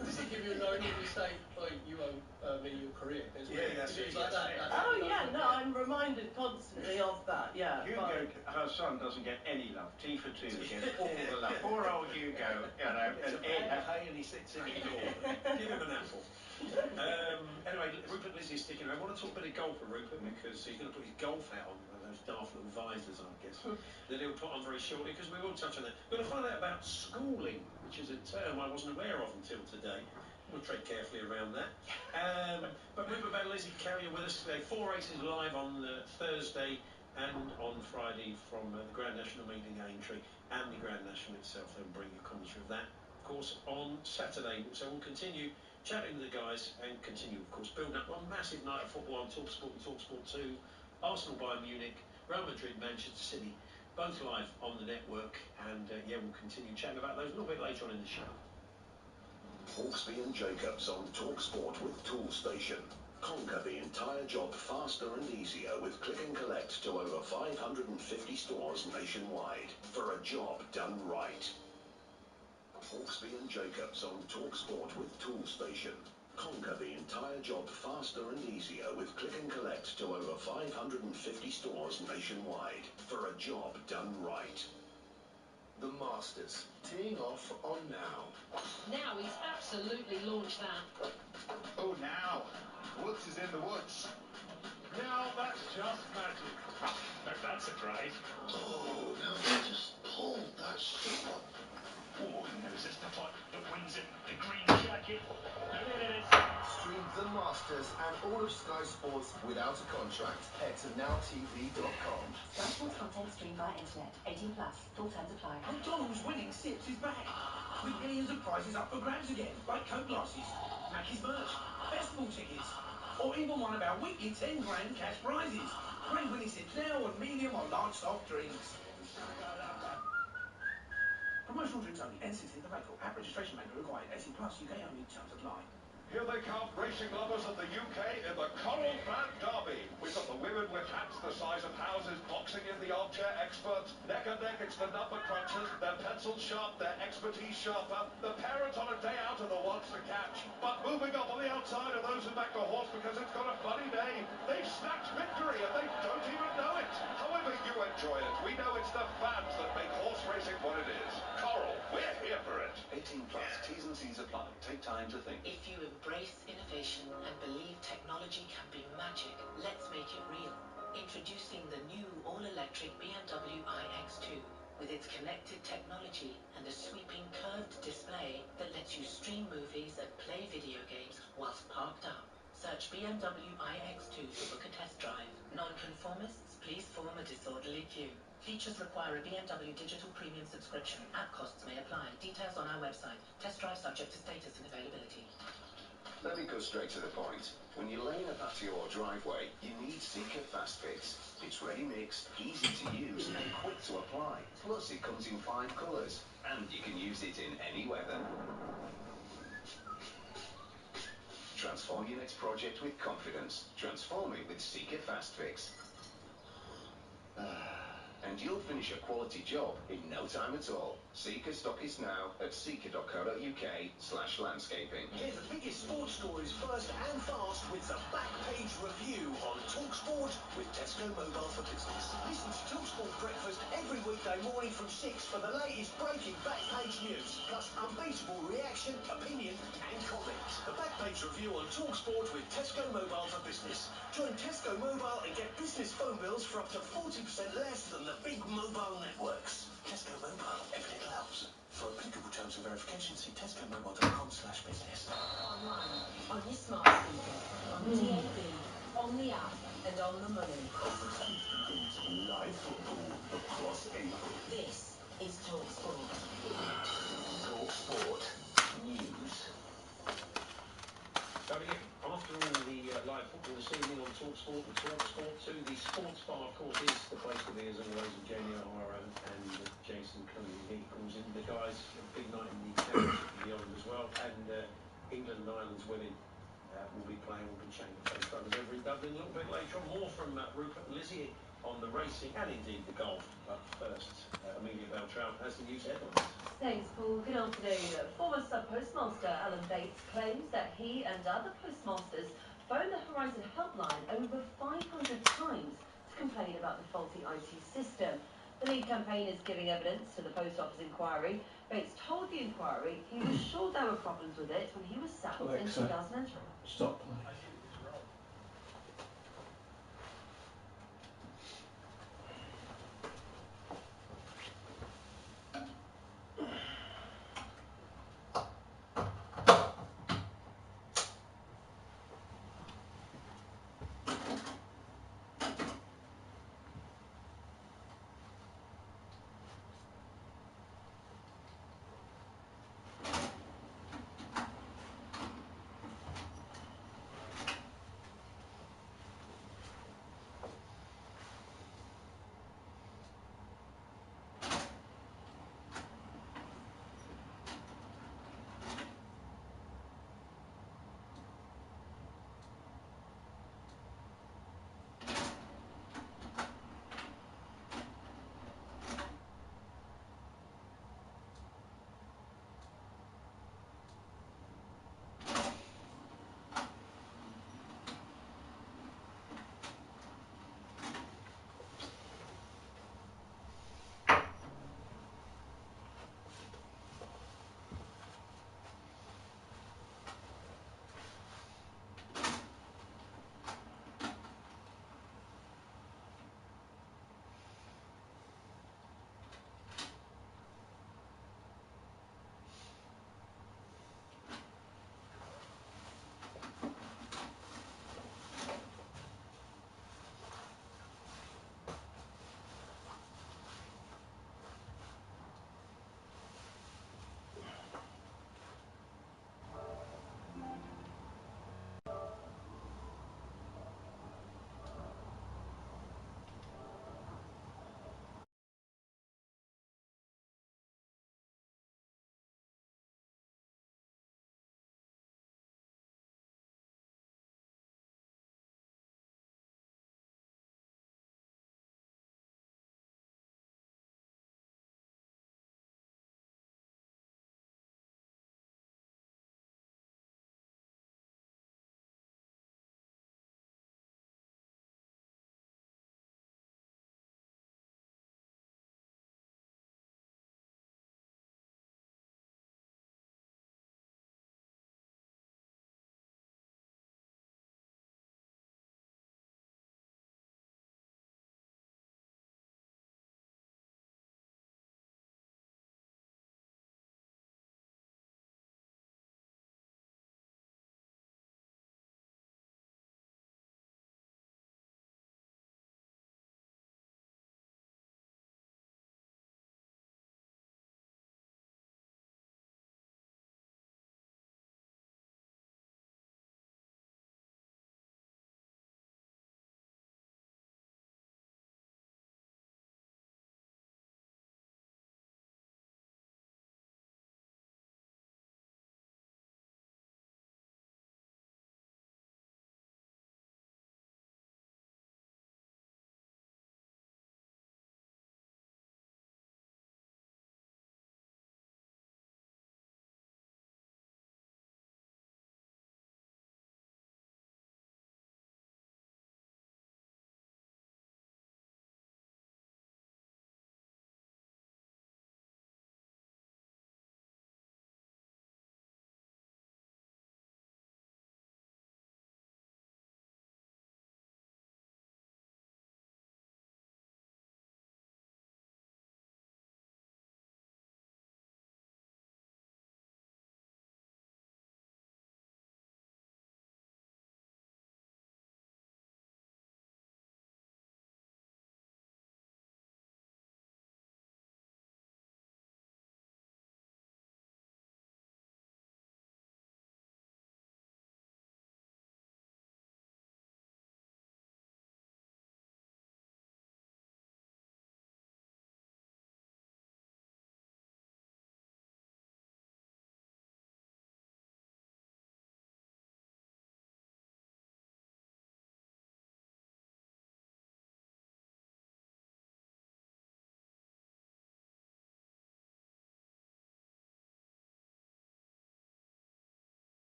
Does he give you a note when you say, "Oh, you owe me your career"? That's it. Like that. Oh yeah, no, I'm reminded constantly of that. Yeah. Hugo, her son doesn't get any love. T for Two gets all the love. Poor old Hugo, and Hey, and he sits in the door. Give him an apple. Anyway, Rupert Lizzie's sticking around. I want to talk a bit of golf with Rupert because he's going to put his golf hat on, those daft little visors, I guess, that he'll put on very shortly because we will touch on that. We're going to find out about schooling, which is a term I wasn't aware of until today. We'll tread carefully around that. But Rupert Van Lizzie carrying with us today. 4 races live on Thursday and on Friday from the Grand National meeting Aintree and the Grand National itself. They'll bring you commentary of that, of course, on Saturday. So we'll continue chatting with the guys and continue, of course, building up one massive night of football on TalkSport and TalkSport 2. Arsenal Bayern Munich, Real Madrid, Manchester City, both live on the network. And we'll continue chatting about those a little bit later on in the show. Hawksby and Jacobs on TalkSport with Toolstation. Conquer the entire job faster and easier with Click and Collect to over 550 stores nationwide for a job done right. Hawksby and Jacobs on TalkSport with Toolstation. Conquer the entire job faster and easier with Click and Collect to over 550 stores nationwide for a job done right. The Masters, teeing off on Now. Now he's absolutely launched that. Oh, now. Woods is in the woods. Now that's just magic. No, that's a drive. Oh, now they just pulled that shot. Oh, knows it's the putt that wins him the green jacket. And there it is. Stream The Masters and all of Sky Sports without a contract. Head to nowtv.com. Sky Sports content streamed via internet. 18 plus. Full terms apply. McDonald's winning sips is back. With millions of prizes up for grabs again. Like Coke glasses, Mackey's merch, festival tickets, or even one of our weekly 10 grand cash prizes. Great winning sips now on medium or large soft drinks. Promotional drinks only. N16 the April. App registration may be required. 18 plus. UK only. Terms apply. Here they come, racing lovers of the UK in the Coral Fan Derby. We've got the women with hats the size of houses, boxing in the armchair experts. Neck and neck, it's the number crunchers. Their pencils sharp, their expertise sharper. The parents on a day out are the ones to catch. But moving up on the outside. outside are those who back the horse because it's got a funny name. They've snatched victory and they don't even know it. However you enjoy it, we know it's the fans that make horse racing what it is. Coral, we're here for it. 18 plus, T's and C's apply. Take time to think. If you embrace innovation and believe technology can be magic, let's make it real. Introducing the new all-electric BMW iX2 with its connected technology and a sweeping curved display that lets you stream movies and play video games whilst parked up. Search BMW iX2 to book a test drive. Non-conformists, please form a disorderly queue. Features require a BMW digital premium subscription. App costs may apply. Details on our website. Test drive subject to status and availability. Let me go straight to the point. When you're laying a patio or driveway, you need Sika Fast Fix. It's ready mixed, easy to use and quick to apply. Plus it comes in 5 colours and you can use it in any weather. Transform your next project with confidence. Transform it with Sika Fast Fix. And you'll finish a quality job in no time at all. Sika stock is now at sika.co.uk/landscaping. Hear the biggest sports stories first and fast with the Back Page Review on TalkSport with Tesco Mobile for Business. Listen to TalkSport Breakfast every weekday morning from 6 for the latest breaking Back Page news, plus unbeatable reaction, opinion and comment. The Back Page Review on TalkSport with Tesco Mobile for Business. Join Tesco Mobile and get business phone bills for up to 40% less than the big mobile networks. Tesco Mobile, every little helps. For applicable terms and verification, see tescomobile.com/business. Online, on your smart speaker, on DAB, on the app, and on the money. Live football across April. This is TalkSport. TalkSport News. Don't forget, after all the live football this evening on TalkSport and TalkSport 2, the sports bar, of course, is the place to be, as always, with Jamie O'Hara and Jason Cunningham. He calls in the guys. A big night in the Championship for the Island as well. And England and Ireland's women will be playing all the Champions Brothers over in Dublin a little bit later on. More from Rupert and Lizzie on the racing and indeed the golf. But first, Amelia Beltrout has the news headlines. Thanks, Paul. Good afternoon. Former sub-postmaster Alan Bates claims that he and other postmasters phoned the Horizon helpline over 500 times to complain about the faulty IT system. The lead campaigner is giving evidence to the Post Office inquiry. Bates told the inquiry he was sure there were problems with it when he was sacked in 2003. Stop playing.